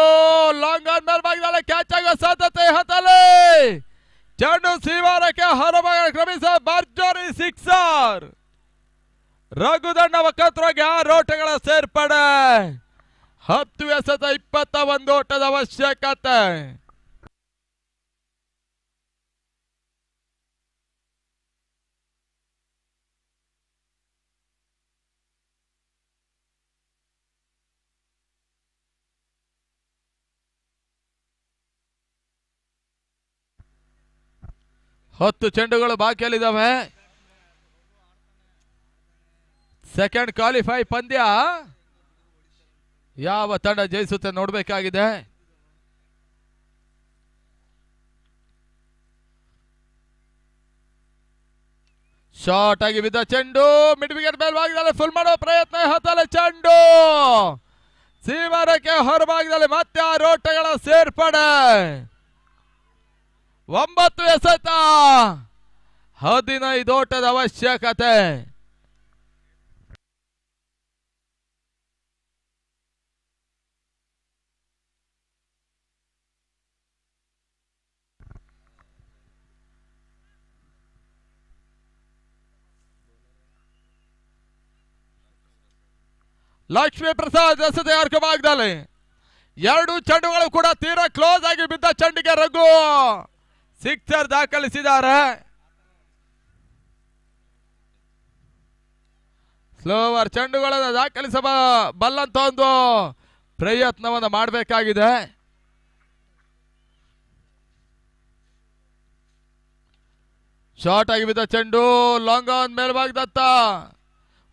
ಲಾಂಗ್ ಆನ್ ಮೇಲ್ಭಾಗದಲ್ಲಿ ಕ್ಯಾಚ್ ಆಗೋ ಸಾಧ್ಯತೆ. ಹತ್ತಲೆ ಚೆಂಡು ಸೀವಾರಕ್ಕೆ ಹೊರಭಾಗ ಕ್ರಮಿಸ ಭರ್ಜರಿ 6. ರಘುದಂಡ ಮುಖಾಂತರವಾಗಿ 6 ಓಟಗಳ ಸೇರ್ಪಡೆ. 10 ಎಸೆತ 21 ಓಟದ ಅವಶ್ಯಕತೆ. ಹತ್ತು ಚೆಂಡುಗಳು ಬಾಕಿಯಲ್ಲಿದ್ದಾವೆ. ಸೆಕೆಂಡ್ ಕ್ವಾಲಿಫೈ ಪಂದ್ಯ ಯಾವ ತಂಡ ಜಯಿಸುತ್ತೆ ನೋಡಬೇಕಾಗಿದೆ. ಶಾರ್ಟ್ ಆಗಿ ಬಿದ್ದ ಚೆಂಡು ಮಿಡ್ ವಿಕೆಟ್ ಮೇಲ್ಭಾಗದಲ್ಲಿ ಫುಲ್ ಮಾಡೋ ಪ್ರಯತ್ನ ಹತ್ತಲೆ ಚೆಂಡು ಸೀಮರಕ್ಕೆ ಹೊರಭಾಗದಲ್ಲಿ ಮತ್ತೆ 6 ಓಟಗಳ ಸೇರ್ಪಡೆ. 9 ಎಸೆತ 15 ಓಟದ ಅವಶ್ಯಕತೆ. ಲಕ್ಷ್ಮೀ ಪ್ರಸಾದ್ ಎಸೆತ ಅರ್ಕ ಭಾಗದಲ್ಲಿ 2 ಚೆಂಡುಗಳು ಕೂಡ ತೀರಾ ಕ್ಲೋಸ್ ಆಗಿ ಬಿದ್ದ ಚೆಂಡಿಗೆ ರಘು ಸಿಕ್ಸರ್ ದಾಖಲಿಸಿದ್ದಾರೆ. ಸ್ಲೋವರ್ ಚೆಂಡುಗಳನ್ನು ದಾಖಲಿಸಬಲ್ಲಂತ ಒಂದು ಪ್ರಯತ್ನವನ್ನು ಮಾಡಬೇಕಾಗಿದೆ. ಶಾರ್ಟ್ ಆಗಿ ಬಿದ್ದ ಚೆಂಡು ಲಾಂಗ್ ಆನ್ ಮೇಲ್ಭಾಗದತ್ತ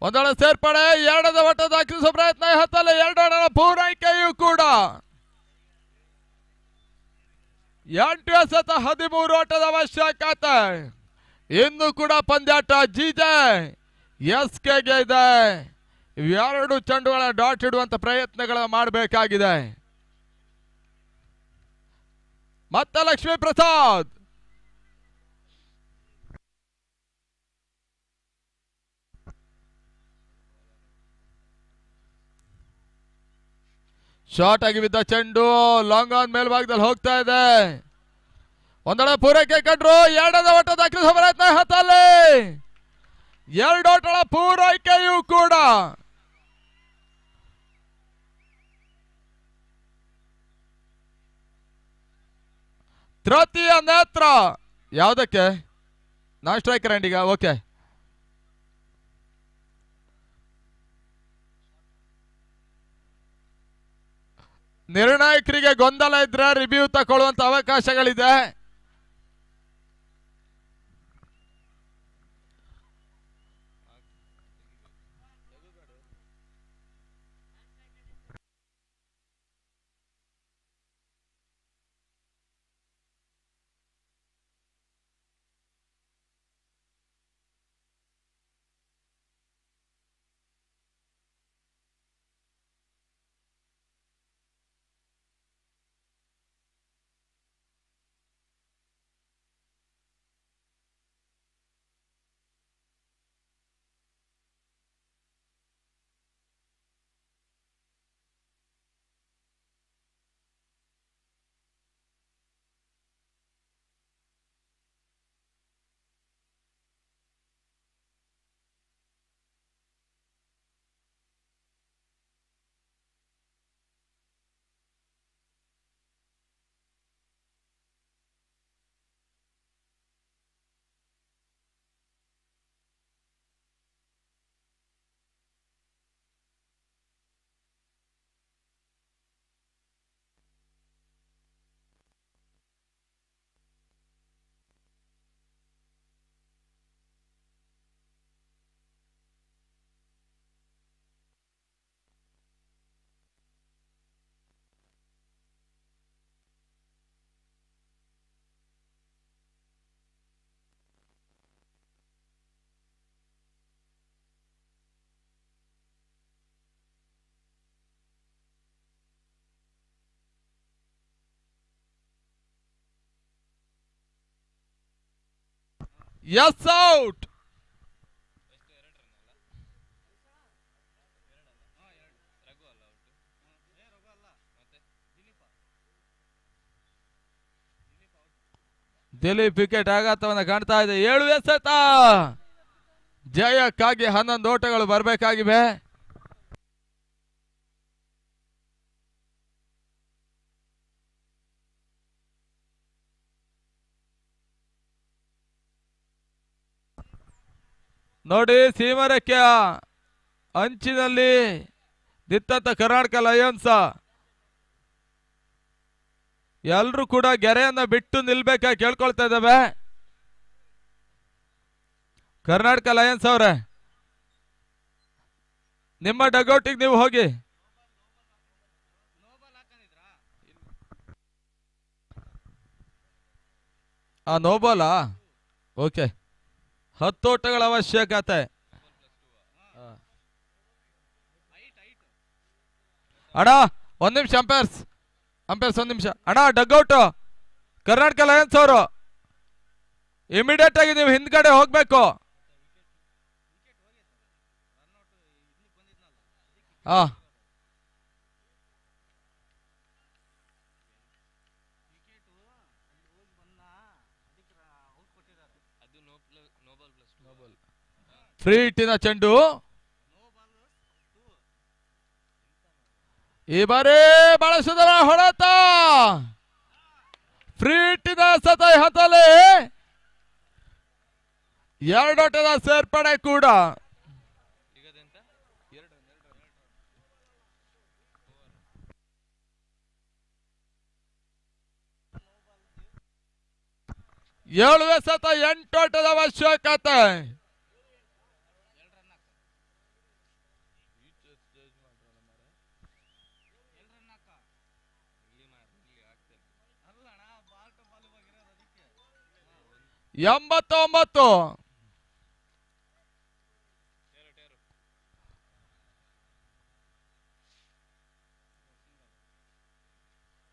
ಒಂದೊಳ ಸೇರ್ಪಡೆ. 2ರ ಒಟ್ಟ ದಾಖಲಿಸುವ ಪ್ರಯತ್ನ ಹತ್ತಲ್ಲ. 2ರ ಪೂರೈಕೆಯೂ ಕೂಡ 8 ಎಸೆತ 13 ಓಟದ ಅವಶ್ಯಕತೆ. ಇನ್ನು ಕೂಡ ಪಂದ್ಯಾಟ ಜಿಜೆ ಎಸ್ಕೆಗೆ ಇದೆ. 2 ಚೆಂಡುಗಳ ಡಾಟ್ ಇಡುವಂತ ಪ್ರಯತ್ನಗಳನ್ನು ಮಾಡಬೇಕಾಗಿದೆ. ಮತ್ತೆ ಲಕ್ಷ್ಮೀ ಪ್ರಸಾದ್ ಶಾರ್ಟ್ ಆಗಿ ಬಿದ್ದ ಚೆಂಡು ಲಾಂಗ್ ಆನ್ ಮೇಲ್ಭಾಗದಲ್ಲಿ ಹೋಗ್ತಾ ಇದೆ. ಒಂದಳ ಪೂರೈಕೆ ಕಂಡ್ರು. 2ರ ಒಟ್ಟ ದಾಖಲಿಸುವ ಪ್ರಯತ್ನ ಹತ್ತಲ್ಲಿ 2 ಓಟಗಳ ಪೂರೈಕೆಯೂ ಕೂಡ ತೃತೀಯ ನೇತ್ರ ಯಾವುದಕ್ಕೆ ನಾನ್ ಸ್ಟ್ರೈಕರ್ ಅಂಡ್ ಈಗ ಓಕೆ. ನಿರ್ಣಾಯಕರಿಗೆ ಗೊಂದಲ ಇದ್ರೆ ರಿವ್ಯೂ ತಗೊಳ್ಳುವಂತ ಅವಕಾಶಗಳಿದೆ. Yes out. ದಿಲೀಪ್ ವಿಕೆಟ್ ಆಘಾತವನ್ನು ಕಾಣ್ತಾ ಇದೆ. 7 ಎಸೆತ ಜಯಕ್ಕಾಗಿ 11 ಓಟಗಳು ಬರಬೇಕಾಗಿವೆ. ನೋಡಿ ಸೀಮರಕ್ಕೆ ಅಂಚಿನಲ್ಲಿ ನಿಂತ ಕರ್ನಾಟಕ ಲಯನ್ಸ್ ಎಲ್ಲರೂ ಕೂಡ ಗೆರೆಯನ್ನ ಬಿಟ್ಟು ನಿಲ್ಬೇಕಾಗಿ ಕೇಳ್ಕೊಳ್ತಾ ಇದ್ದಾವೆ. ಕರ್ನಾಟಕ ಲಯನ್ಸ್ ಅವರೇ ನಿಮ್ಮ ಡಗ್ಔಟಿಗೆ ನೀವು ಹೋಗಿ. ನೋಬಾಲಾ ಓಕೆ 10 ಓಟಗಳ ಅವಶ್ಯಕತೆ. ಅಣ್ಣ ಒಂದ್ ನಿಮಿಷ ಅಂಪೈರ್ಸ್ 1 ನಿಮಿಷ ಅಣ್ಣ. ಡಗ್ಔಟ್ ಕರ್ನಾಟಕ ಲಯನ್ಸ್ ಅವರು ಇಮಿಡಿಯೇಟ್ ಆಗಿ ನೀವು ಹಿಂದ್ಗಡೆ ಹೋಗ್ಬೇಕು. ಹಾ ಫ್ರೀ ಹಿಟ್ಟಿನ ಚೆಂಡು ಈ ಬಾರಿ ಬಳಸಿದ ಹೊಡೆತ. ಫ್ರೀ ಹಿಟ್ಟಿನ ಸತೈ ಹತಲೆ 2 ಓಟದ ಸೇರ್ಪಡೆ ಕೂಡ. ಏಳು ಎಸೆತ 8 ಓಟದ ಅವಶ್ಯಕತೆ. ಎಂಬತ್ತೊಂಬತ್ತು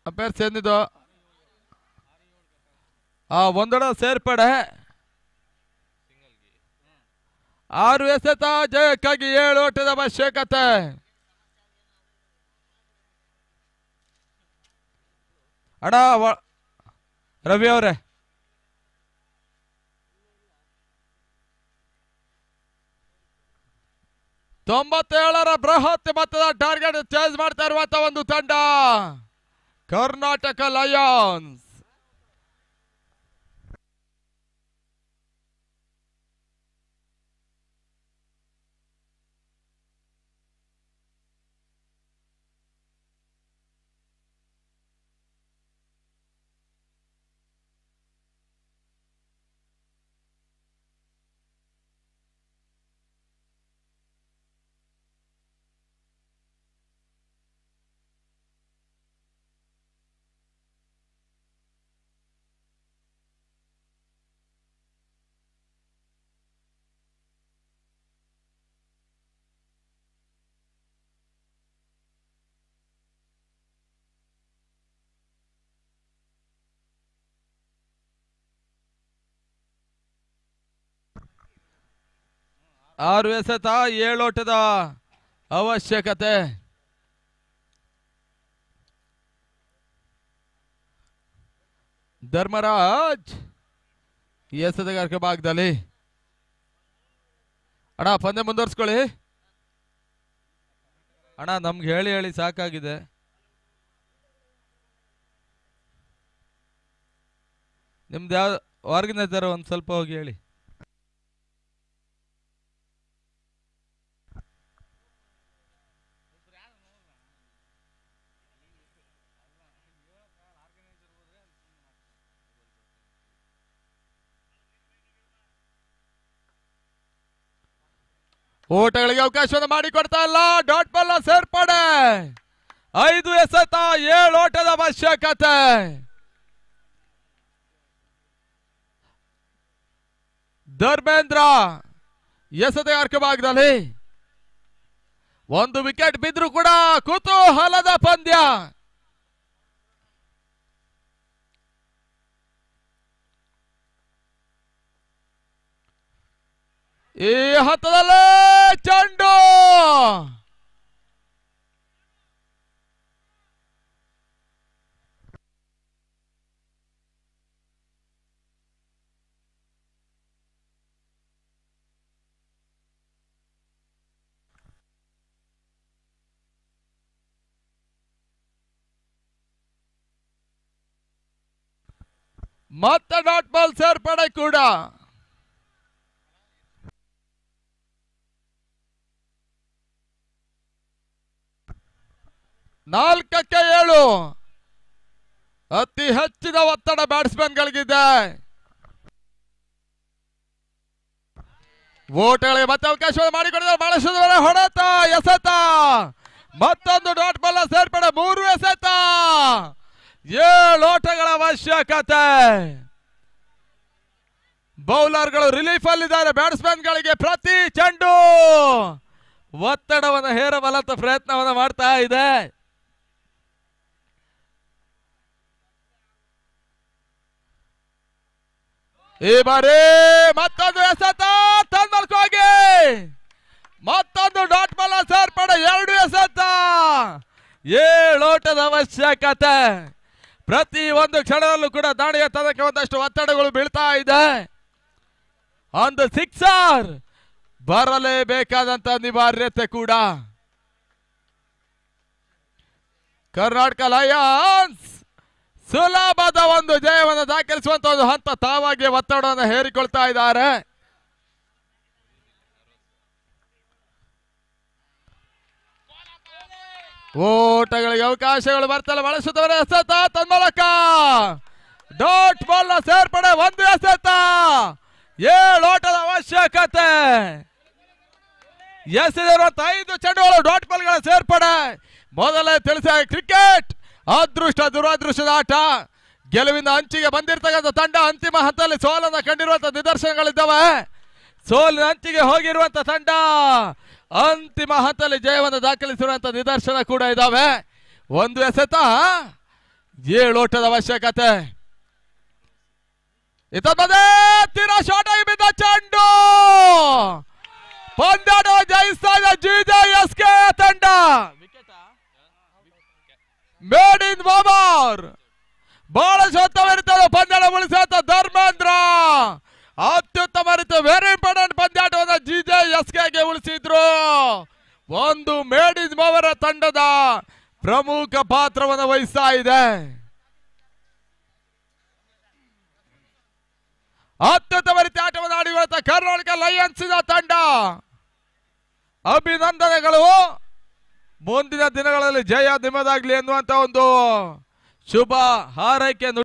ಅಂಪೈರ್ ಸೇರಿದ್ದು ಒಂದೊಡ ಸೇರ್ಪಡೆ. 6 ಎಸೆತ ಜಯಕ್ಕಾಗಿ 7 ಓಟದ ಅವಶ್ಯಕತೆ. ಅಣ್ಣ ರವಿ ಅವರೇ ತೊಂಬತ್ತೇಳರ ಬೃಹತ್ ಮೊತ್ತದ ಟಾರ್ಗೆಟ್ ಚೇಂಜ್ ಮಾಡ್ತಾ ಇರುವಂತ ಒಂದು ತಂಡ ಕರ್ನಾಟಕ ಲಯನ್ಸ್. ಆರು ಎಸೆತ 7 ಓಟದ ಅವಶ್ಯಕತೆ. ಧರ್ಮರಾಜ್ ಎಸೆತಗಾರಿಕೆ ಭಾಗದಲ್ಲಿ ಅಣ್ಣ ಪಂದ್ಯ ಮುಂದುವರ್ಸ್ಕೊಳ್ಳಿ ಅಣ್ಣ. ನಮ್ಗೆ ಹೇಳಿ ಹೇಳಿ ಸಾಕಾಗಿದೆ. ನಿಮ್ದು ಯಾವ ಆರ್ಗನೈಸರ್ ಒಂದು ಸ್ವಲ್ಪ ಹೋಗಿ ಹೇಳಿ. ಓಟಗಳಿಗೆ ಅವಕಾಶವನ್ನು ಮಾಡಿಕೊಡ್ತಾ ಇಲ್ಲ. ಡಾಟ್ ಬಾಲ್ ಸೇರ್ಪಡೆ 5 ಎಸೆತ 7 ಓಟದ ಅವಶ್ಯಕತೆ. ಧರ್ಮೇಂದ್ರ ಎಸೆತಗಾರಿಕೆ ಭಾಗದಲ್ಲಿ 1 ವಿಕೆಟ್ ಬಿದ್ರು ಕೂಡ ಕುತೂಹಲದ ಪಂದ್ಯ. ಈ ಹಂತದಲ್ಲೇ ಚೆಂಡು ಮತ್ತೆ ಡಾಟ್ ಬಾಲ್ ಸೇರ್ಪಡೆ ಕೂಡ. ನಾಲ್ಕಕ್ಕೆ 7 ಅತಿ ಹೆಚ್ಚಿನ ಒತ್ತಡ ಬ್ಯಾಟ್ಸ್ಮನ್ ಗಳಿಗಿದೆ. ಓಟಗಳಿಗೆ ಮತ್ತೆ ಅವಕಾಶವನ್ನು ಮಾಡಿಕೊಡಿದ ಬಳಸಿದ ಹೊಡೆತ ಎಸೆತ. ಮತ್ತೊಂದು ಡಾಟ್ ಬಾಲ್ ಸೇರ್ಪಡೆ 3 ಎಸೆತ 7 ಓಟಗಳ ಅವಶ್ಯಕತೆ. ಬೌಲರ್ಗಳು ರಿಲೀಫ್ ಅಲ್ಲಿದ್ದಾರೆ. ಬ್ಯಾಟ್ಸ್ಮನ್ಗಳಿಗೆ ಪ್ರತಿ ಚೆಂಡು ಒತ್ತಡವನ್ನು ಹೇರಬಲ್ಲಂತ ಪ್ರಯತ್ನವನ್ನು ಮಾಡ್ತಾ ಇದೆ. ಈ ಬಾರಿ ಮತ್ತೊಂದು ಎಸೆತ ತನ್ಮಲ್ಕೋಗಿ ಮತ್ತೊಂದು ಡಾಟ್ ಬಾಲ್ ಸೇರ್ಪಡೆ. 2 ಎಸೆತ, 7 ಓಟದ ಅವಶ್ಯಕತೆ. ಪ್ರತಿ ಒಂದು ಕ್ಷಣದಲ್ಲೂ ಕೂಡ ದಾಳಿಯ ತನಕ ಒಂದಷ್ಟು ಒತ್ತಡಗಳು ಬೀಳ್ತಾ ಇದೆ. ಒಂದು ಸಿಕ್ಸರ್ ಬರಲೇಬೇಕಾದಂತ ಅನಿವಾರ್ಯತೆ ಕೂಡ. ಕರ್ನಾಟಕ ಲಯನ್ಸ್ ಸುಲಭದ ಒಂದು ಜಯವನ್ನು ದಾಖಲಿಸುವಂತ ಒಂದು ಹಂತ ತಾವಾಗಿ ಒತ್ತಡವನ್ನು ಹೇರಿಕೊಳ್ತಾ ಇದ್ದಾರೆ. ಓಟಗಳಿಗೆ ಅವಕಾಶಗಳು ಬರ್ತಲ್ಲ. ಬಳಸುತ್ತವರ ಎಸೆತ ತನ್ಮೂಲಕ ಡಾಟ್ ಬಾಲ್ ನ ಸೇರ್ಪಡೆ. 1 ಎಸೆತ, 7 ಓಟದ ಅವಶ್ಯಕತೆ. ಎಸೆದಿರುವಂತ 5 ಚೆಂಡುಗಳು ಡಾಟ್ ಬಾಲ್ಗಳ ಸೇರ್ಪಡೆ. ಮೊದಲೇ ತಿಳಿಸ ಕ್ರಿಕೆಟ್ ಅದೃಷ್ಟ ದುರಾದೃಷ್ಟದ ಆಟ. ಗೆಲುವಿನ ಅಂಚಿಗೆ ಬಂದಿರತಕ್ಕಂಥ ತಂಡ ಅಂತಿಮ ಹಂತದಲ್ಲಿ ಸೋಲನ್ನು ಕಂಡಿರುವಂತ ನಿದರ್ಶನಗಳಿದ್ದಾವೆ. ಸೋಲಿನ ಅಂಚಿಗೆ ಹೋಗಿರುವಂತ ತಂಡ ಅಂತಿಮ ಹಂತದಲ್ಲಿ ಜಯವನ್ನು ದಾಖಲಿಸಿರುವಂತ ನಿದರ್ಶನ ಕೂಡ ಇದ್ದಾವೆ. 1 ಎಸೆತ, 7 ಓಟದ ಅವಶ್ಯಕತೆ. ತೀರಾ ಶಾರ್ಟ್ ಆಗಿ ಬಿದ್ದ ಚೆಂಡು. ಪಂದ್ಯಾಟ ಜಯಿಸ್ತಾ ಇದೆ GJSK ತಂಡ. ಮೇಡ್ ಇನ್ ಬಾಬರ್ ಬಹಳ ಉತ್ತಮ ಪಂದ್ಯಾಟ ಉಳಿಸುವಂತ ಧರ್ಮೇಂದ್ರ ಅತ್ಯುತ್ತಮ ರೀತಿ ವೆರಿ ಇಂಪಾರ್ಟೆಂಟ್ ಪಂದ್ಯಾಟವನ್ನು GJSK ಉಳಿಸಿದ್ರು. ಒಂದು ಮೇಡ್ ಇನ್ ಬಾಬರ್ ತಂಡದ ಪ್ರಮುಖ ಪಾತ್ರವನ್ನು ವಹಿಸ್ತಾ ಇದೆ. ಅತ್ಯುತ್ತಮ ರೀತಿ ಆಟವನ್ನು ಆಡಿರುವಂತ ಕರ್ನಾಟಕ ಲಯನ್ಸ್ ತಂಡ ಅಭಿನಂದನೆಗಳು. ಮುಂದಿನ ದಿನಗಳಲ್ಲಿ ಜಯ ನಿಮ್ಮದಾಗ್ಲಿ ಎನ್ನುವಂತ ಒಂದು ಶುಭ ಹಾರೈಕೆ